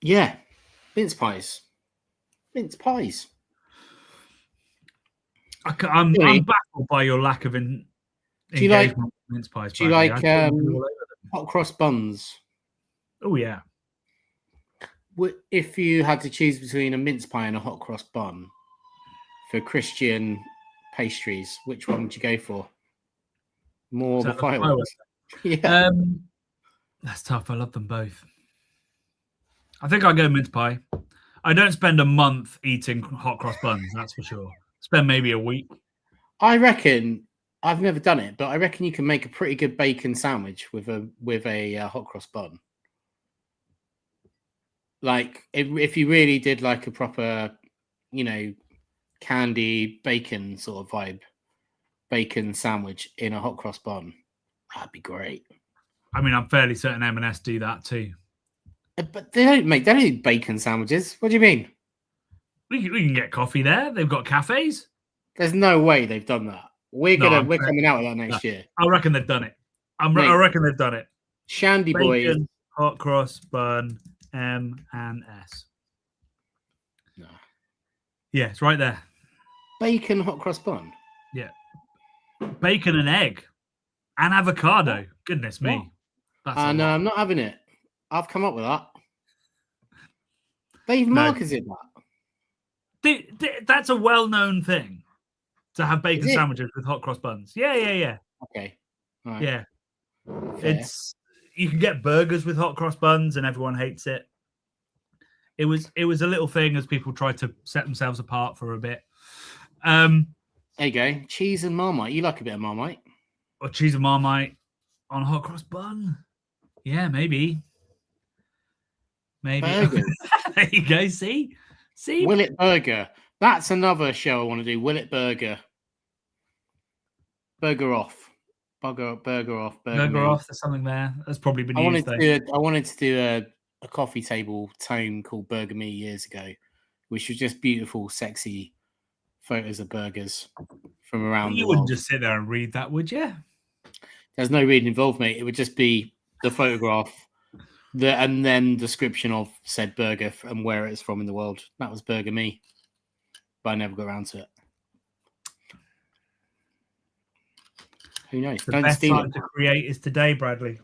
Yeah, mince pies. Mince pies. I'm baffled by your lack of engagement with mince pies. Do you like hot cross buns? Oh yeah. If you had to choose between a mince pie and a hot cross bun for Christian pastries, which one would you go for? More the fireworks? Yeah. That's tough. I love them both. I think I'll go mince pie. I don't spend a month eating hot cross buns, that's for sure. Spend maybe a week. I reckon, I've never done it, but I reckon you can make a pretty good bacon sandwich with a hot cross bun. Like if you really did like a proper, candy bacon sort of vibe, bacon sandwich in a hot cross bun, that'd be great. I mean, I'm fairly certain M&S do that too. But they don't do bacon sandwiches. What do you mean? We can get coffee there. They've got cafes. There's no way they've done that. We're coming out with that next year. I reckon they've done it. I reckon they've done it. Shandy bacon, boys, hot cross bun, M&S. No. Yeah, it's right there. Bacon hot cross bun. Yeah. Bacon and egg and avocado. Goodness me. No, I'm not having it. I've come up with that. Dave Marcus did that. That's a well-known thing to have bacon sandwiches with hot cross buns. Yeah. Okay. All right. Yeah. Fair. You can get burgers with hot cross buns and everyone hates it. It was a little thing as people tried to set themselves apart for a bit. There you go. Cheese and Marmite. You like a bit of Marmite? Or cheese and Marmite on a hot cross bun. Yeah, maybe. Burgers. There you go. See? Will It Burger. That's another show I want to do. Will It Burger. Burger off. Burger off. Burger off. There's something there. That's probably been used. I wanted to do a coffee table tome called Burger Me years ago, which was just beautiful, sexy photos of burgers from around the world. You wouldn't just sit there and read that, would you? There's no reading involved, mate. It would just be the photograph, and then description of said burger and where it's from in the world. That was Burger Me, but I never got around to it. Who knows? The best time to create is today, Bradley.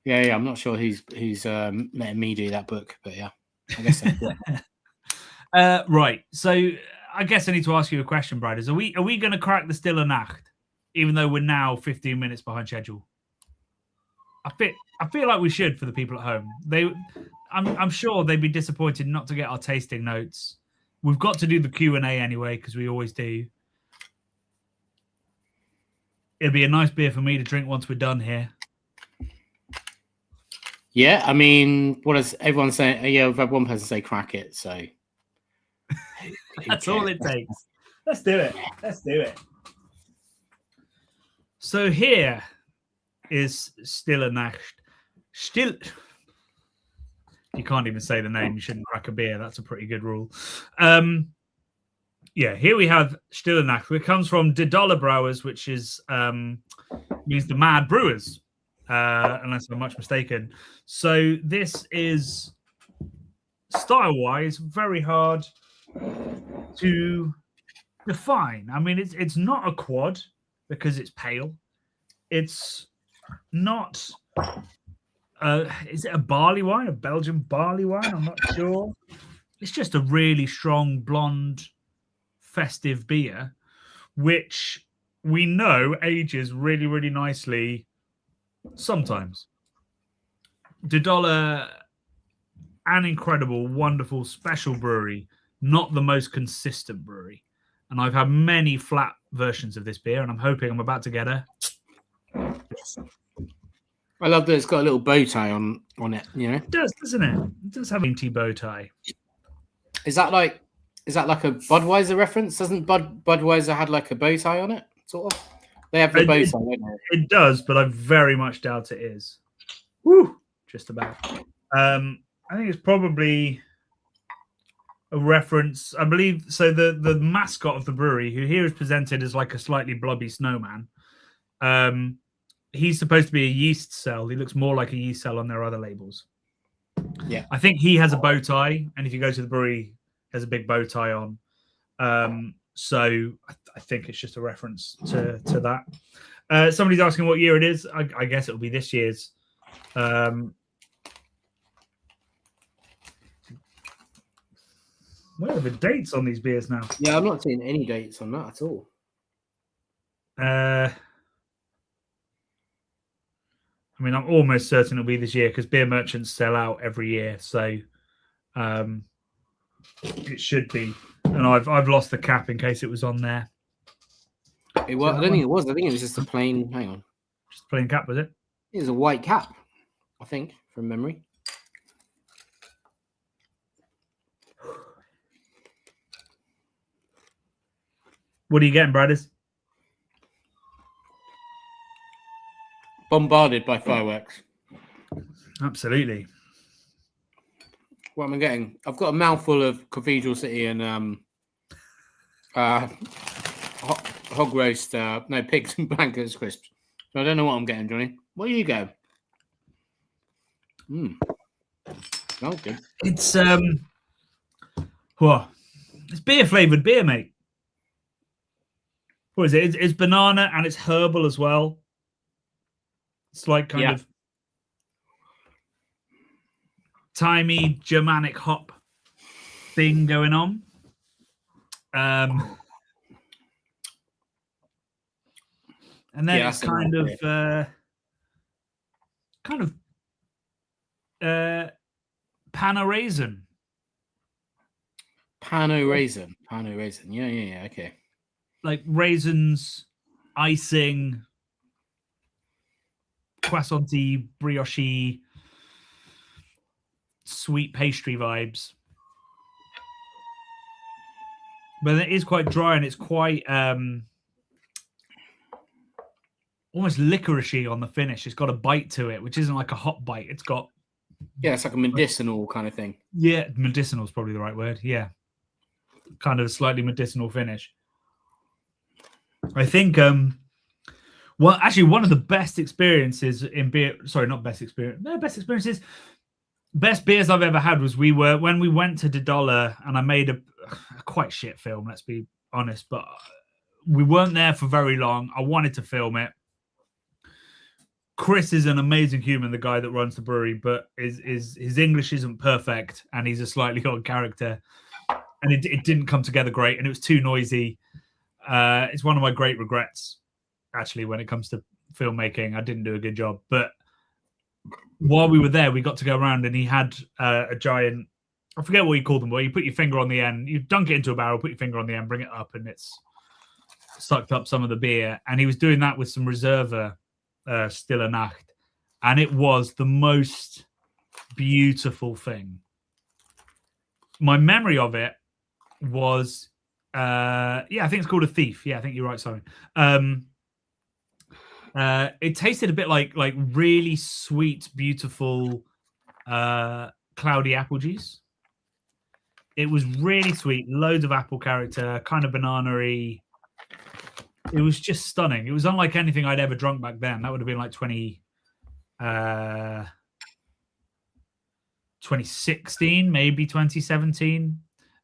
Yeah. I'm not sure who's letting me do that book, but yeah, I guess so. Yeah. Right. So I guess I need to ask you a question, Brad. Are we going to crack the Stille Nacht, even though we're now 15 minutes behind schedule? I feel like we should for the people at home. I'm sure they'd be disappointed not to get our tasting notes. We've got to do the Q&A anyway because we always do. It'd be a nice beer for me to drink once we're done here. Yeah, I mean, what does everyone say? Yeah, we've had one person say crack it, so that's all it takes. Let's do it. So here is Stille Nacht. You can't even say the name. You shouldn't crack a beer. That's a pretty good rule. Yeah, here we have Stille Nacht, which comes from De Dolle Brouwers, which is means the mad brewers, unless I'm much mistaken. So this is style-wise very hard to define. I mean, it's not a quad because it's pale. It's not. Is it a barley wine? A Belgian barley wine? I'm not sure. It's just a really strong blonde festive beer, which we know ages really, really nicely sometimes. De Dolle, an incredible, wonderful, special brewery, not the most consistent brewery. And I've had many flat versions of this beer, and I'm hoping I'm about to get a... I love that it's got a little bow tie on it, you know? It does, doesn't it? It does have a dainty bow tie. Is that like a Budweiser reference? Doesn't Budweiser had like a bow tie on it? Sort of. They have the bow tie, don't they? It does, but I very much doubt it is. Woo! Just about. I think it's probably a reference. I believe so. The mascot of the brewery, who here is presented as like a slightly blobby snowman, he's supposed to be a yeast cell. He looks more like a yeast cell on their other labels. Yeah, I think he has a bow tie, and if you go to the brewery, has a big bow tie on. So I think it's just a reference to that. Somebody's asking what year it is. I guess it'll be this year's. Where are the dates on these beers now? Yeah, I'm not seeing any dates on that at all. I mean, I'm almost certain it'll be this year because beer merchants sell out every year. So it should be. And I've lost the cap in case it was on there. I don't think it was. I think it was just a plain. Hang on. Just a plain cap, was it? It was a white cap, I think, from memory. What are you getting, Bradders? Bombarded by fireworks. Absolutely. What am I getting? I've got a mouthful of Cathedral City and hog roast. No, pigs and blankets crisps. So I don't know what I'm getting, Johnny. What do you go? Smells good. It's it's beer flavored beer, mate. What is it? It's banana and it's herbal as well. It's like kind of timey Germanic hop thing going on. And then it's kind of Pano raisin. Pano raisin. Yeah. Okay. Like raisins, icing, croissant-y, brioche, sweet pastry vibes. But it is quite dry and it's quite almost licoricey on the finish. It's got a bite to it, which isn't like a hot bite. It's got... Yeah, it's like a medicinal kind of thing. Yeah, medicinal is probably the right word. Yeah. Kind of a slightly medicinal finish. I think, well, actually, one of the best experiences in beer, sorry, not best experience, no, best experiences, best beers I've ever had was when we went to Dollar and I made a quite shit film, let's be honest, but we weren't there for very long. I wanted to film it. Chris is an amazing human, the guy that runs the brewery, but his English isn't perfect and he's a slightly odd character. And it didn't come together great and it was too noisy. It's one of my great regrets, actually, when it comes to filmmaking. I didn't do a good job. But while we were there, we got to go around and he had a giant, I forget what you call them, where you put your finger on the end, you dunk it into a barrel, put your finger on the end, bring it up, and it's sucked up some of the beer. And he was doing that with some Reserva Stille Nacht. And it was the most beautiful thing. My memory of it was... I think it's called a Thief. Yeah, I think you're right, Simon. It tasted a bit like really sweet, beautiful, cloudy apple juice. It was really sweet, loads of apple character, kind of banana-y. It was just stunning. It was unlike anything I'd ever drunk back then. That would have been like 2016, maybe 2017.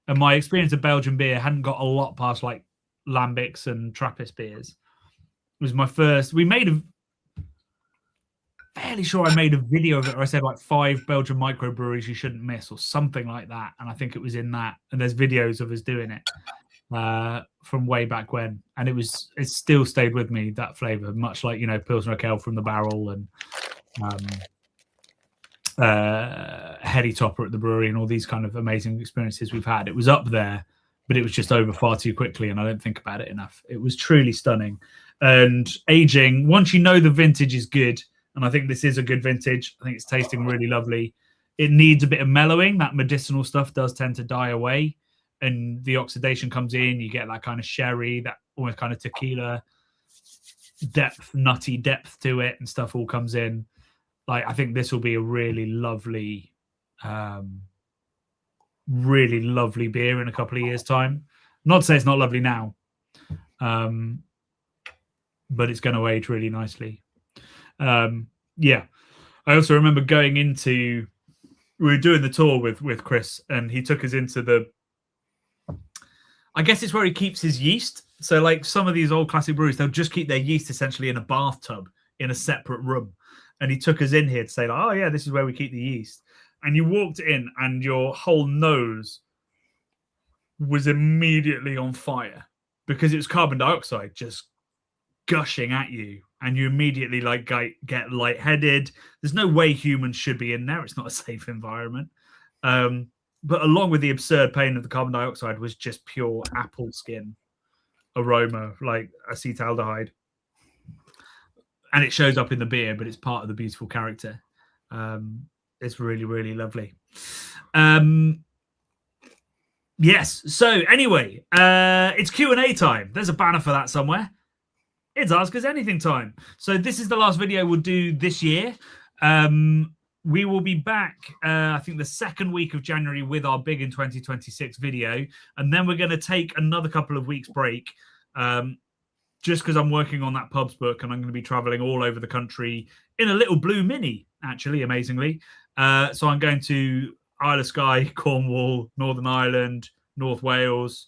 And my experience of Belgian beer hadn't got a lot past like Lambics and Trappist beers. It was my first. Fairly sure I made a video of it where I said like 5 Belgian microbreweries you shouldn't miss or something like that. And I think it was in that. And there's videos of us doing it from way back when. And it still stayed with me, that flavor, much like, Pilsner Urquell from the barrel and Heady Topper at the brewery and all these kind of amazing experiences we've had. It was up there, but it was just over far too quickly and I don't think about it enough. It was truly stunning. And aging, once you know the vintage is good, and I think this is a good vintage, I think it's tasting really lovely. It needs a bit of mellowing. That medicinal stuff does tend to die away and the oxidation comes in. You get that kind of sherry, that almost kind of tequila nutty depth to it and stuff all comes in. Like, I think this will be a really lovely beer in a couple of years' time. Not to say it's not lovely now, but it's going to age really nicely. I also remember going into... We were doing the tour with Chris, and he took us into the I guess it's where he keeps his yeast. So like some of these old classic breweries, they'll just keep their yeast essentially in a bathtub in a separate room. And he took us in here to say, like, oh yeah, this is where we keep the yeast. And you walked in and your whole nose was immediately on fire because it was carbon dioxide just gushing at you. And you immediately like get lightheaded. There's no way humans should be in there. It's not a safe environment. But along with the absurd pain of the carbon dioxide was just pure apple skin aroma, like acetaldehyde. And it shows up in the beer, but it's part of the beautiful character. It's really, really lovely. Yes. So anyway, it's Q&A time. There's a banner for that somewhere. It's Ask Us Anything time. So this is the last video we'll do this year. We will be back, I think, the second week of January with our Big in 2026 video. And then we're going to take another couple of weeks break just because I'm working on that pubs book and I'm going to be traveling all over the country in a little blue mini, actually, amazingly. So I'm going to Isle of Skye, Cornwall, Northern Ireland, North Wales,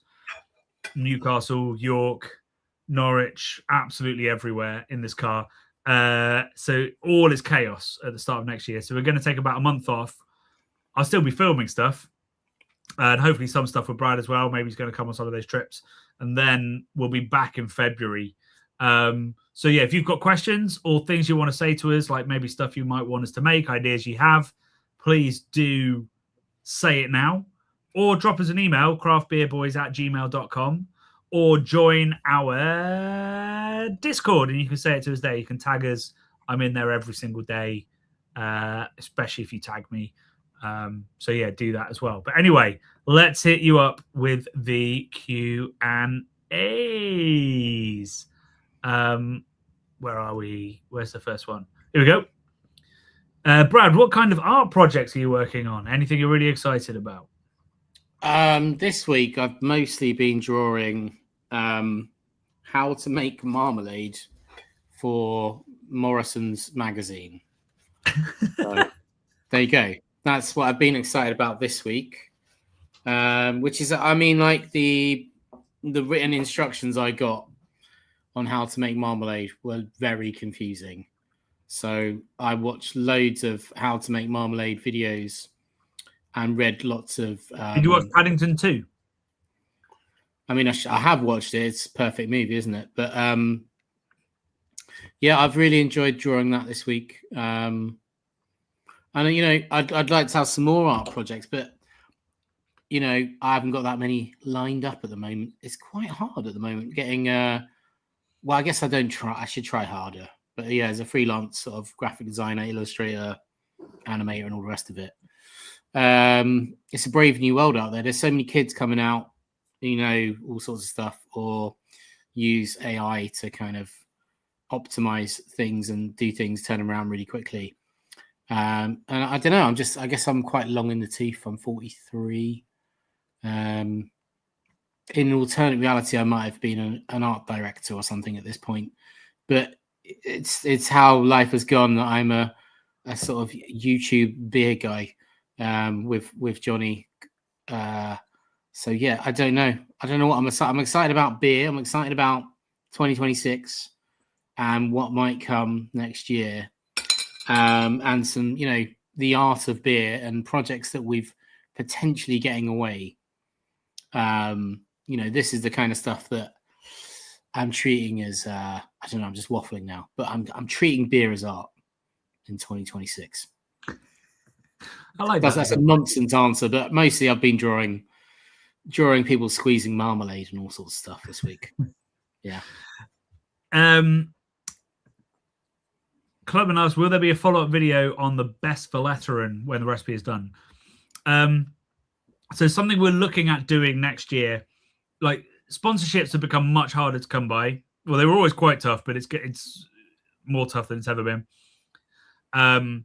Newcastle, York, Norwich, absolutely everywhere in this car. So all is chaos at the start of next year. So we're going to take about a month off. I'll still be filming stuff and hopefully some stuff with Brad as well. Maybe he's going to come on some of those trips and then we'll be back in February. So yeah, if you've got questions or things you want to say to us, like maybe stuff you might want us to make, ideas you have, please do say it now or drop us an email, craftbeerboys@gmail.com. or join our Discord and you can say it to us there. You can tag us. I'm in there every single day, especially if you tag me. So yeah, do that as well. But anyway, let's hit you up with the Q&As. Where are we? Where's the first one? Here we go. Brad, what kind of art projects are you working on? Anything you're really excited about? This week I've mostly been drawing how to make marmalade for Morrison's magazine. So, there you go. That's what I've been excited about this week. Which is, I mean, like the written instructions I got on how to make marmalade were very confusing. So I watched loads of how to make marmalade videos and read lots of... Did you watch Paddington 2? I mean, I have watched it. It's a perfect movie, isn't it? But yeah, I've really enjoyed drawing that this week. And, you know, I'd like to have some more art projects, but, you know, I haven't got that many lined up at the moment. It's quite hard at the moment getting... well, I guess I don't try. I should try harder. But yeah, as a freelance sort of graphic designer, illustrator, animator, and all the rest of it, it's a brave new world out there. There's so many kids coming out, you know, all sorts of stuff, or use AI to kind of optimize things and do things, turn them around really quickly. And I don't know. I guess I'm quite long in the tooth. I'm 43. In an alternate reality, I might have been an art director or something at this point, but it's how life has gone. That I'm a sort of YouTube beer guy with Johnny. So yeah, I don't know what I'm excited. I'm excited about beer. I'm excited about 2026 and what might come next year, and some, you know, the art of beer and projects that we've potentially getting away. You know, this is the kind of stuff that I'm treating as I don't know, I'm just waffling now, but I'm treating beer as art in 2026. I like that. That's a nonsense answer, but mostly I've been drawing people squeezing marmalade and all sorts of stuff this week. Yeah. Clubman asked, will there be a follow-up video on the best Velleteran when the recipe is done? So something we're looking at doing next year. Like, sponsorships have become much harder to come by. Well, they were always quite tough, but it's more tough than it's ever been. And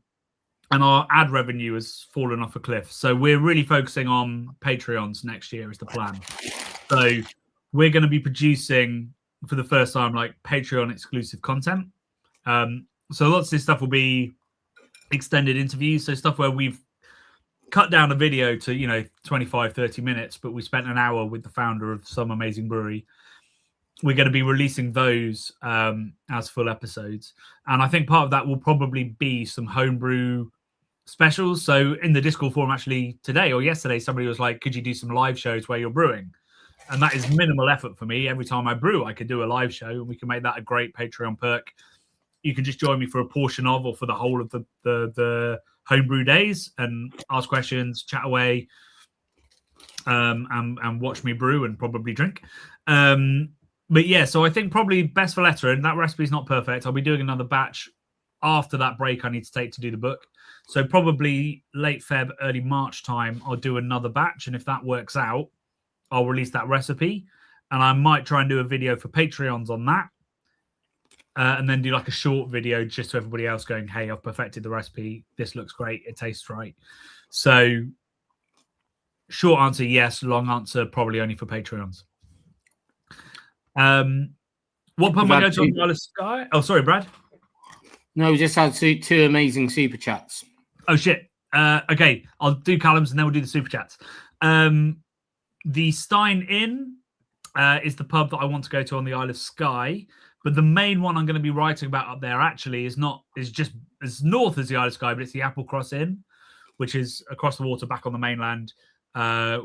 our ad revenue has fallen off a cliff. So we're really focusing on Patreons next year is the plan. So we're going to be producing for the first time, like, Patreon exclusive content. So lots of this stuff will be extended interviews. So stuff where we've cut down a video to 25-30 minutes, but we spent an hour with the founder of some amazing brewery. We're going to be releasing those as full episodes, and I think part of that will probably be some homebrew specials. So in the Discord forum, actually today or yesterday, somebody was like, could you do some live shows where you're brewing? And that is minimal effort for me. Every time I brew, I could do a live show, and we can make that a great Patreon perk. You can just join me for a portion of, or for the whole of the homebrew days, and ask questions, chat away, and watch me brew and probably drink. But yeah, so I think probably best for lettering. That recipe is not perfect. I'll be doing another batch after that break I need to take to do the book. So probably late Feb, early March time, I'll do another batch. And if that works out, I'll release that recipe. And I might try and do a video for Patreons on that. And then do like a short video just to everybody else going, hey, I've perfected the recipe. This looks great. It tastes right. So short answer, yes. Long answer, probably only for Patreons. What pub am I going to on the Isle of Skye? Oh, sorry, Brad. No, we just had two amazing super chats. Oh, shit. Okay, I'll do Callum's and then we'll do the super chats. The Stein Inn is the pub that I want to go to on the Isle of Skye. But the main one I'm going to be writing about up there actually is just as north as the Isle of Skye, but it's the Applecross Inn, which is across the water back on the mainland,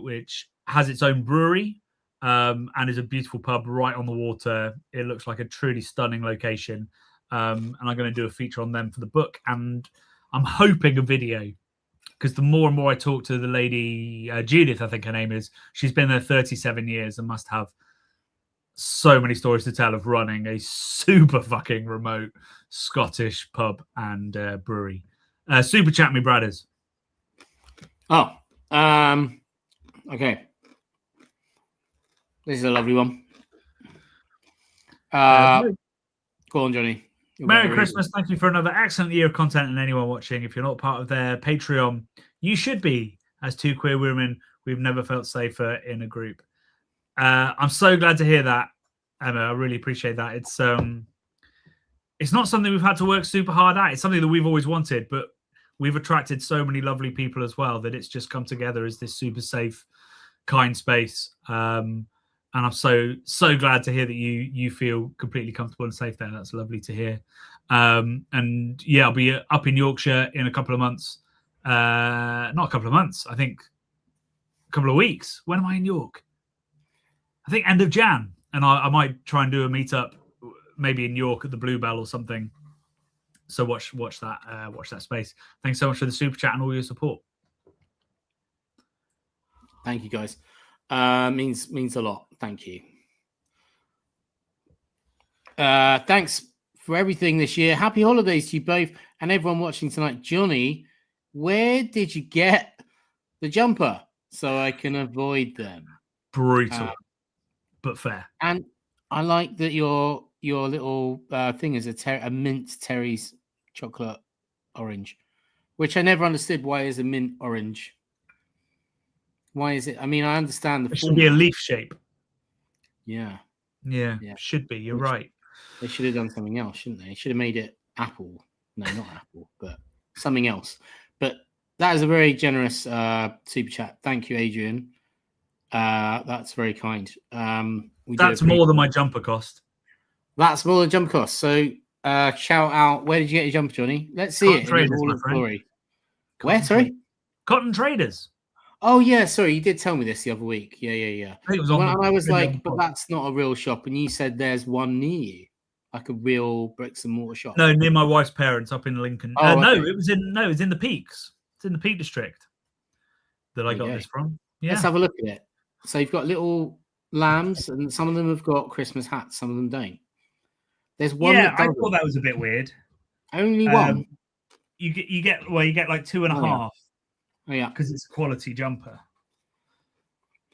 which has its own brewery and is a beautiful pub right on the water. It looks like a truly stunning location. And I'm going to do a feature on them for the book. And I'm hoping a video, because the more and more I talk to the lady, Judith, I think her name is, she's been there 37 years and must have so many stories to tell of running a super fucking remote Scottish pub and brewery. Super chat me, Bradders. Oh, okay. This is a lovely one. Go on, Johnny. Merry Christmas. Thank you for another excellent year of content. And anyone watching, if you're not part of their Patreon, you should be. As two queer women, we've never felt safer in a group. I'm so glad to hear that, Emma. I really appreciate that. It's not something we've had to work super hard at. It's something that we've always wanted, but we've attracted so many lovely people as well that it's just come together as this super safe, kind space. And I'm so glad to hear that you feel completely comfortable and safe there. That's lovely to hear. And yeah, I'll be up in Yorkshire in a couple of months. Not a couple of months, I think a couple of weeks. When am I in York? I think end of Jan. And I might try and do a meetup maybe in York at the Bluebell or something. So watch that space. Thanks so much for the super chat and all your support. Thank you, guys. Means a lot. Thank you. Thanks for everything this year. Happy holidays to you both and everyone watching tonight. Johnny, where did you get the jumper so I can avoid them? Brutal, but fair. And I like that your little thing is a mint Terry's chocolate orange, which I never understood. Why is a mint orange? Why is it? I mean, I understand the. It should be a leaf shape. Yeah, should be. You're right. They should have done something else, shouldn't they? Should have made it apple. No, not apple, but something else. But that is a very generous super chat. Thank you, Adrian. That's very kind. That's more than my jumper cost. That's more than jumper cost. So shout out. Where did you get your jumper, Johnny? Let's see it in all its glory. Where? Sorry, Cotton Traders. Oh yeah, sorry, you did tell me this the other week. Yeah. I think it was on I was like, but that's not a real shop, and you said there's one near you, like a real bricks and mortar shop. No, near my wife's parents up in Lincoln. Oh, okay. No, it was in the Peaks. It's in the Peak District that I got this from. Yeah. Let's have a look at it. So you've got little lambs, and some of them have got Christmas hats, some of them don't. There's one. Yeah, I thought that was a bit weird. Only one. You get like 2.5. Oh, yeah, because it's a quality jumper.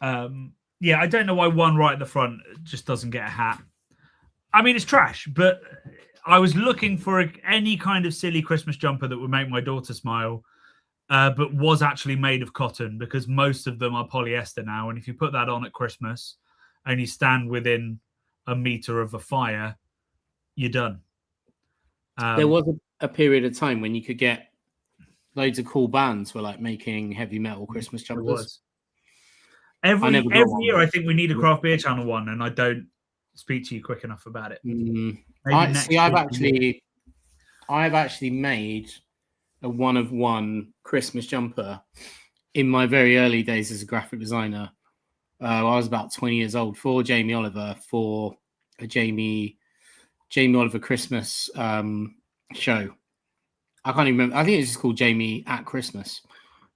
Yeah, I don't know why one right at the front just doesn't get a hat. I mean, it's trash, but I was looking for any kind of silly Christmas jumper that would make my daughter smile, but was actually made of cotton, because most of them are polyester now. And if you put that on at Christmas and you stand within a meter of a fire, you're done. There was a period of time when you could get loads of cool bands were like making heavy metal Christmas It jumpers. was. Every year, I think we need a craft beer channel one, and I don't speak to you quick enough about it. I've actually made a 1-of-1 Christmas jumper in my very early days as a graphic designer. I was about 20 years old for Jamie Oliver for a Jamie Oliver Christmas show. I can't even remember. I think it was just called Jamie at Christmas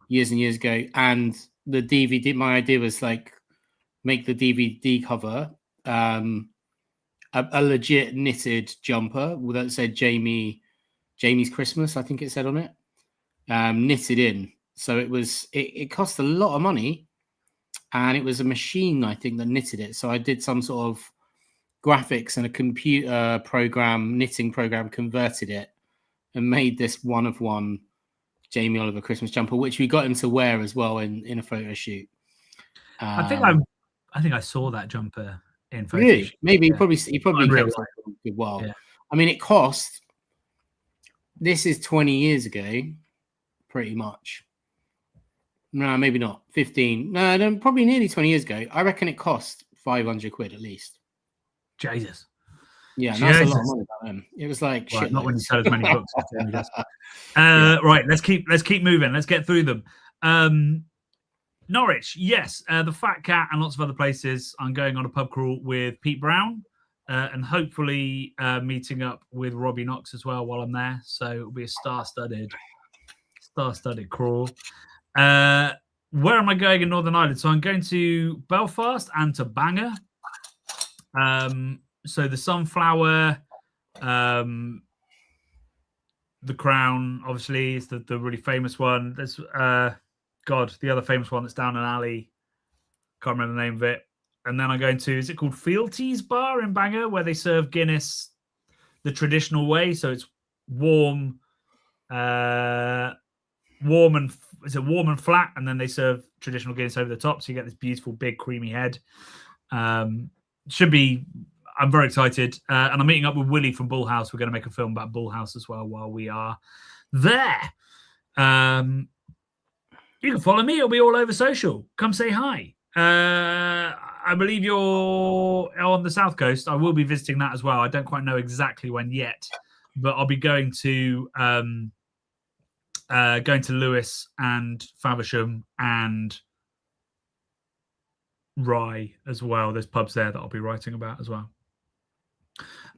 years and years ago. And the DVD, my idea was like make the DVD cover a legit knitted jumper that said Jamie's Christmas, I think it said on it, knitted in. So it cost a lot of money, and it was a machine, I think, that knitted it. So I did some sort of graphics and a computer program, knitting program, converted it and made this 1-of-1 Jamie Oliver Christmas jumper, which we got him to wear as well in a photo shoot. I think I saw that jumper in photo really shoot. Maybe yeah. he probably kept it for a good while. Yeah. I mean, it cost. This is 20 years ago, pretty much. No, maybe not. 15. No, probably nearly 20 years ago. I reckon it cost 500 quid at least. Jesus. Yeah, that's a lot of money back then. It was like right, shit. Not when you sell as many books. Right, let's keep moving. Let's get through them. Norwich, yes, the Fat Cat and lots of other places. I'm going on a pub crawl with Pete Brown, and hopefully meeting up with Robbie Knox as well while I'm there. So it'll be a star-studded crawl. Where am I going in Northern Ireland? So I'm going to Belfast and to Bangor. So the Sunflower, the Crown, obviously, is the really famous one. There's the other famous one that's down an alley. Can't remember the name of it. And then I'm going to, is it called Fealty's Bar in Bangor, where they serve Guinness the traditional way? So it's warm and flat, and then they serve traditional Guinness over the top. So you get this beautiful, big, creamy head. I'm very excited. And I'm meeting up with Willie from Bull House. We're going to make a film about Bull House as well while we are there. You can follow me. It'll be all over social. Come say hi. I believe you're on the South Coast. I will be visiting that as well. I don't quite know exactly when yet, but I'll be going to Lewis and Faversham and Rye as well. There's pubs there that I'll be writing about as well.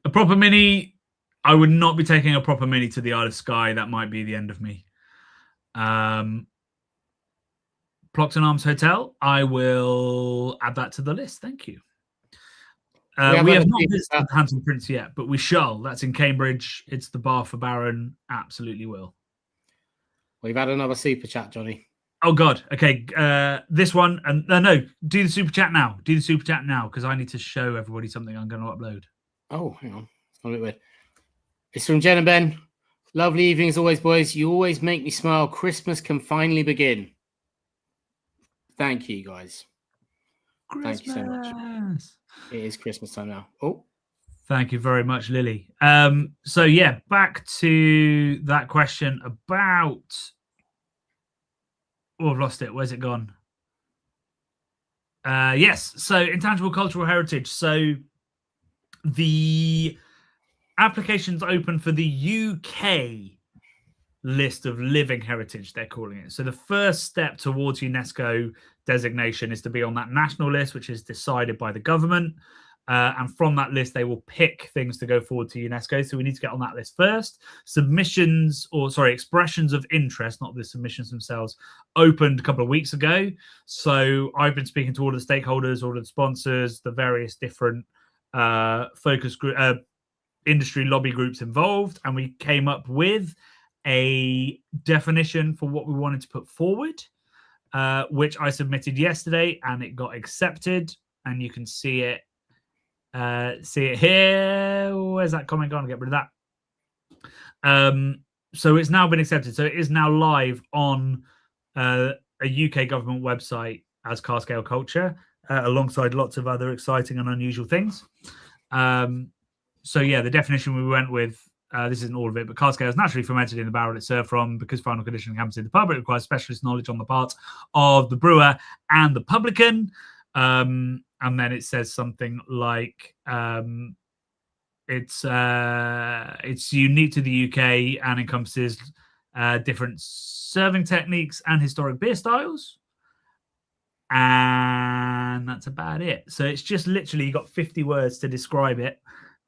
A proper mini, I would not be taking a proper mini to the Isle of Skye. That might be the end of me. Plockton Arms Hotel, I will add that to the list. Thank you. We have not visited Hampton Prince yet, but we shall. That's in Cambridge. It's the bar for Baron. Absolutely will. We've had another super chat, Johnny. Oh, God. Okay. This one. And no, do the super chat now. Do the super chat now, because I need to show everybody something I'm going to upload. Oh, hang on. It's a bit weird. It's from Jen and Ben. Lovely evening as always, boys. You always make me smile. Christmas can finally begin. Thank you, guys. Christmas. Thank you so much. It is Christmas time now. Oh. Thank you very much, Lily. So, yeah, back to that question about... Oh, I've lost it. Where's it gone? Yes. So intangible cultural heritage. So the application's open for the UK list of living heritage, they're calling it. So the first step towards UNESCO designation is to be on that national list, which is decided by the government. And from that list, they will pick things to go forward to UNESCO. So we need to get on that list first. Expressions of interest, not the submissions themselves, opened a couple of weeks ago. So I've been speaking to all of the stakeholders, all of the sponsors, the various different focus group, industry lobby groups involved. And we came up with a definition for what we wanted to put forward, which I submitted yesterday, and it got accepted. And you can see it. See it here. Where's that comment gone? I'll get rid of that. So it's now been accepted. So it is now live on a UK government website as Carscale Culture, alongside lots of other exciting and unusual things. So yeah, the definition we went with this isn't all of it, but cask ale is naturally fermented in the barrel it's served from. Because final conditioning happens in the pub, it requires specialist knowledge on the part of the brewer and the publican. And then it says something like it's unique to the UK and encompasses different serving techniques and historic beer styles. And that's about it. So it's just literally you got 50 words to describe it.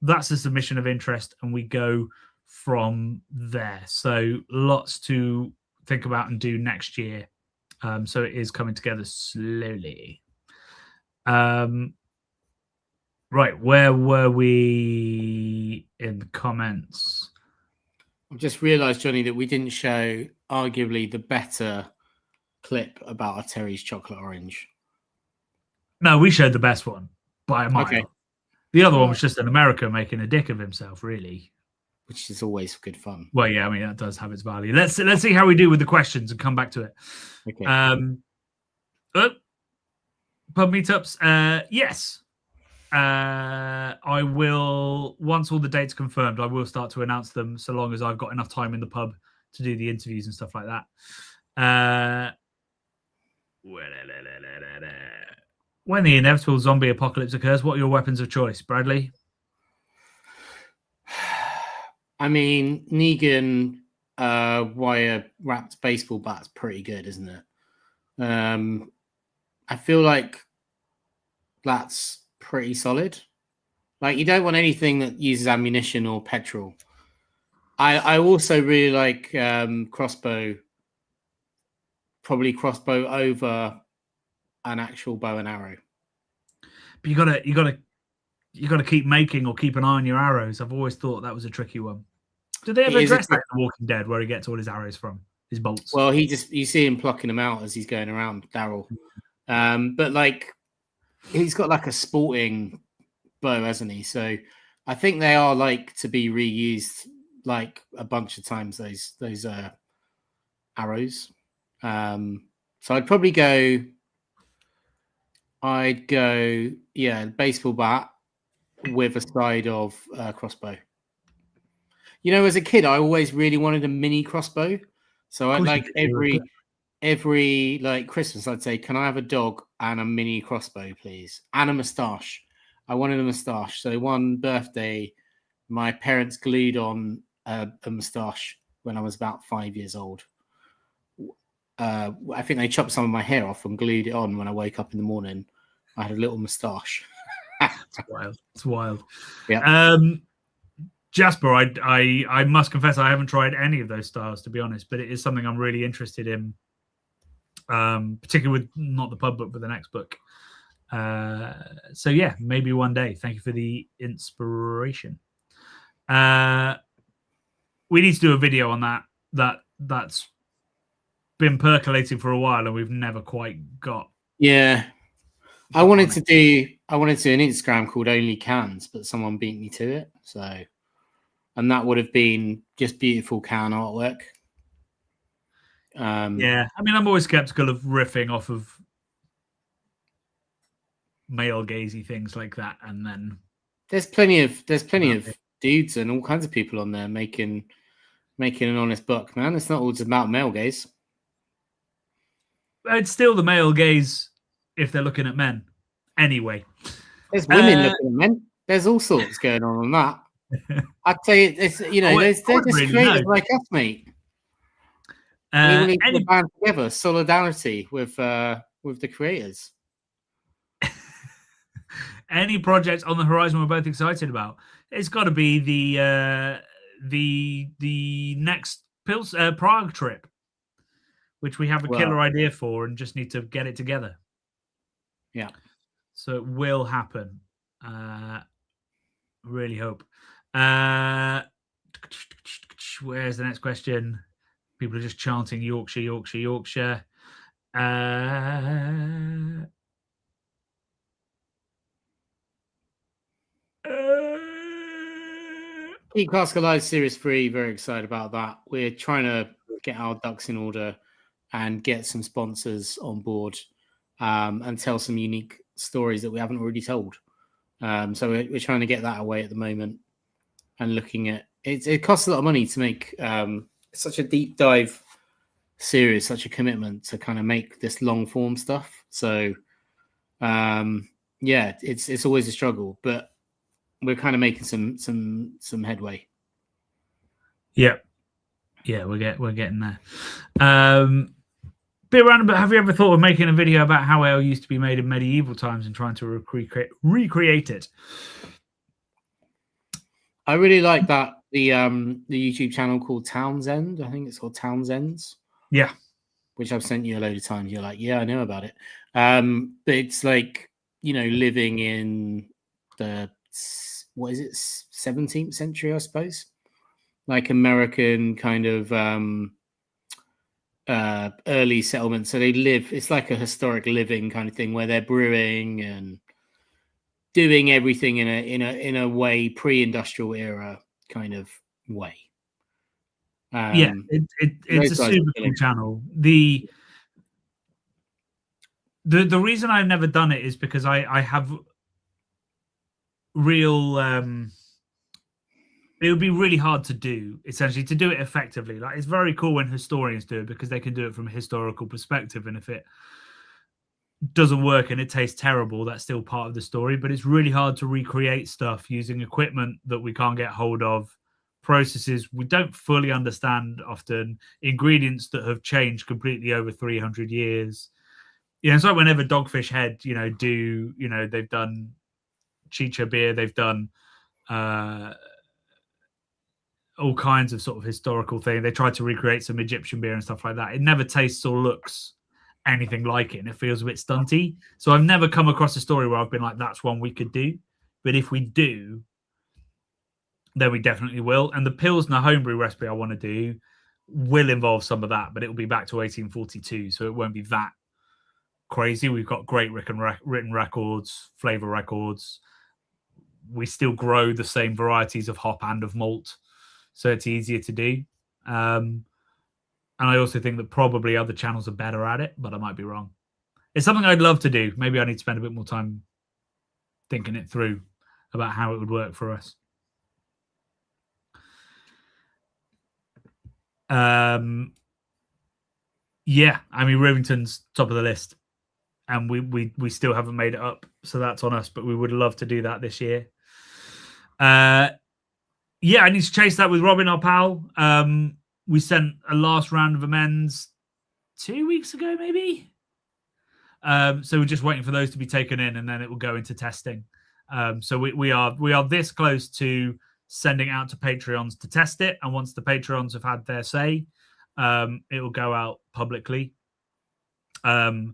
That's a submission of interest, and we go from there. So lots to think about and do next year. So it is coming together slowly. Right, where were we in the comments? I've just realised, Johnny, that we didn't show arguably the better clip about a Terry's chocolate orange. No, we showed the best one by a mile. Okay. The other one was just an American making a dick of himself, really. Which is always good fun. Well, yeah, I mean, that does have its value. Let's see how we do with the questions and come back to it. Okay. Pub meetups. Yes. I will, once all the dates confirmed, I will start to announce them so long as I've got enough time in the pub to do the interviews and stuff like that. When the inevitable zombie apocalypse occurs, what are your weapons of choice, Bradley? I mean, Negan wire wrapped baseball bat's pretty good, isn't it? I feel like that's pretty solid. Like, you don't want anything that uses ammunition or petrol. I also really like crossbow. Probably crossbow over an actual bow and arrow. But you gotta keep making or keep an eye on your arrows. I've always thought that was a tricky one. Did they ever address that in The Walking Dead, where he gets all his arrows from, his bolts? Well, you see him plucking them out as he's going around, Daryl. But like, he's got like a sporting bow, hasn't he? So I think they are like to be reused like a bunch of times. Those arrows. So I'd probably go. Baseball bat with a side of crossbow. You know, as a kid, I always really wanted a mini crossbow. So I'd like every like Christmas, I'd say, can I have a dog and a mini crossbow, please? And a moustache. I wanted a moustache. So one birthday, my parents glued on a moustache when I was about 5 years old. I think they chopped some of my hair off and glued it on when I woke up in the morning. I had a little moustache. It's wild. Yeah. Jasper, I must confess I haven't tried any of those styles, to be honest, but it is something I'm really interested in, particularly with not the pub book, but the next book. So yeah, maybe one day. Thank you for the inspiration. We need to do a video on that's been percolating for a while and we've never quite got. Yeah. I wanted to do an Instagram called Only Cans, but someone beat me to it. So, and that would have been just beautiful can artwork. Yeah, I mean, I'm always skeptical of riffing off of male gazy things like that, and then there's plenty of dudes and all kinds of people on there making an honest buck, man. It's not all just about male gaze. It's still the male gaze if they're looking at men. Anyway, there's women looking at men. There's all sorts going on that. I'd say it's they're just creators like us, mate. We need to band together, solidarity with the creators. Any project on the horizon we're both excited about? It's got to be the next Prague trip, which we have a killer idea for and just need to get it together. Yeah. So it will happen. Really hope. Where's the next question? People are just chanting Yorkshire, Yorkshire, Yorkshire. Keep Cask Alive Series 3, very excited about that. We're trying to get our ducks in order and get some sponsors on board and tell some unique stories that we haven't already told. So we're trying to get that away at the moment. and looking at it. It costs a lot of money to make such a deep dive series, such a commitment to kind of make this long form stuff. So yeah, it's always a struggle, but we're kind of making some headway. Yeah, we're getting there. Bit random, but have you ever thought of making a video about how ale used to be made in medieval times and trying to recreate it? I really like that the YouTube channel called Townsend. I think it's called Townsend's. Yeah, which I've sent you a load of times. You're like, yeah, I know about it. But it's like, living in the 17th century, I suppose, like American kind of early settlement. So they live. It's like a historic living kind of thing where they're brewing and doing everything in a way pre-industrial era kind of way. It's a super cool channel. The reason I've never done it is because I have real it would be really hard to do, essentially, to do it effectively. Like, it's very cool when historians do it because they can do it from a historical perspective, and if it doesn't work and it tastes terrible, that's still part of the story. But it's really hard to recreate stuff using equipment that we can't get hold of, processes we don't fully understand often, ingredients that have changed completely over 300 years. It's like whenever Dogfish Head, they've done chicha beer, they've done all kinds of sort of historical thing. They tried to recreate some Egyptian beer and stuff like that. It never tastes or looks anything like it, and it feels a bit stunty. So I've never come across a story where I've been like, that's one we could do. But if we do, then we definitely will. And the Pilsner homebrew recipe I want to do will involve some of that, but it will be back to 1842, so it won't be that crazy. We've got great written records, flavor records. We still grow the same varieties of hop and of malt, so it's easier to do. And I also think that probably other channels are better at it, but I might be wrong. It's something I'd love to do. Maybe I need to spend a bit more time thinking it through about how it would work for us. Yeah, I mean, Rivington's top of the list, and we still haven't made it up, so that's on us, but we would love to do that this year. Yeah, I need to chase that with Robin, our pal. We sent a last round of amends 2 weeks ago, maybe. So we're just waiting for those to be taken in, and then it will go into testing. So we are this close to sending out to Patreons to test it, and once the Patreons have had their say, it will go out publicly. So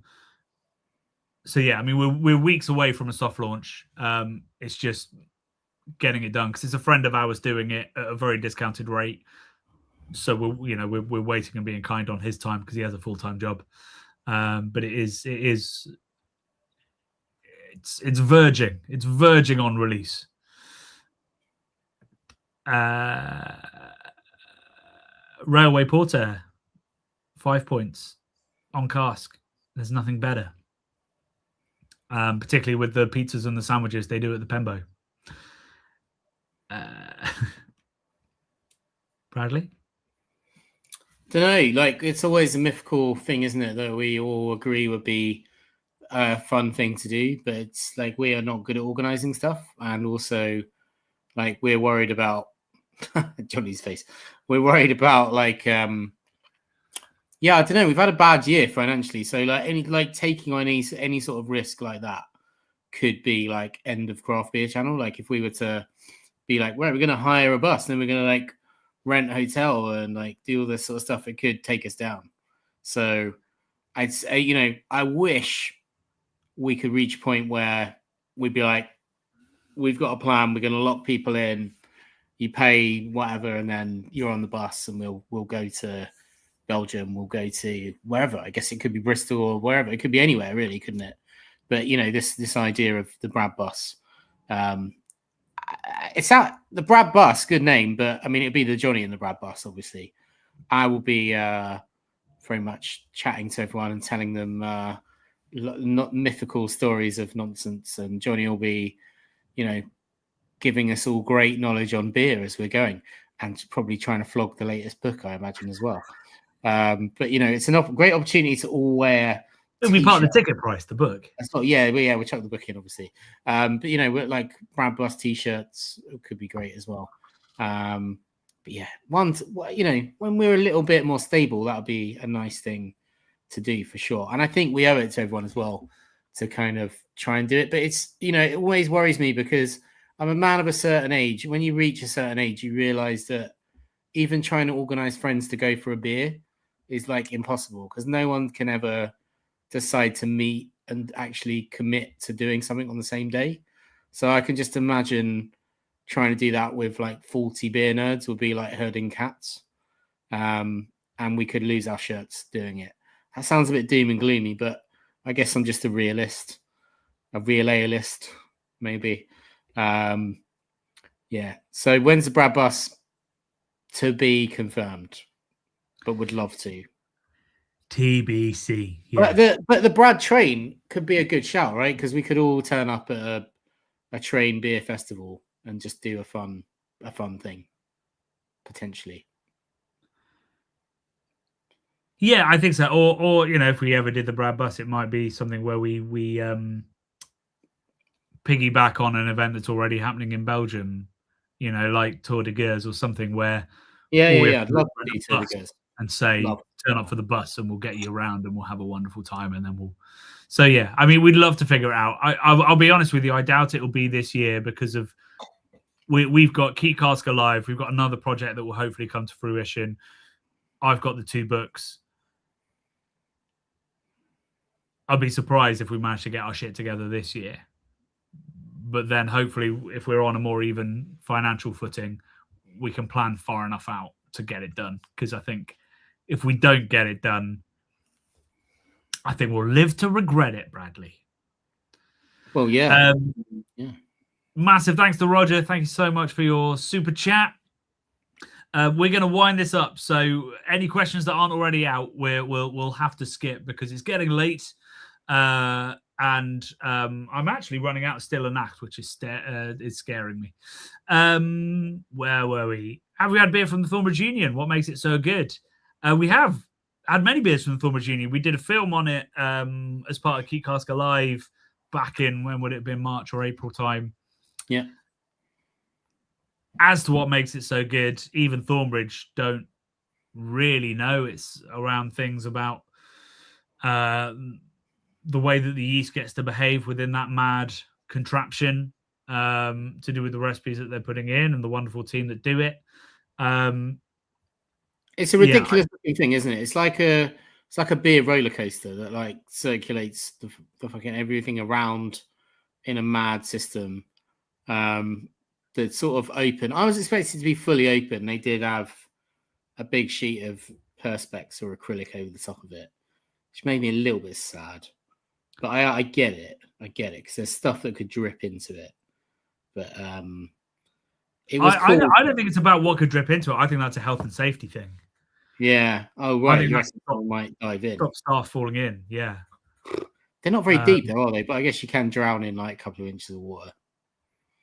yeah, I mean, we're weeks away from a soft launch. It's just getting it done because it's a friend of ours doing it at a very discounted rate. So we're waiting and being kind on his time because he has a full-time job. But it's verging. It's verging on release. Railway Porter, 5 points on cask. There's nothing better. Particularly with the pizzas and the sandwiches they do at the Pembo. Bradley? Don't know. Like, it's always a mythical thing, isn't it? That we all agree would be a fun thing to do, but it's like we are not good at organizing stuff, and also, like, we're worried about Johnny's face. We're worried about yeah, I don't know. We've had a bad year financially, so taking on any sort of risk like that could be like end of craft beer channel. Like if we were to be like, well, we're going to hire a bus, and then we're going to like rent a hotel and like do all this sort of stuff, it could take us down. So I'd say, I wish we could reach a point where we'd be like, we've got a plan, we're going to lock people in, you pay whatever, and then you're on the bus, and we'll go to Belgium, we'll go to wherever. I guess it could be Bristol or wherever. It could be anywhere, really, couldn't it? But this idea of the Brad bus, it's out the Brad bus, good name, but I mean it'd be the Johnny and the Brad bus. Obviously, I will be very much chatting to everyone and telling them not mythical stories of nonsense, and Johnny will be, giving us all great knowledge on beer as we're going, and probably trying to flog the latest book, I imagine, as well. But it's a great opportunity to all wear. It'll be part of the ticket price, the book. That's not, we'll chuck the book in, obviously. But we're like Brad Bus t-shirts could be great as well. But when we're a little bit more stable, that'll be a nice thing to do for sure. And I think we owe it to everyone as well to kind of try and do it. But it's, it always worries me because I'm a man of a certain age. When you reach a certain age, you realize that even trying to organize friends to go for a beer is like impossible because no one can ever decide to meet and actually commit to doing something on the same day. So I can just imagine trying to do that with like 40 beer nerds would be like herding cats. And we could lose our shirts doing it. That sounds a bit doom and gloomy, but I guess I'm just a realist, maybe. So when's the Brad Bus? To be confirmed, but would love to. TBC. Yeah. But the Brad train could be a good shout, right? Because we could all turn up at a train beer festival and just do a fun thing, potentially. Yeah, I think so. Or if we ever did the Brad Bus, it might be something where we piggyback on an event that's already happening in Belgium, like Tour de Guers or something where I'd love to do Tour de Guers and say turn up for the bus and we'll get you around and we'll have a wonderful time and then we'd love to figure it out. I'll be honest with you, I doubt it'll be this year because of we've got Kickoff Live, we've got another project that will hopefully come to fruition. I've got the 2 books. I'd be surprised if we manage to get our shit together this year. But then hopefully if we're on a more even financial footing, we can plan far enough out to get it done. Because I think if we don't get it done, I think we'll live to regret it, Bradley. Well, yeah. Massive thanks to Roger. Thank you so much for your super chat. We're going to wind this up. So any questions that aren't already out, we'll have to skip because it's getting late. And I'm actually running out of Stille Nacht, which is scaring me. Where were we? Have we had beer from the Thornbridge Union? What makes it so good? We have had many beers from the Thornbridge Union. We did a film on it as part of Kickoff Live back in, when would it have been, March or April time? Yeah. As to what makes it so good, even Thornbridge don't really know. It's around things about the way that the yeast gets to behave within that mad contraption, to do with the recipes that they're putting in and the wonderful team that do it. It's a ridiculous looking thing, isn't it? It's like a beer roller coaster that like circulates the fucking everything around in a mad system. That's sort of open. I was expecting to be fully open. They did have a big sheet of perspex or acrylic over the top of it, which made me a little bit sad. But I get it. Because there's stuff that could drip into it. But it was cool. I don't think it's about what could drip into it. I think that's a health and safety thing. Yeah. Oh, right. You reckon someone might dive in. Stop staff falling in. Yeah. They're not very deep, though, are they? But I guess you can drown in like a couple of inches of water.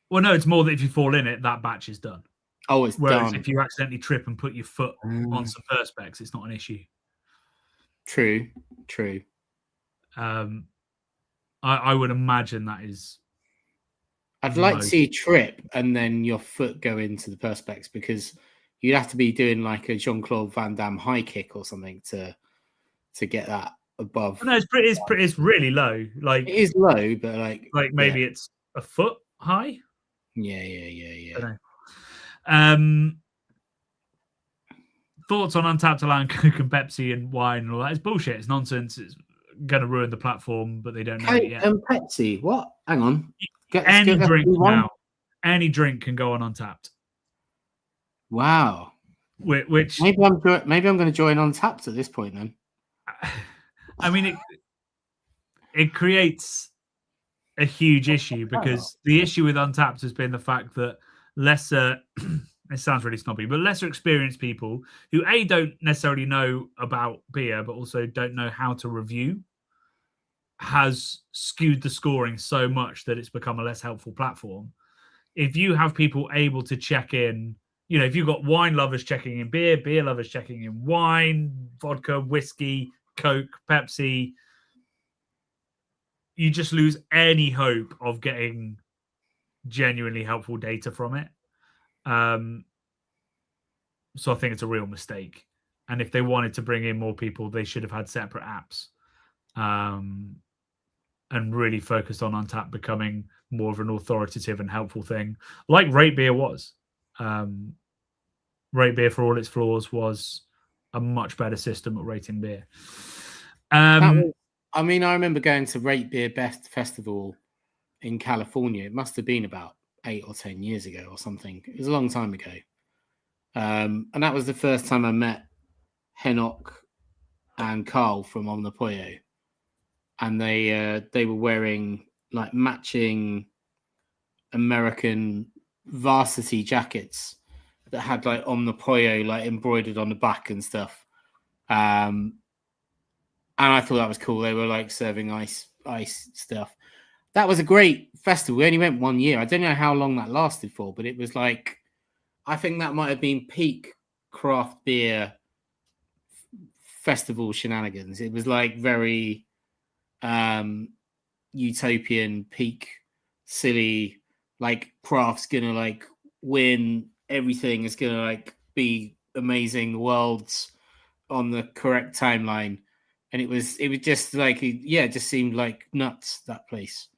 Well, no, it's more that if you fall in it, that batch is done. Oh, it's Whereas done. if you accidentally trip and put your foot on some perspex, it's not an issue. True. I would imagine that is. I'd like to see you trip and then your foot go into the perspex because you'd have to be doing like a Jean-Claude Van Damme high kick or something to get that above. No, it's really low. Like it is low, but like maybe it's a foot high. Yeah. Thoughts on Untapped allowing Coke and Pepsi and wine and all that? It's bullshit. It's nonsense. It's going to ruin the platform, but they don't know it yet. And Pepsi, what? Hang on. Any drink now. Any drink can go on Untapped. Wow. Which maybe I'm going to join Untapped at this point then. I mean, it creates a huge issue because the issue with Untapped has been the fact that lesser, it sounds really snobby, but lesser experienced people who don't necessarily know about beer, but also don't know how to review, has skewed the scoring so much that it's become a less helpful platform. if you have people able to check in, you know, if you've got wine lovers checking in beer, beer lovers checking in wine, vodka, whiskey, Coke, Pepsi, you just lose any hope of getting genuinely helpful data from it. So I think it's a real mistake. And if they wanted to bring in more people, they should have had separate apps, and really focused on Untapped becoming more of an authoritative and helpful thing, like Rate Beer was. Rate Beer, for all its flaws, was a much better system at rating beer. I remember going to Rate Beer Best Festival in California. It must have been about 8 or 10 years ago or something. It was a long time ago. And that was the first time I met Henok and Carl from On the Pollo. And they were wearing like matching American varsity jackets that had like On the Pollo like embroidered on the back and stuff. And I thought that was cool. They were like serving ice stuff. That was a great festival. We only went 1 year. I don't know how long that lasted for, but it was like, I think that might have been peak craft beer festival shenanigans. It was like very utopian, peak, silly, like craft's gonna like win, everything is gonna like be amazing, the world's on the correct timeline. And it was just like, it just seemed like nuts, that place,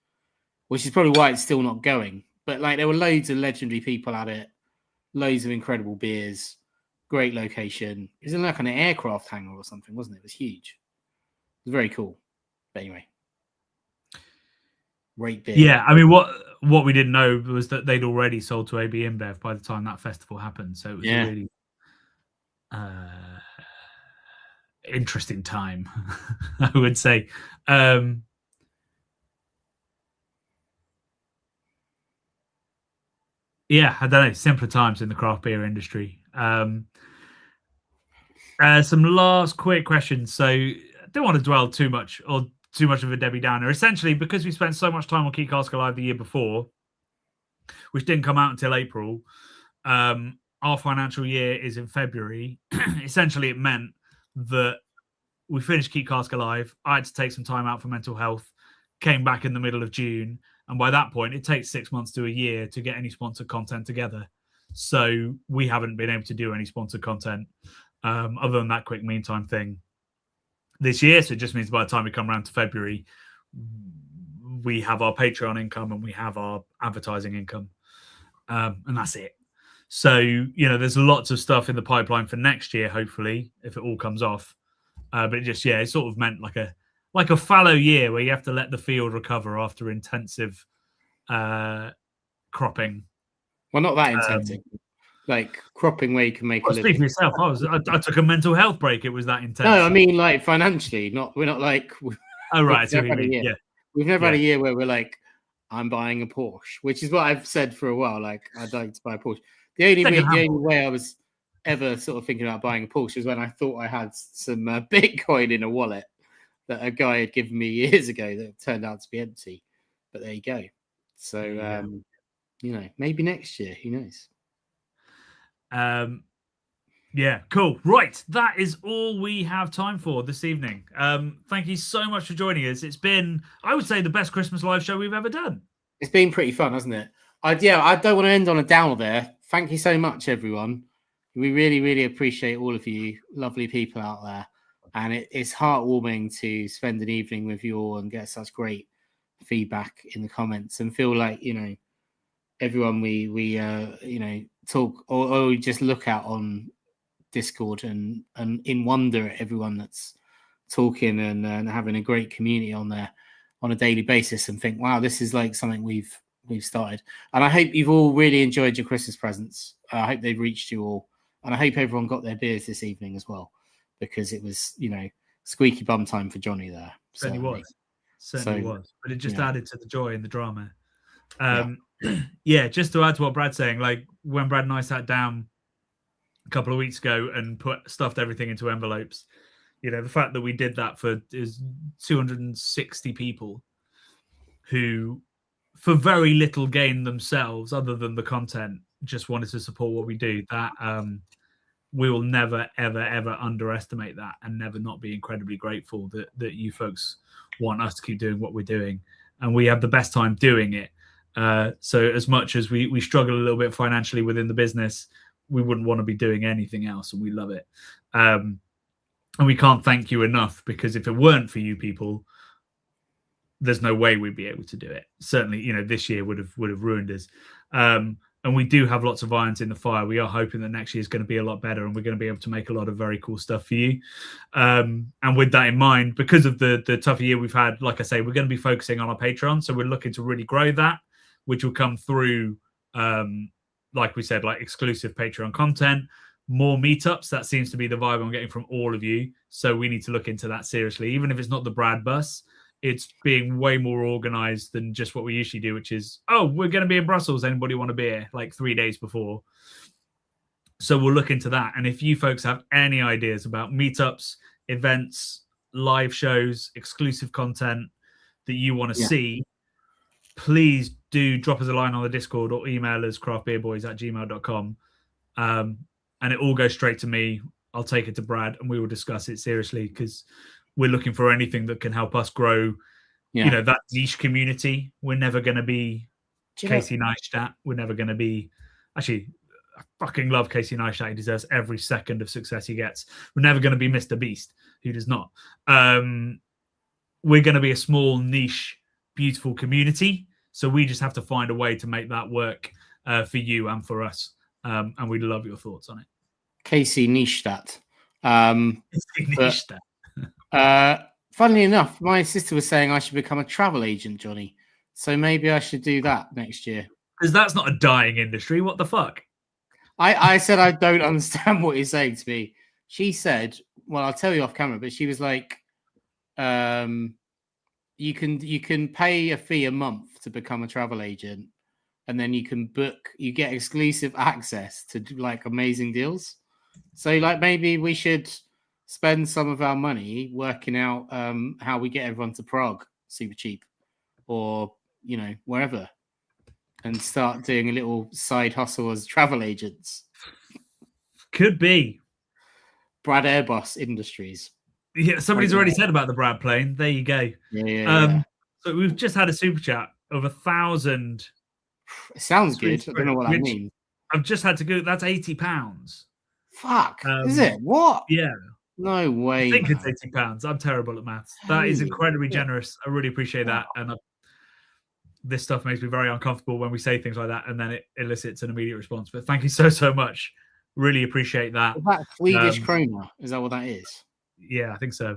which is probably why it's still not going. But like, there were loads of legendary people at it, loads of incredible beers, great location. It was in like an aircraft hangar or something, wasn't it? It was huge. It was very cool. But anyway, Rate Beer. Yeah, I mean, what we didn't know was that they'd already sold to AB InBev by the time that festival happened. So it was a really interesting time, I would say. Yeah, I don't know, simpler times in the craft beer industry. Some last quick questions. So I don't want to dwell too much of a Debbie Downer. Essentially, because we spent so much time on Keep Cask Alive the year before, which didn't come out until April, our financial year is in February. Essentially, it meant that we finished Keep Cask Alive. I had to take some time out for mental health, came back in the middle of June. And by that point, it takes 6 months to a year to get any sponsored content together. So we haven't been able to do any sponsored content other than that quick meantime thing this year. So it just means by the time we come around to February, we have our Patreon income and we have our advertising income. And that's it. So, you know, there's lots of stuff in the pipeline for next year, hopefully, if it all comes off. But it just, it sort of meant like a fallow year where you have to let the field recover after intensive cropping. Well, not that intensive. Like cropping where you can make a living. Speak for yourself. I took a mental health break. It was that intense. No, I mean like financially. We're not like. Oh right, we've never had a year where we're like, I'm buying a Porsche, which is what I've said for a while. Like, I'd like to buy a Porsche. The only way I was ever sort of thinking about buying a Porsche was when I thought I had some Bitcoin in a wallet that a guy had given me years ago that turned out to be empty. But there you go. So, you know, maybe next year, who knows? Yeah, cool. Right. That is all we have time for this evening. Thank you so much for joining us. It's been, I would say, the best Christmas live show we've ever done. It's been pretty fun, hasn't it? I don't want to end on a downer there. Thank you so much, everyone. We really, really appreciate all of you lovely people out there. And it's heartwarming to spend an evening with you all and get such great feedback in the comments and feel like, you know, everyone we you know, talk or just look at on Discord and in wonder at everyone that's talking and having a great community on there on a daily basis and think, wow, this is like something we've started. And I hope you've all really enjoyed your Christmas presents. I hope they've reached you all. And I hope everyone got their beers this evening as well, because it was, you know, squeaky bum time for Johnny there. Certainly was. But it just added to the joy and the drama. Just to add to what Brad's saying, like when Brad and I sat down a couple of weeks ago and stuffed everything into envelopes, you know, the fact that we did that for is 260 people who for very little gain themselves, other than the content, just wanted to support what we do, that we will never, ever, ever underestimate that, and never not be incredibly grateful that you folks want us to keep doing what we're doing. And we have the best time doing it. So as much as we struggle a little bit financially within the business, we wouldn't want to be doing anything else, and we love it. And we can't thank you enough, because if it weren't for you people, there's no way we'd be able to do it. Certainly, this year would have ruined us. And we do have lots of irons in the fire. We are hoping that next year is going to be a lot better, and we're going to be able to make a lot of very cool stuff for you. And with that in mind, because of the tougher year we've had, like I say, we're going to be focusing on our Patreon. So we're looking to really grow that, which will come through, like we said, like exclusive Patreon content, more meetups. That seems to be the vibe I'm getting from all of you. So we need to look into that seriously, even if it's not the Brad bus. It's being way more organized than just what we usually do, which is, we're going to be in Brussels. Anybody want to be here? Like 3 days before. So we'll look into that. And if you folks have any ideas about meetups, events, live shows, exclusive content that you want to see, please do drop us a line on the Discord or email us craftbeerboys@gmail.com. And it all goes straight to me. I'll take it to Brad and we will discuss it seriously, because we're looking for anything that can help us grow, that niche community. We're never going to be Casey Neistat. We're never going to be... Actually, I fucking love Casey Neistat. He deserves every second of success he gets. We're never going to be Mr. Beast, who does not. We're going to be a small, niche, beautiful community. So we just have to find a way to make that work for you and for us. And we'd love your thoughts on it. Casey Neistat. Funnily enough, my sister was saying I should become a travel agent, Johnny. So maybe I should do that next year. Because that's not a dying industry. What the fuck? I said I don't understand what you're saying to me. She said, well, I'll tell you off camera, but she was like, you can pay a fee a month to become a travel agent, and then you get exclusive access to like amazing deals. So like maybe we should spend some of our money working out how we get everyone to Prague super cheap, or wherever, and start doing a little side hustle as travel agents. Could be Brad Airbus Industries. Yeah, somebody's already said about the Brad plane. There you go. Yeah. So we've just had a super chat of 1,000. It sounds good. I don't know what that means. I've just had to go. That's £80. Fuck. Is it? What? Yeah. No way. I think it's £80. I'm terrible at maths. That is incredibly generous. I really appreciate that. And this stuff makes me very uncomfortable when we say things like that, and then it elicits an immediate response. But thank you so much. Really appreciate that. Is that Swedish krona? Is that what that is? Yeah, I think so.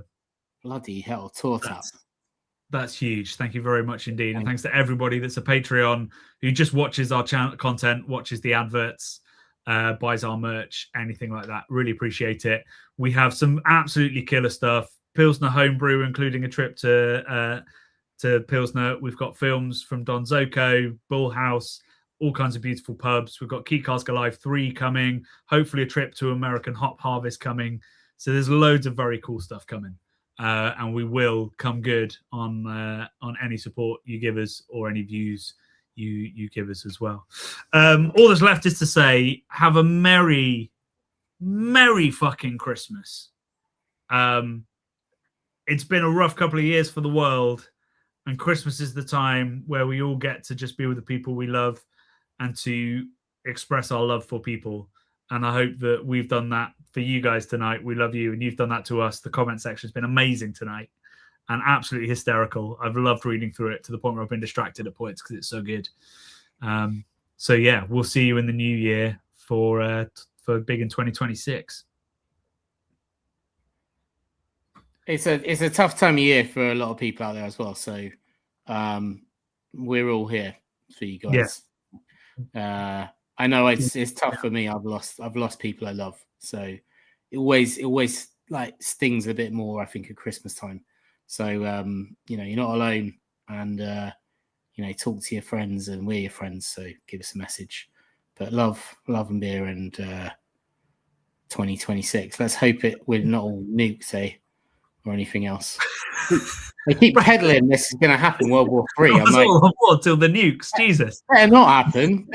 Bloody hell, taught up. That's huge. Thank you very much indeed. And thanks to everybody that's a Patreon who just watches our channel content, watches the adverts, buys our merch, anything like that. Really appreciate it. We have some absolutely killer stuff. Pilsner homebrew, including a trip to Pilsner. We've got films from Don Zoko, Bull House, all kinds of beautiful pubs. We've got Key Cask Alive 3 coming. Hopefully a trip to American Hop Harvest coming. So there's loads of very cool stuff coming. And we will come good on any support you give us or any views you give us as well. All that's left is to say, have a merry fucking Christmas. It's been a rough couple of years for the world, and Christmas is the time where we all get to just be with the people we love and to express our love for people. And I hope that we've done that for you guys tonight. We love you, and you've done that to us. The comment section has been amazing tonight and absolutely hysterical. I've loved reading through it to the point where I've been distracted at points because it's so good. So yeah, we'll see you in the new year for Big in 2026. It's a tough time of year for a lot of people out there as well. So we're all here for you guys. Yeah. I know it's tough for me. I've lost people I love. So it always like stings a bit more, I think, at Christmas time. So you're not alone, and talk to your friends, and we're your friends. So give us a message. But love and beer, and 2026. Let's hope we're not all nuked, or anything else. They keep peddling this is going to happen World War III. I'm like, till the nukes, Jesus. Better not happen.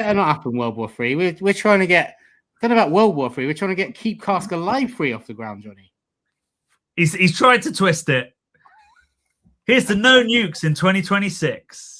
World War III. We're trying to get. I don't know about World War III. We're trying to get Keep Cask Alive 3 off the ground, Johnny. He's tried to twist it. Here's the no nukes in 2026.